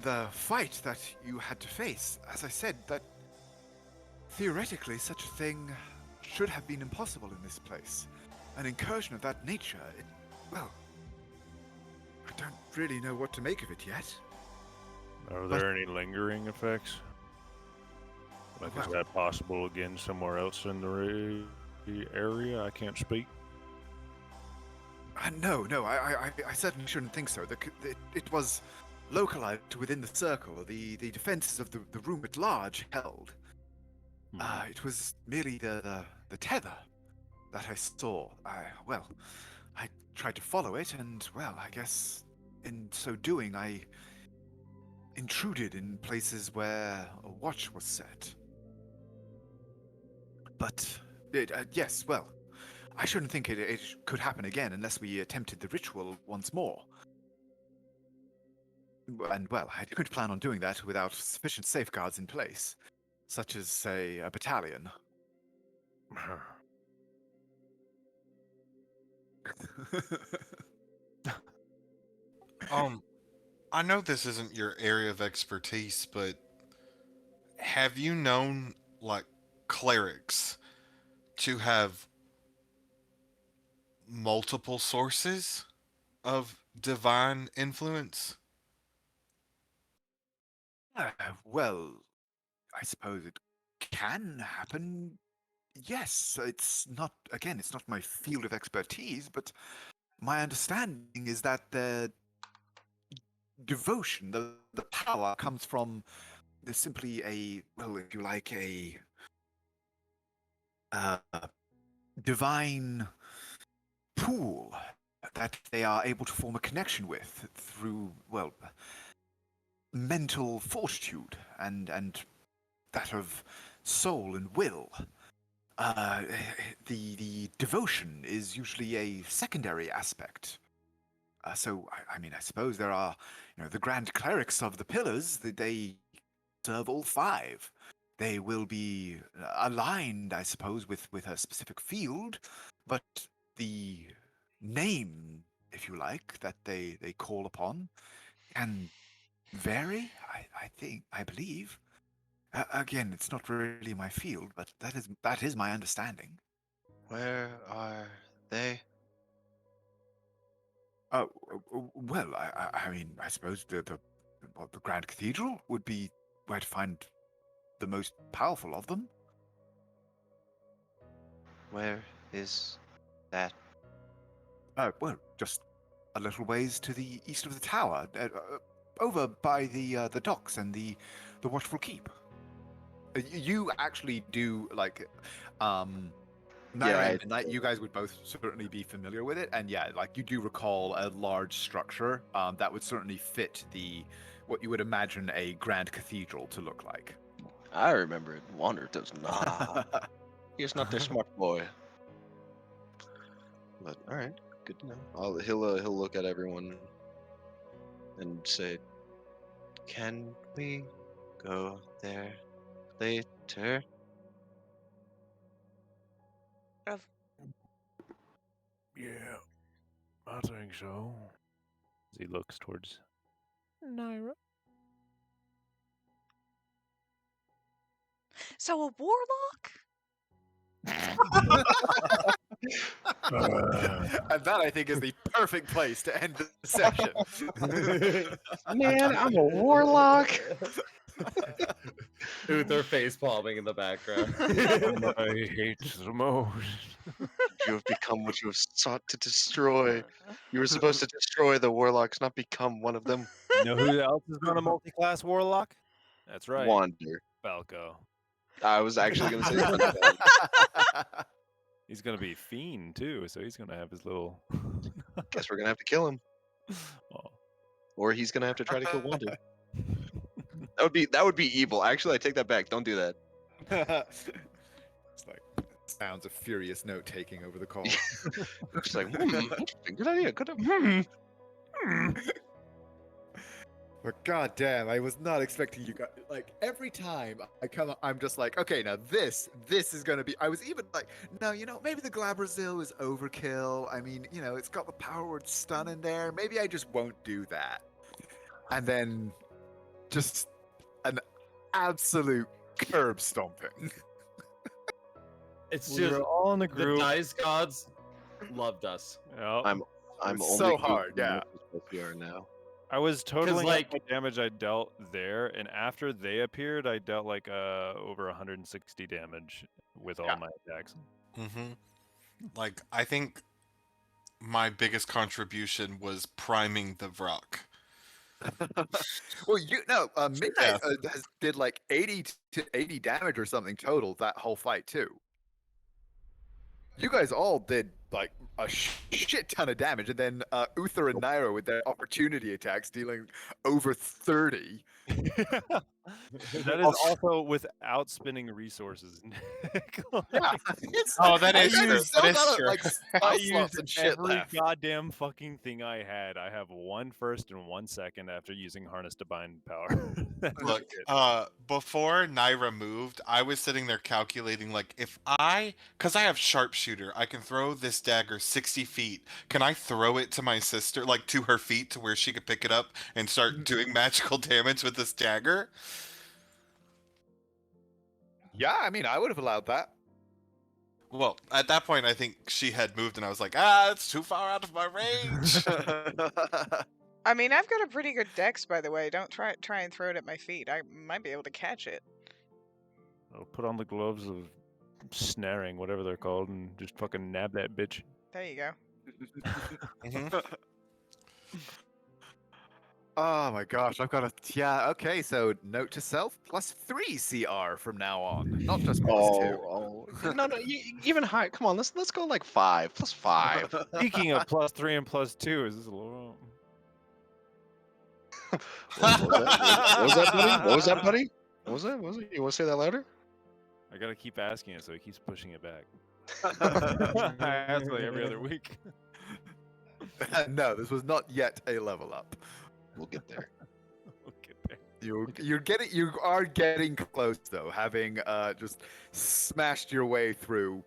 the fight that you had to face. As I said, that theoretically such a thing should have been impossible in this place. An incursion of that nature, well, I don't really know what to make of it yet. Are there any lingering effects? Like, is that possible again somewhere else in the area? I can't speak. No, I certainly shouldn't think so. It was localized within the circle. The defenses of the room at large held. It was merely the tether that I saw. I tried to follow it, and, well, I guess in so doing, I intruded in places where a watch was set. But, yes, well, I shouldn't think it could happen again unless we attempted the ritual once more. And, well, I could plan on doing that without sufficient safeguards in place, such as, say, a battalion. I know this isn't your area of expertise, but have you known, like, clerics to have multiple sources of divine influence? Well, I suppose it can happen. Yes, it's not my field of expertise, but my understanding is that the devotion, the power comes from simply if you like, a divine pool that they are able to form a connection with through, well, mental fortitude and that of soul and will. The devotion is usually a secondary aspect. So, I mean, I suppose there are, the grand clerics of the pillars, they serve all five. They will be aligned, I suppose, with a specific field, but the name, if you like, that they call upon can vary, I believe. Again, it's not really my field, but that is my understanding. Where are they? Well, I mean, I suppose the Grand Cathedral would be where to find the most powerful of them. Where is that? Well, just a little ways to the east of the tower, over by the docks and the Watchful Keep. You actually do, like, Naira and Midnight, you guys would both certainly be familiar with it, and yeah, like you do recall a large structure that would certainly fit what you would imagine a grand cathedral to look like. I remember it. Wander does not. He's not the smart boy. But all right, good to know. He'll look at everyone and say, "Can we go there later?" Yeah, I think so. As he looks towards Naira. So a warlock? And that, I think, is the perfect place to end the session. Man, I'm a warlock. Uther face palming in the background. I hate the most. You have become what you have sought to destroy. You were supposed to destroy the warlocks, not become one of them. You know who else is not a multi-class warlock? That's right, Wander. Falco. I was actually going to say something. He's gonna be fiend too, so he's gonna have his little. Guess we're going to have to kill him. Oh. Or he's going to have to try to kill Wander. That would be evil. Actually, I take that back. Don't do that. It's like sounds of furious note taking over the call. Just like, good idea. Good. But goddamn, I was not expecting you guys. Like every time I come up, I'm just like, okay, now this is gonna be. I was even like, no, maybe the Glabrazil is overkill. I mean, it's got the power word stun in there. Maybe I just won't do that. And then, just an absolute curb stomping. It's We just were all in the the group. dice gods loved us. Yep. I'm was only so goofing hard, yeah. as we are now. I was totaling like- up my damage I dealt there, and after they appeared, I dealt like over 160 damage with all my attacks. Mm-hmm. Like, I think my biggest contribution was priming the Vrock. Well, Midnight did like 80 damage or something total that whole fight too. You guys all did like a shit ton of damage, and then Uther and Naira with their opportunity attacks dealing over 30. That is also without spending resources. Yeah. Oh, that is You true. still That is gotta, true. like, I spell slots used and shit every left. goddamn fucking thing I had. I have 1 first and 1 second after using Harness Divine Power. That's Look, it. before Naira moved, I was sitting there calculating, like, because I have sharpshooter, I can throw this dagger 60 feet. Can I throw it to my sister, like, to her feet to where she could pick it up and start doing magical damage with this dagger? Yeah, I mean, I would have allowed that. Well, at that point, I think she had moved, and I was like, it's too far out of my range. I mean, I've got a pretty good dex, by the way. Don't try and throw it at my feet. I might be able to catch it. I'll put on the gloves of snaring, whatever they're called, and just fucking nab that bitch. There you go. Mhm. Oh my gosh, I've got okay, so note to self, +3 CR from now on, not just +2. No, even higher. Come on, let's go like 5 plus 5. Speaking of +3 and +2, is this a little? What was that, buddy? What was that, buddy? What was that? What was it? You want to say that louder? I gotta keep asking it, so he keeps pushing it back. I ask like every other week. No, this was not yet a level up. We'll get there. We'll get there. You are getting close though, having just smashed your way through.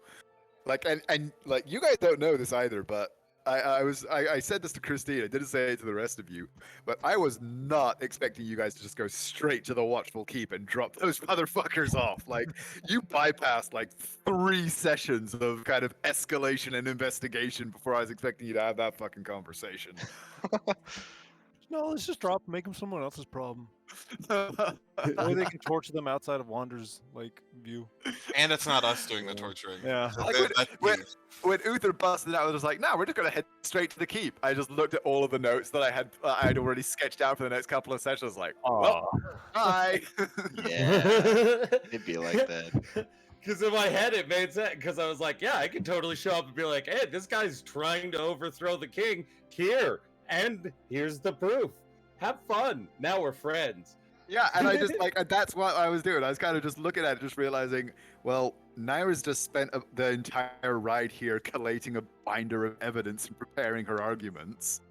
Like and like you guys don't know this either, but I said this to Christine. I didn't say it to the rest of you, but I was not expecting you guys to just go straight to the Watchful Keep and drop those motherfuckers off. Like you bypassed like 3 sessions of kind of escalation and investigation before I was expecting you to have that fucking conversation. No, let's just drop, make them someone else's problem. Or they can torture them outside of Wander's view. And it's not us doing the torturing. Yeah. Like when Uther busted out, I was just like, "No, we're just gonna head straight to the keep." I just looked at all of the notes that I had already sketched out for the next couple of sessions. Like, well, bye. Yeah, it'd be like that. Because in my head it made sense. Because I was like, yeah, I can totally show up and be like, hey, this guy's trying to overthrow the king here, and here's the proof. Have fun. Now we're friends. Yeah, and I just and that's what I was doing. I was kind of just looking at it, just realizing, well, Naira's just spent the entire ride here collating a binder of evidence and preparing her arguments.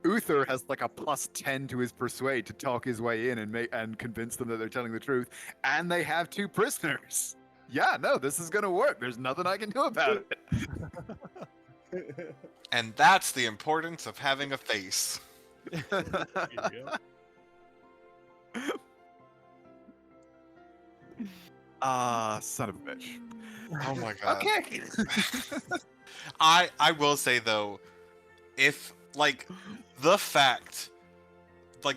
Uther has like a +10 to his persuade to talk his way in and convince them that they're telling the truth, and they have 2 prisoners. Yeah, no, this is gonna work. There's nothing I can do about it. And that's the importance of having a face. Son of a bitch. Oh my god. Okay. I will say though, if like the fact, like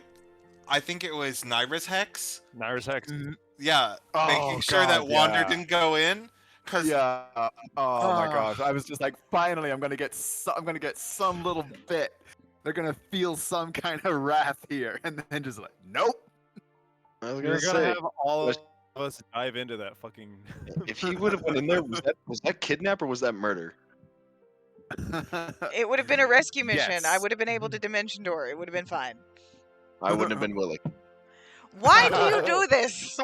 I think it was Naira's hex. Naira's hex. Yeah, Oh, making sure that God, Wander yeah. didn't go in. Cause Yeah. Oh my gosh. I was just like, finally, I'm gonna get some little bit. They're gonna feel some kind of wrath here, and then just like, nope. I was You're gonna gonna say, have all was- of us dive into that fucking. if he would have went in there, was that kidnap or was that murder? It would have been a rescue mission. I Yes. would have been able to dimension door. It would have been fine. I wouldn't have been willing. Why do you do this?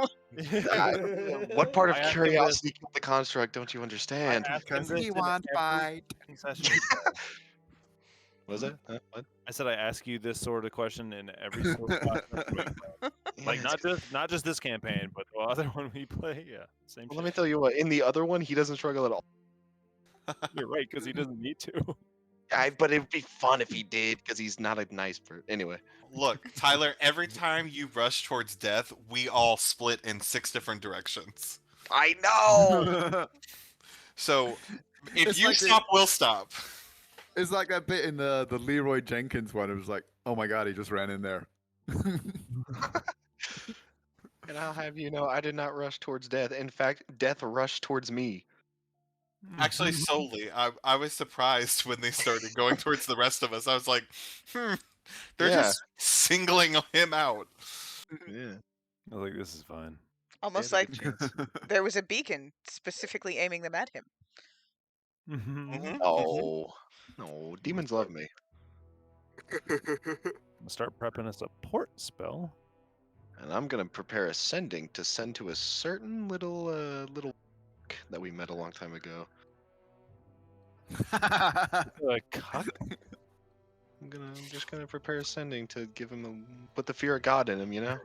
What part of I asked him curiosity killed the construct don't you I understand? asked him Because this he in wants every fight. session. Was it? What? I said I ask you this sort of question in every sort of class we play. Like not just this campaign, but the other one we play. Yeah, same. Well, let me shit. tell you what. In the other one, he doesn't struggle at all. You're right, because he doesn't need to. But it'd be fun if he did, because he's not a nice person. Anyway, look, Tyler, every time you rush towards death, we all split in 6 different directions. I know. So if It's you like stop, we'll stop. It's like that bit in the Leroy Jenkins one. It was like, oh my god, he just ran in there. And I'll have you know, I did not rush towards death. In fact, death rushed towards me. Actually, solely. I was surprised when they started going towards the rest of us. I was like, they're Yeah. just singling him out. Yeah. I was like, this is fine. Almost They had like a good chance. there was a beacon specifically aiming them at him. Mhm. Oh, no, demons love me. I'll start prepping a support spell. And I'm gonna prepare a sending to send to a certain little that we met a long time ago. A cuck? I'm just gonna prepare a sending to give him put the fear of God in him, you know?